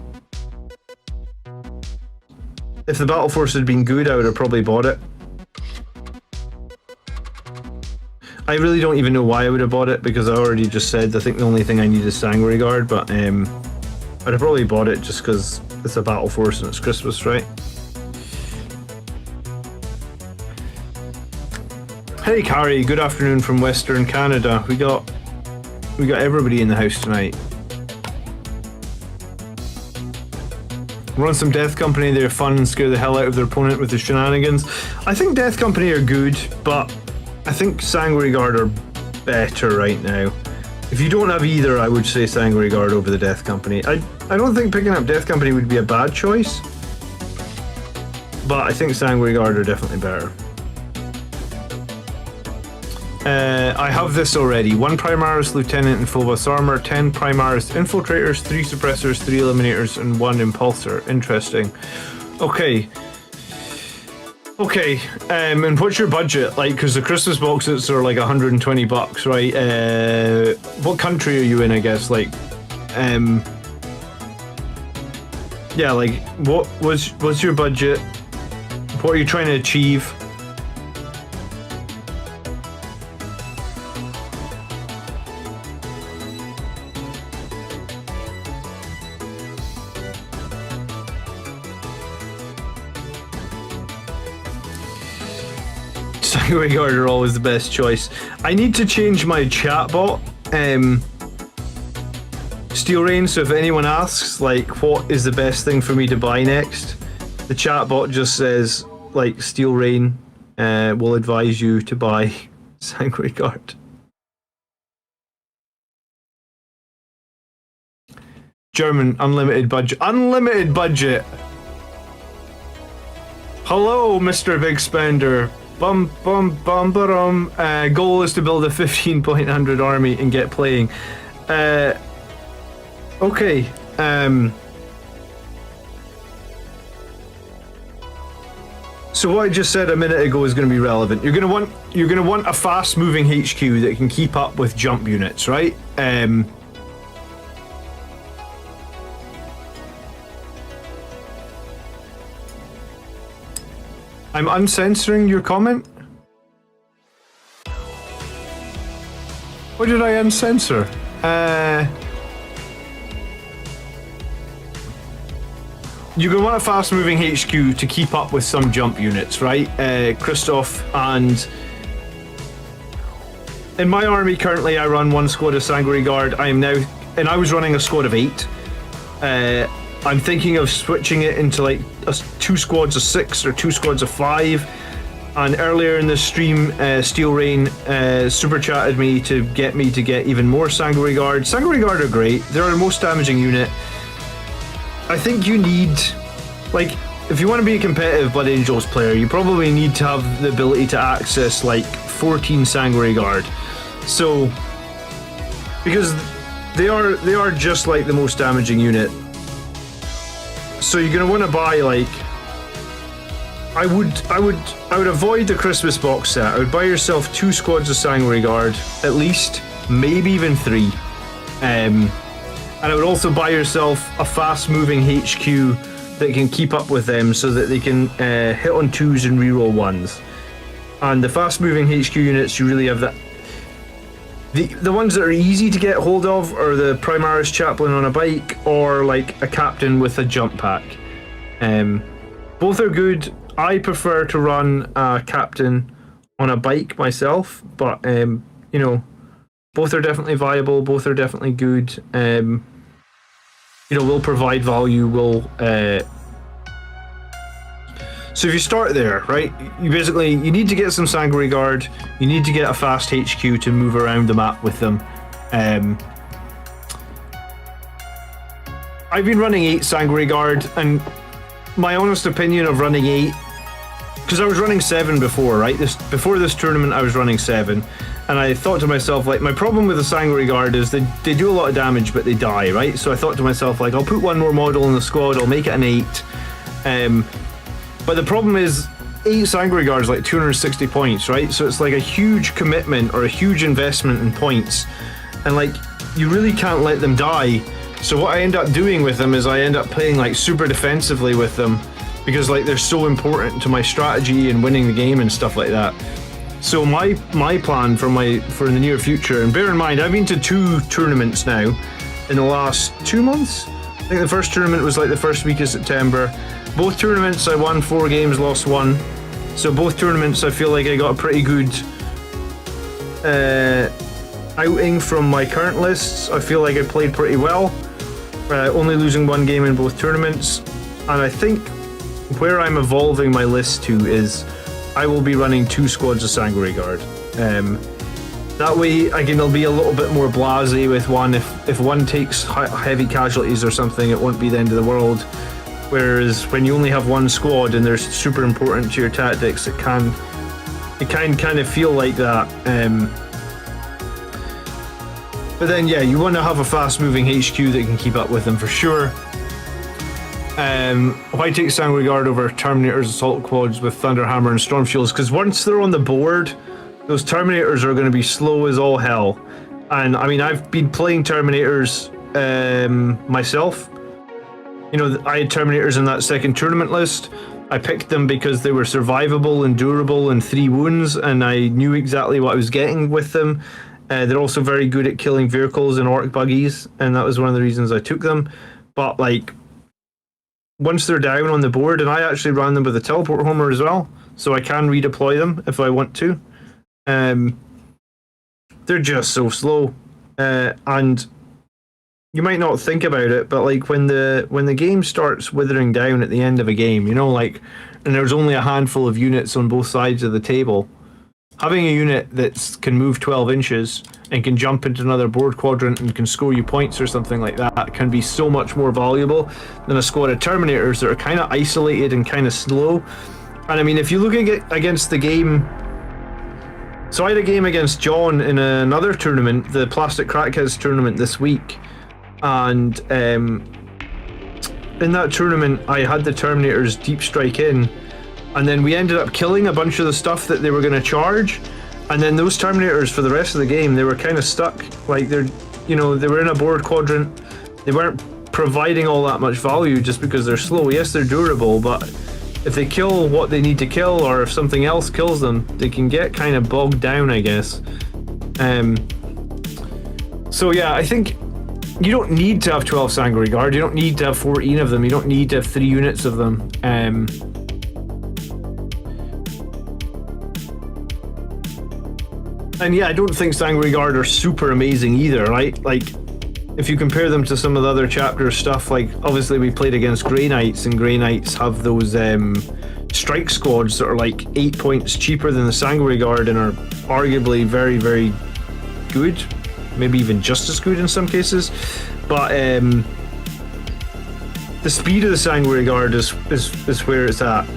the Battle Force had been good, I would have probably bought it. I really don't even know why I would have bought it, because I already just said I think the only thing I need is Sanguinary Guard, but I'd have probably bought it just because it's a Battle Force and it's Christmas, right? Hey Carrie, good afternoon from Western Canada. We got everybody in the house tonight. Run some Death Company, they're fun and scare the hell out of their opponent with the shenanigans. I think Death Company are good, but I think Sanguinary Guard are better right now. If you don't have either, I would say Sanguinary Guard over the Death Company. I don't think picking up Death Company would be a bad choice, but I think Sanguinary Guard are definitely better. I have this already. 1 Primaris Lieutenant in full bus armor, 10 Primaris Infiltrators, 3 Suppressors, 3 Eliminators, and 1 Impulsor. Interesting. Okay, and what's your budget? Like, because the Christmas boxes are like $120, right? What country are you in, I guess? Like, yeah, like, what's your budget? What are you trying to achieve? Sanguinary Guard are always the best choice. I need to change my chatbot, Steel Rain, so if anyone asks, like, what is the best thing for me to buy next, the chatbot just says, like, Steel Rain will advise you to buy Sanguinary Guard. German, unlimited budget. Unlimited budget! Hello, Mr. Big Spender. Bum bum bum ba-dum. Goal is to build a 15.100 army and get playing. Okay. So what I just said a minute ago is going to be relevant. You're going to want a fast-moving HQ that can keep up with jump units, right? I'm uncensoring your comment. What did I uncensor? you're going to want a fast-moving HQ to keep up with some jump units, right? Christoph, and in my army currently, I run one squad of Sanguinary Guard. I am now, and I was running a squad of 8. I'm thinking of switching it into like 2 squads of 6 or 2 squads of 5. And earlier in the stream, Steel Rain super chatted me to get even more Sanguinary Guard. Sanguinary Guard are great. They're our most damaging unit. I think you need, like, if you want to be a competitive Blood Angels player, you probably need to have the ability to access like 14 Sanguinary Guard. So, because they are just like the most damaging unit. So you're gonna want to buy like, I would avoid the Christmas box set. I would buy yourself 2 squads of Sanguinary Guard, at least, maybe even 3. And I would also buy yourself a fast-moving HQ that can keep up with them so that they can hit on 2s and reroll 1s. And the fast-moving HQ units, you really have that. The ones that are easy to get hold of are the Primaris Chaplain on a bike or like a Captain with a jump pack. Both are good. I prefer to run a Captain on a bike myself, but you know, both are definitely viable. Both are definitely good. You know, will provide value. So if you start there, right, you need to get some Sanguinary Guard. You need to get a fast HQ to move around the map with them. I've been running 8 Sanguinary Guard, and my honest opinion of running 8, because I was running 7 before, right? Before this tournament, I was running 7, and I thought to myself, like, my problem with the Sanguinary Guard is they do a lot of damage, but they die, right? So I thought to myself, like, I'll put 1 more model in the squad, I'll make it an 8. But the problem is, 8 Sanguinary Guard is like 260 points, right? So it's like a huge commitment or a huge investment in points, and like, you really can't let them die. So what I end up doing with them is I end up playing like super defensively with them, because like they're so important to my strategy and winning the game and stuff like that. So my plan for the near future, and bear in mind I've been to 2 tournaments now in the last 2 months. I think the first tournament was like the first week of September. Both tournaments I won 4 games, lost 1. So both tournaments I feel like I got a pretty good outing from my current lists. I feel like I played pretty well, only losing 1 game in both tournaments. And I think where I'm evolving my list to is I will be running 2 squads of Sanguinary Guard. That way I can be a little bit more blasé with one. If one takes heavy casualties or something, it won't be the end of the world. Whereas when you only have 1 squad and they're super important to your tactics, it can kind of feel like that. But then yeah, you want to have a fast moving HQ that can keep up with them for sure. Why take Sanguinary Guard over Terminators, Assault Quads with Thunderhammer and Storm Shields? Because once they're on the board, those Terminators are going to be slow as all hell. And I mean, I've been playing Terminators myself. You know, I had Terminators in that second tournament list. I picked them because they were survivable and durable and 3 wounds, and I knew exactly what I was getting with them. They're also very good at killing vehicles and orc buggies, and that was one of the reasons I took them. But like, once they're down on the board, and I actually ran them with a teleport homer as well, so I can redeploy them if I want to. They're just so slow, and you might not think about it, but like when the game starts withering down at the end of a game, you know, like, and there's only a handful of units on both sides of the table, having a unit that can move 12 inches and can jump into another board quadrant and can score you points or something like that can be so much more valuable than a squad of Terminators that are kind of isolated and kind of slow. And I mean, if you look against the game, so I had a game against John in another tournament, the Plastic Crackheads tournament this week, and in that tournament I had the Terminators deep strike in, and then we ended up killing a bunch of the stuff that they were going to charge, and then those Terminators for the rest of the game, they were kind of stuck. Like, they were in a board quadrant, they weren't providing all that much value just because they're slow. Yes, they're durable, but if they kill what they need to kill, or if something else kills them, they can get kind of bogged down, I guess. So yeah, I think you don't need to have 12 Sanguinary Guard. You don't need to have 14 of them. You don't need to have 3 units of them. And yeah, I don't think Sanguinary Guard are super amazing either, right? Like, if you compare them to some of the other chapter stuff, like obviously we played against Grey Knights, and Grey Knights have those strike squads that are like 8 points cheaper than the Sanguinary Guard and are arguably very, very good, maybe even just as good in some cases. But the speed of the Sanguinary Guard is where it's at.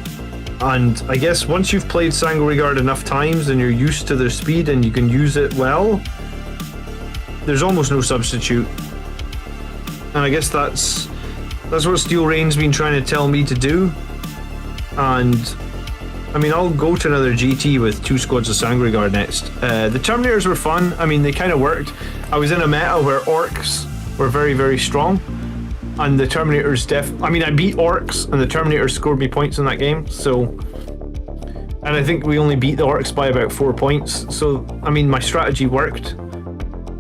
And I guess once you've played Sanguinary Guard enough times and you're used to their speed and you can use it well, there's almost no substitute. And I guess that's what Steel Rain's been trying to tell me to do. And I mean, I'll go to another GT with 2 squads of Sanguinary Guard next. The Terminators were fun. I mean, they kind of worked. I was in a meta where Orcs were very, very strong, and the Terminators I mean, I beat Orcs, and the Terminators scored me points in that game. So, and I think we only beat the Orcs by about 4 points. So, I mean, my strategy worked.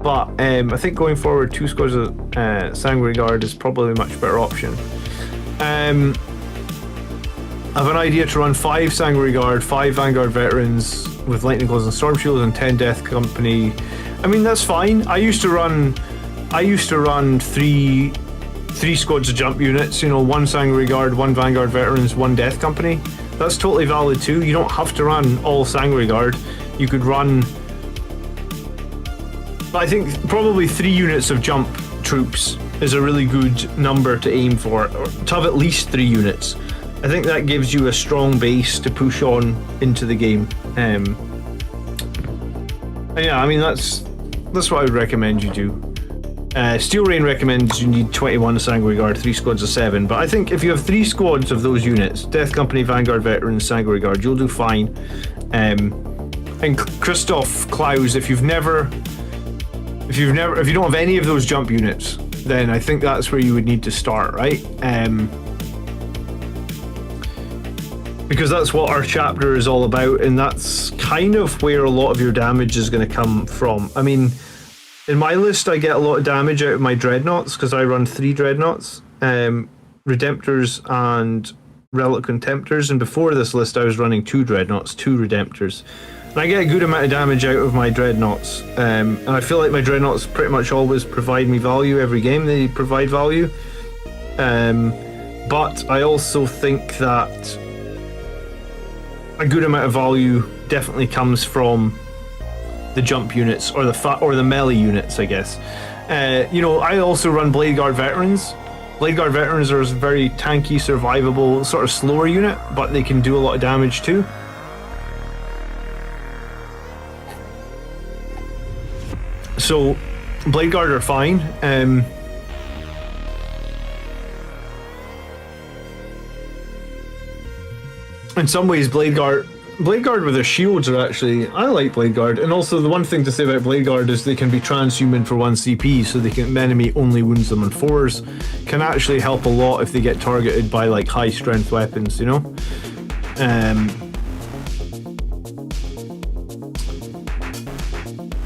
But I think going forward, 2 squads of Sanguinary Guard is probably a much better option. I have an idea to run 5 Sanguinary Guard, 5 Vanguard Veterans with Lightning Claws and Storm Shields, and 10 Death Company. I mean, that's fine. I used to run 3 squads of jump units. You know, 1 Sanguinary Guard, 1 Vanguard Veterans, 1 Death Company. That's totally valid too. You don't have to run all Sanguinary Guard. You could run, I think, probably 3 units of jump troops is a really good number to aim for, or to have at least 3 units. I think that gives you a strong base to push on into the game. And yeah, I mean, that's what I would recommend you do. Steel Rain recommends you need 21 Sanguinary Guard, 3 squads of 7, but I think if you have 3 squads of those units, Death Company, Vanguard Veterans, Sanguinary Guard, you'll do fine. And Christoph Klaus, if you don't have any of those jump units, then I think that's where you would need to start, right? Because that's what our chapter is all about, and that's kind of where a lot of your damage is going to come from. I mean, in my list, I get a lot of damage out of my Dreadnoughts because I run 3 Dreadnoughts, Redemptors and Relic Contemptors, and before this list I was running 2 Dreadnoughts, 2 Redemptors. And I get a good amount of damage out of my Dreadnoughts, and I feel like my Dreadnoughts pretty much always provide me value every game. They provide value, but I also think that a good amount of value definitely comes from the jump units or the melee units, I guess. You know, I also run Blade Guard Veterans. Blade Guard Veterans are a very tanky, survivable, sort of slower unit, but they can do a lot of damage too. So, Blade Guard are fine. In some ways, Blade Guard with their shields are actually, I like Blade Guard. And also the one thing to say about Blade Guard is they can be transhuman for 1 CP, so they can, enemy only wounds them on 4s. Can actually help a lot if they get targeted by like high strength weapons, you know?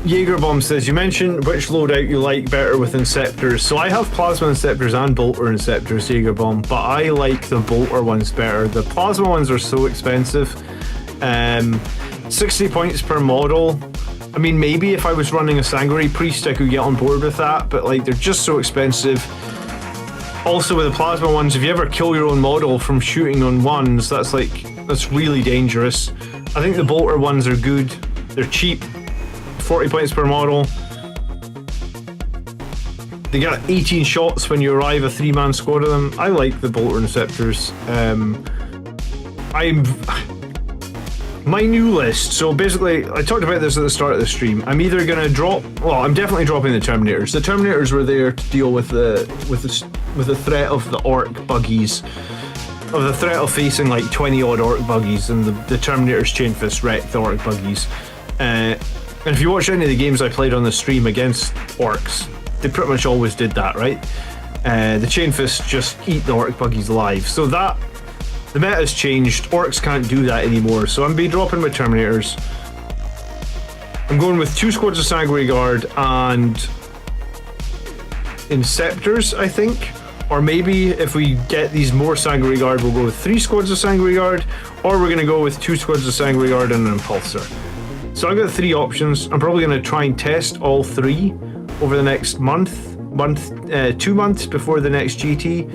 Jaegerbomb says, you mentioned which loadout you like better with Inceptors. So I have Plasma Inceptors and Bolter Inceptors, Jaegerbomb, but I like the Bolter ones better. The Plasma ones are so expensive. 60 points per model. I mean, maybe if I was running a Sanguinary Priest I could get on board with that, but like, they're just so expensive. Also with the Plasma ones, if you ever kill your own model from shooting on 1s, that's really dangerous. I think the Bolter ones are good. They're cheap. 40 points per model. They get 18 shots when you arrive, a 3-man squad of them. I like the Bolter Inceptors. My new list, so basically, I talked about this at the start of the stream. I'm either gonna I'm definitely dropping the Terminators. The Terminators were there to deal with the threat of the Orc buggies, of the threat of facing like 20 odd Orc buggies, and the Terminators Chain Fist wrecked the Orc buggies. And if you watch any of the games I played on the stream against Orcs, they pretty much always did that, right? The Chain Fists just eat the Orc buggies alive. So the meta's changed. Orcs can't do that anymore. So I'm dropping my Terminators. I'm going with 2 squads of Sanguinary Guard and in Scepters, I think. Or maybe if we get these more Sangre Guard, we'll go with 3 squads of Sangre Guard, or we're going to go with 2 squads of Sangre Guard and an Impulsor. So I've got 3 options. I'm probably going to try and test all 3 over the next 2 months before the next GT.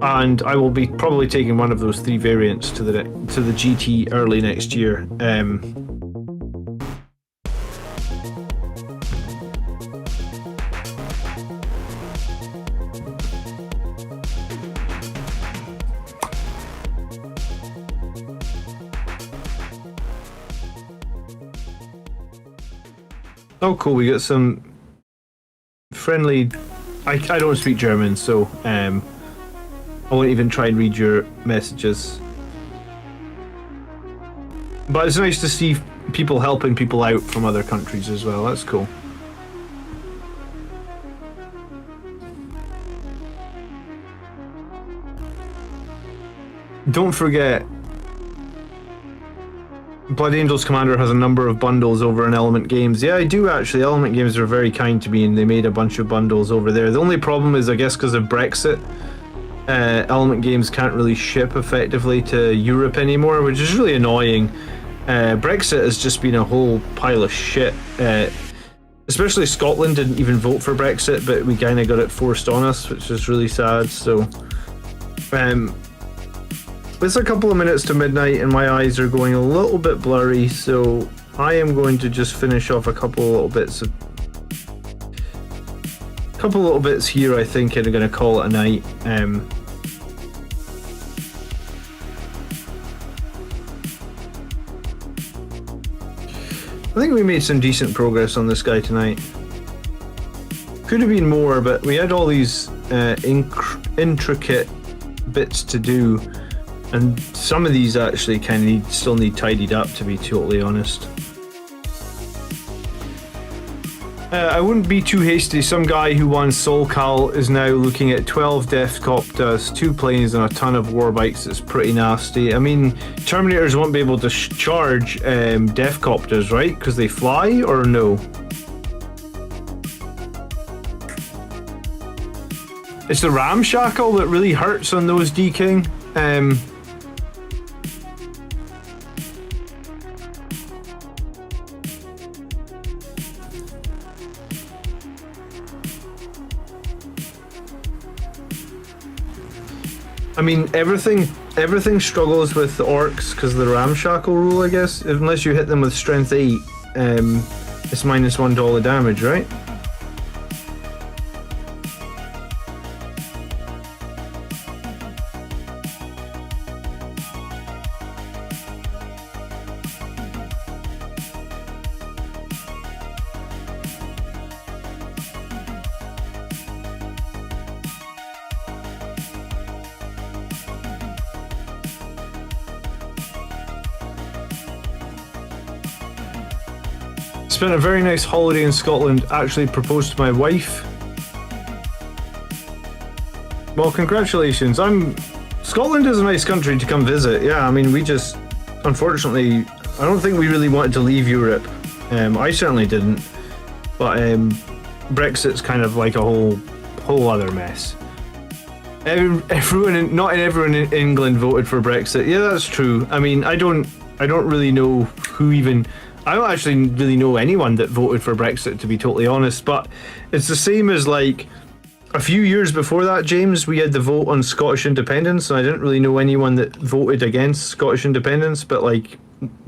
And I will be probably taking one of those 3 variants to the GT early next year. Oh, cool. We got some friendly... I don't speak German, so I won't even try and read your messages. But it's nice to see people helping people out from other countries as well. That's cool. Don't forget, Blood Angels Commander has a number of bundles over in Element Games. Yeah, I do actually. Element Games are very kind to me and they made a bunch of bundles over there. The only problem is, I guess, because of Brexit, Element Games can't really ship effectively to Europe anymore, which is really annoying. Brexit has just been a whole pile of shit. Especially Scotland didn't even vote for Brexit, but we kind of got it forced on us, which is really sad. So, it's a couple of minutes to midnight and my eyes are going a little bit blurry, so I am going to just finish off a couple little bits here, I think, and I'm going to call it a night. I think we made some decent progress on this guy tonight. Could have been more, but we had all these intricate bits to do. And some of these actually kind of still need tidied up, to be totally honest. I wouldn't be too hasty. Some guy who won Solcal is now looking at 12 Deathcopters, 2 planes and a ton of Warbikes. It's pretty nasty. I mean, Terminators won't be able to charge Deathcopters, right? Because they fly, or no? It's the Ramshackle that really hurts on those, D-King. I mean, everything struggles with the orcs because of the Ramshackle rule, I guess. Unless you hit them with strength 8, it's -$1 damage, right? Spent a very nice holiday in Scotland. Actually proposed to my wife. Well, congratulations. Scotland is a nice country to come visit. Yeah, I mean, we just, unfortunately, I don't think we really wanted to leave Europe. I certainly didn't. But Brexit's kind of like a whole other mess. Not everyone in England voted for Brexit. Yeah, that's true. I mean, I don't really know who even. I don't actually really know anyone that voted for Brexit, to be totally honest, but it's the same as like a few years before that, James, we had the vote on Scottish independence, and I didn't really know anyone that voted against Scottish independence, but like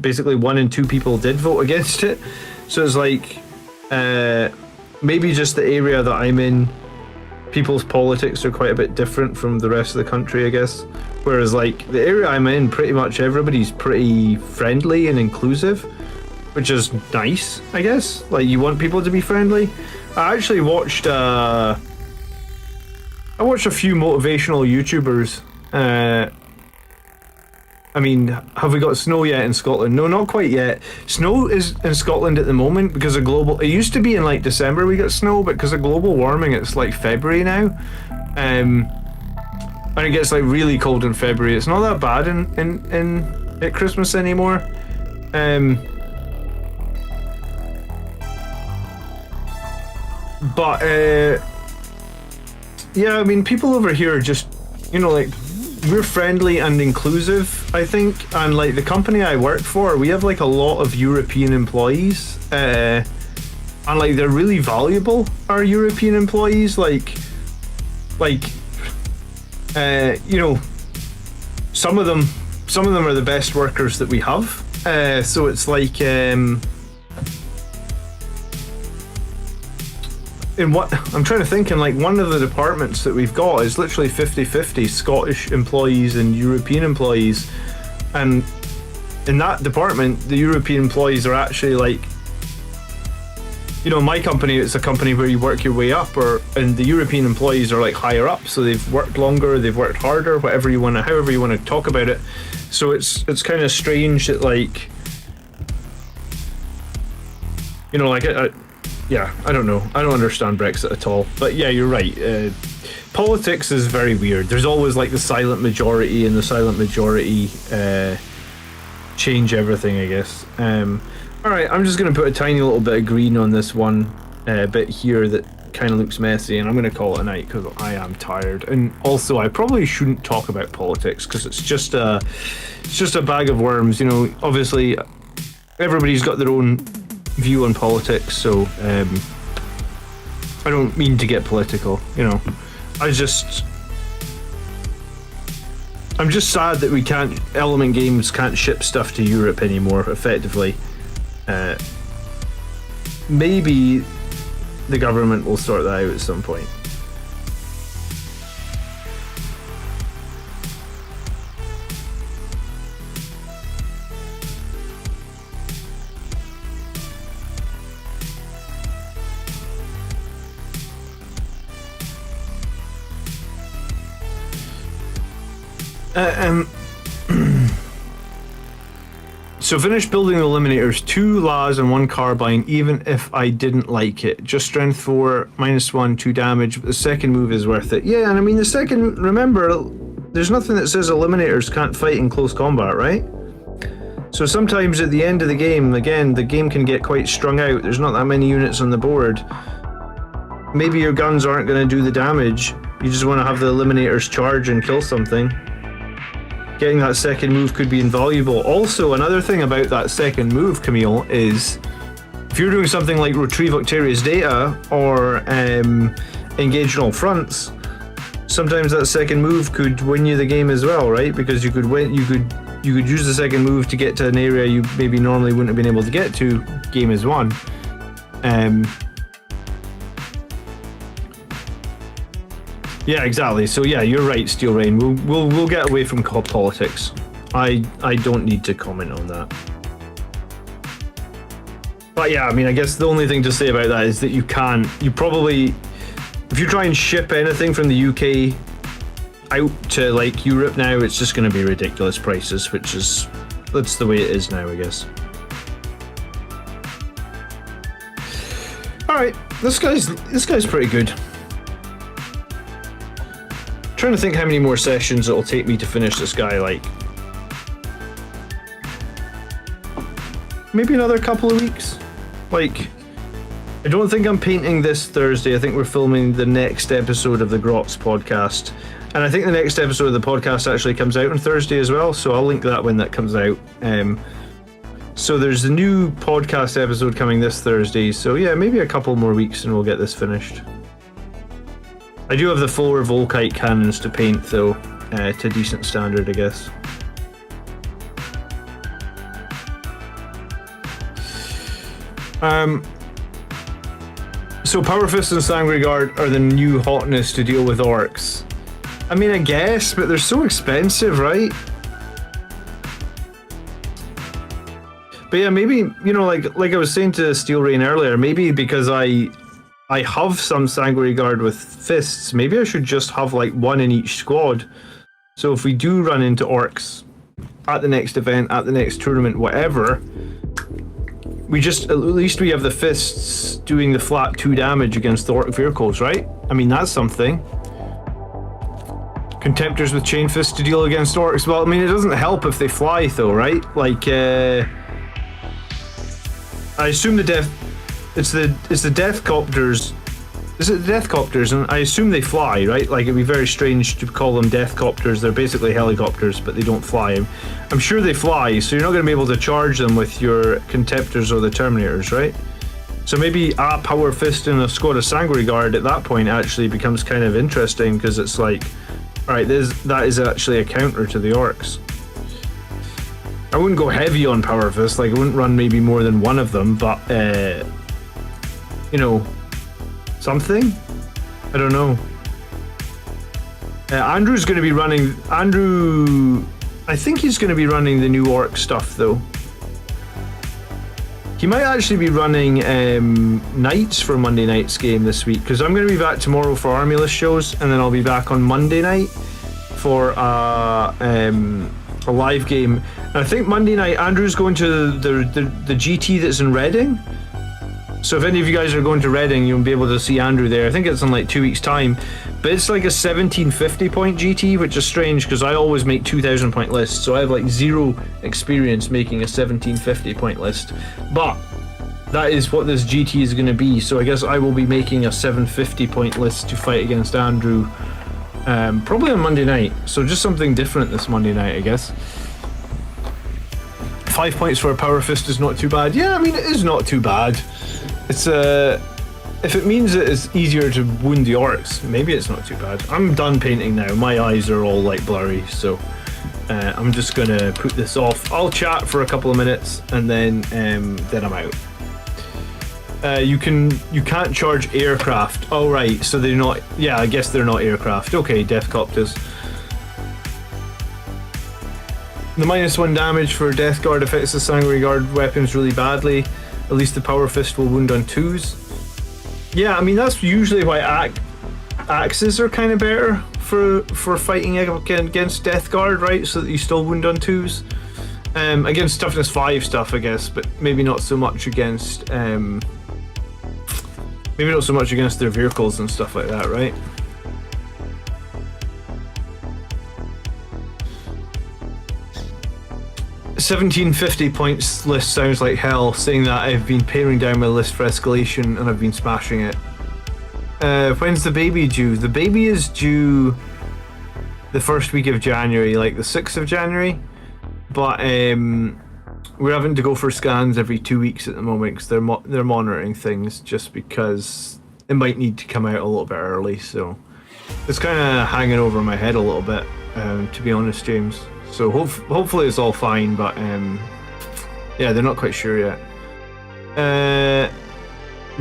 basically 1 in 2 people did vote against it. So it's like maybe just the area that I'm in, people's politics are quite a bit different from the rest of the country, I guess. Whereas like the area I'm in, pretty much everybody's pretty friendly and inclusive, which is nice, I guess. Like, you want people to be friendly. I actually watched a few motivational YouTubers. I mean, have we got snow yet in Scotland? No, not quite yet. Snow is in Scotland at the moment because of global... It used to be in like December we got snow, but because of global warming it's like February now. And it gets like really cold in February. It's not that bad at Christmas anymore. But Yeah, I mean, people over here are just, like, we're friendly and inclusive, I think. And, like, the company I work for, we have, like, a lot of European employees. And, like, they're really valuable, our European employees. Like, some of them are the best workers that we have. So it's like, in what I'm trying to think, in like one of the departments that we've got is literally 50-50 Scottish employees and European employees, and in that department the European employees are actually like, my company, it's a company where you work your way up, and the European employees are like higher up, so they've worked longer, they've worked harder, however you want to talk about it. So it's kind of strange that, like, I don't know. I don't understand Brexit at all. But yeah, you're right. Politics is very weird. There's always like the silent majority, and the silent majority change everything, I guess. Alright, I'm just going to put a tiny little bit of green on this one bit here that kind of looks messy, and I'm going to call it a night because I am tired. And also, I probably shouldn't talk about politics because it's just a bag of worms. Obviously, everybody's got their own view on politics, so I don't mean to get political. I'm just sad that we can't, Element Games can't ship stuff to Europe anymore effectively. Maybe the government will sort that out at some point. So finish building the Eliminators, 2 Las and 1 Carbine, even if I didn't like it. Just strength 4, -1, 2 damage, but the second move is worth it. Yeah, and I mean the second, remember, there's nothing that says Eliminators can't fight in close combat, right? So sometimes at the end of the game, again, the game can get quite strung out. There's not that many units on the board. Maybe your guns aren't going to do the damage. You just want to have the Eliminators charge and kill something. Getting that second move could be invaluable. Also, another thing about that second move, Camille, is if you're doing something like retrieve Octaria's data or engage in all fronts, sometimes that second move could win you the game as well, right? Because you could use the second move to get to an area you maybe normally wouldn't have been able to get to. Game is won. Yeah, exactly. So yeah, you're right, Steel Rain. We'll get away from politics. I don't need to comment on that. But yeah, I mean, I guess the only thing to say about that is that you probably, if you try and ship anything from the UK out to like Europe now, it's just going to be ridiculous prices, that's the way it is now, I guess. All right, this guy's pretty good. Trying to think how many more sessions it'll take me to finish this guy, like maybe another couple of weeks. Like, I don't think I'm painting this Thursday. I think we're filming the next episode of the Grots podcast, and I think the next episode of the podcast actually comes out on Thursday as well, so I'll link that when that comes out. So there's a new podcast episode coming this Thursday, so yeah, maybe a couple more weeks and we'll get this finished. I do have the 4 Volkite cannons to paint, though, to decent standard, I guess. So Power Fist and Sangry Guard are the new hotness to deal with orcs. I mean, I guess, but they're so expensive, right? But yeah, maybe, like I was saying to Steel Rain earlier, maybe because I have some Sangry Guard with fists, maybe I should just have like 1 in each squad. So if we do run into orcs at the next event, at the next tournament, whatever, at least we have the fists doing the flat 2 damage against the orc vehicles, right? I mean, that's something. Contemptors with chain fists to deal against orcs. Well, I mean, it doesn't help if they fly though, right? Like, I assume it's the death copters Is it the Deathcopters? And I assume they fly, right? Like, it'd be very strange to call them Deathcopters. They're basically helicopters, but they don't fly. I'm sure they fly, so you're not going to be able to charge them with your Contemptors or the Terminators, right? So maybe a Power Fist and a squad of Sanguinary Guard at that point actually becomes kind of interesting, because it's like, alright, that is actually a counter to the Orcs. I wouldn't go heavy on Power Fist, like I wouldn't run maybe more than one of them, but, you know, something? I don't know. Andrew's going to be running... I think he's going to be running the new Orc stuff, though. He might actually be running Knights for Monday night's game this week, because I'm going to be back tomorrow for Army List shows, and then I'll be back on Monday night for a live game. And I think Monday night Andrew's going to the GT that's in Reading. So if any of you guys are going to Reading, you'll be able to see Andrew there. I think it's in like 2 weeks' time. But it's like a 1750 point GT, which is strange because I always make 2000 point lists. So I have like zero experience making a 1750 point list. But that is what this GT is going to be. So I guess I will be making a 750 point list to fight against Andrew. Probably on Monday night. So just something different this Monday night, I guess. 5 points for a Power Fist is not too bad. Yeah, I mean, it is not too bad. It's if it means that it's easier to wound the Orcs, maybe it's not too bad. I'm done painting now. My eyes are all like blurry, so I'm just gonna put this off. I'll chat for a couple of minutes and then I'm out. You can't charge aircraft. Oh right, so they're not. Yeah, I guess they're not aircraft. Okay, Deathcopters. The -1 damage for Death Guard affects the Sanguinary Guard weapons really badly. At least the Power Fist will wound on 2s. Yeah, I mean that's usually why axes are kind of better for fighting against Death Guard, right? So that you still wound on 2s. Against Toughness 5 stuff, I guess, but maybe not so much against their vehicles and stuff like that, right? $1750 points list sounds like hell. Saying that, I've been paring down my list for escalation and I've been smashing it. When's the baby due? The baby is due the first week of January, like the 6th of January. But we're having to go for scans every 2 weeks at the moment because they're monitoring things, just because it might need to come out a little bit early. So it's kind of hanging over my head a little bit, to be honest, James. So hopefully it's all fine, but yeah, they're not quite sure yet.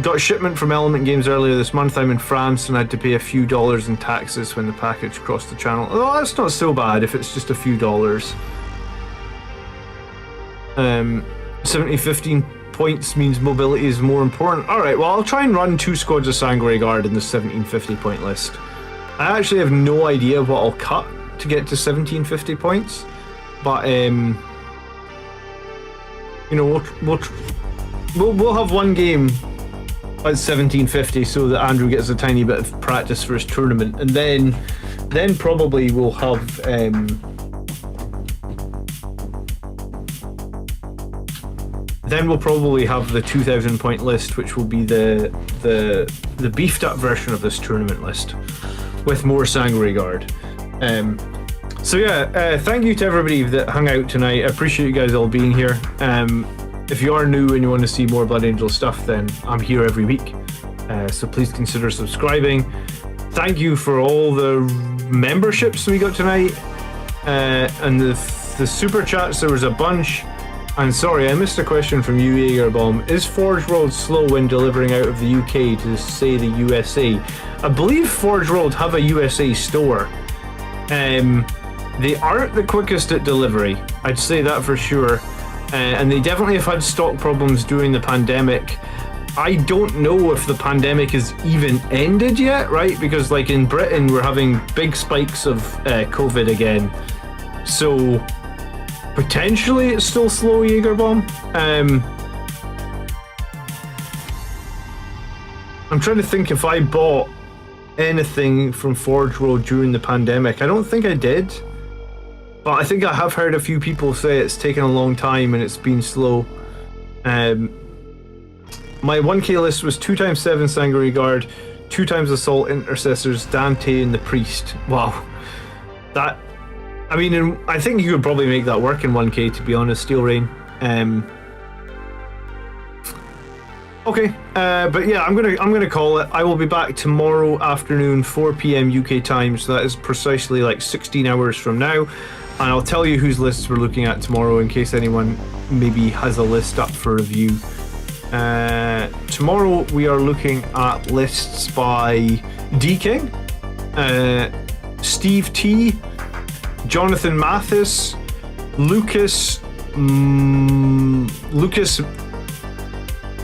Got a shipment from Element Games earlier this month. I'm in France and I had to pay a few dollars in taxes when the package crossed the channel. Oh, that's not so bad if it's just a few dollars. 15 points means mobility is more important. Alright, well I'll try and run 2 squads of Sanguinary Guard in the 1750 point list. I actually have no idea what I'll cut to get to 1750 points, but you know, we'll have one game at 1750 so that Andrew gets a tiny bit of practice for his tournament, and then probably we'll have the 2000 point list, which will be the beefed up version of this tournament list with more Sanguinary Guard. So yeah, thank you to everybody that hung out tonight. I appreciate you guys all being here. If you are new and you want to see more Blood Angel stuff, then I'm here every week. So please consider subscribing. Thank you for all the memberships we got tonight. And the super chats, there was a bunch. And sorry, I missed a question from you, Jaegerbomb. Is Forge World slow when delivering out of the UK to, say, the USA? I believe Forge World have a USA store. They aren't the quickest at delivery, I'd say that for sure. And they definitely have had stock problems during the pandemic. I don't know if the pandemic has even ended yet, right? Because like in Britain, we're having big spikes of COVID again. So potentially it's still slow, Jaegerbomb. I'm trying to think if I bought anything from Forge World during the pandemic. I don't think I did, but I think I have heard a few people say it's taken a long time and it's been slow. My 1k list was 2x7 Sanguinary Guard, 2 times Assault Intercessors, Dante, and the Priest. Wow. That... I mean, I think you could probably make that work in 1K, to be honest, Steel Rain. Okay, but yeah, I'm gonna call it. I will be back tomorrow afternoon, 4 p.m. UK time, so that is precisely like 16 hours from now. And I'll tell you whose lists we're looking at tomorrow in case anyone maybe has a list up for review. Tomorrow we are looking at lists by D King, Steve T, Jonathan Mathis, Lucas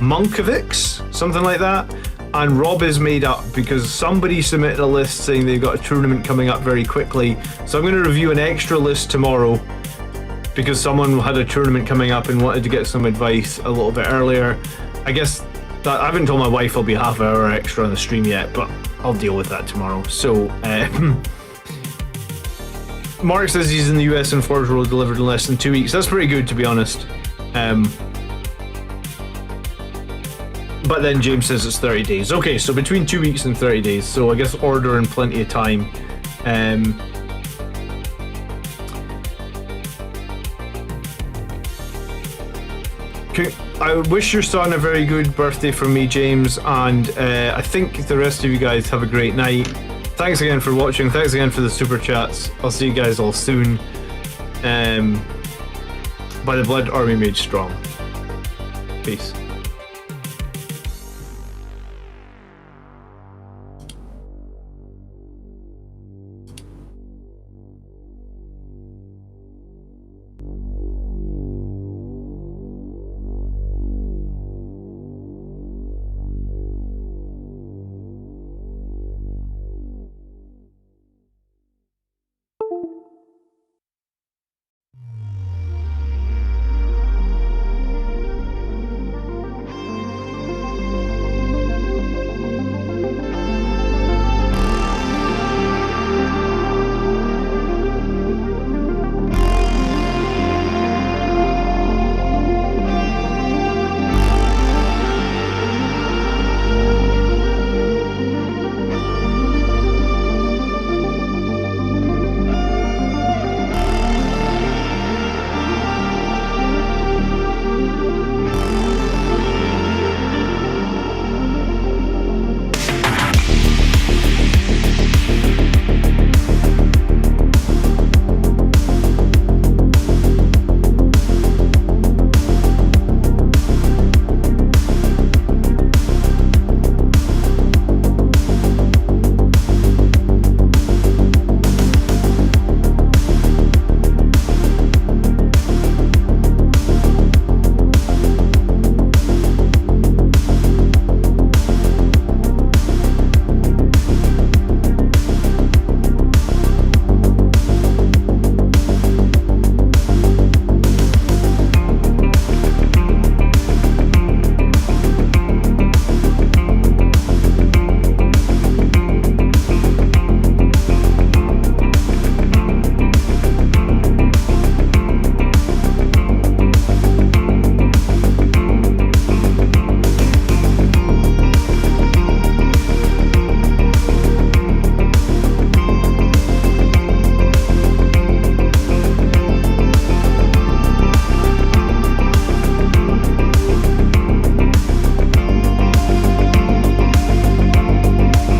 Munkovics, something like that, and Rob is made up because somebody submitted a list saying they've got a tournament coming up very quickly. So I'm going to review an extra list tomorrow because someone had a tournament coming up and wanted to get some advice a little bit earlier. I guess that I haven't told my wife I'll be half an hour extra on the stream yet, but I'll deal with that tomorrow. So Mark says he's in the US and Forge World delivered in less than 2 weeks. That's pretty good, to be honest. But then James says it's 30 days. Okay, so between 2 weeks and 30 days. So I guess order in plenty of time. I wish your son a very good birthday from me, James, and I think the rest of you guys have a great night. Thanks again for watching. Thanks again for the super chats. I'll see you guys all soon. By the blood, Army made strong. Peace.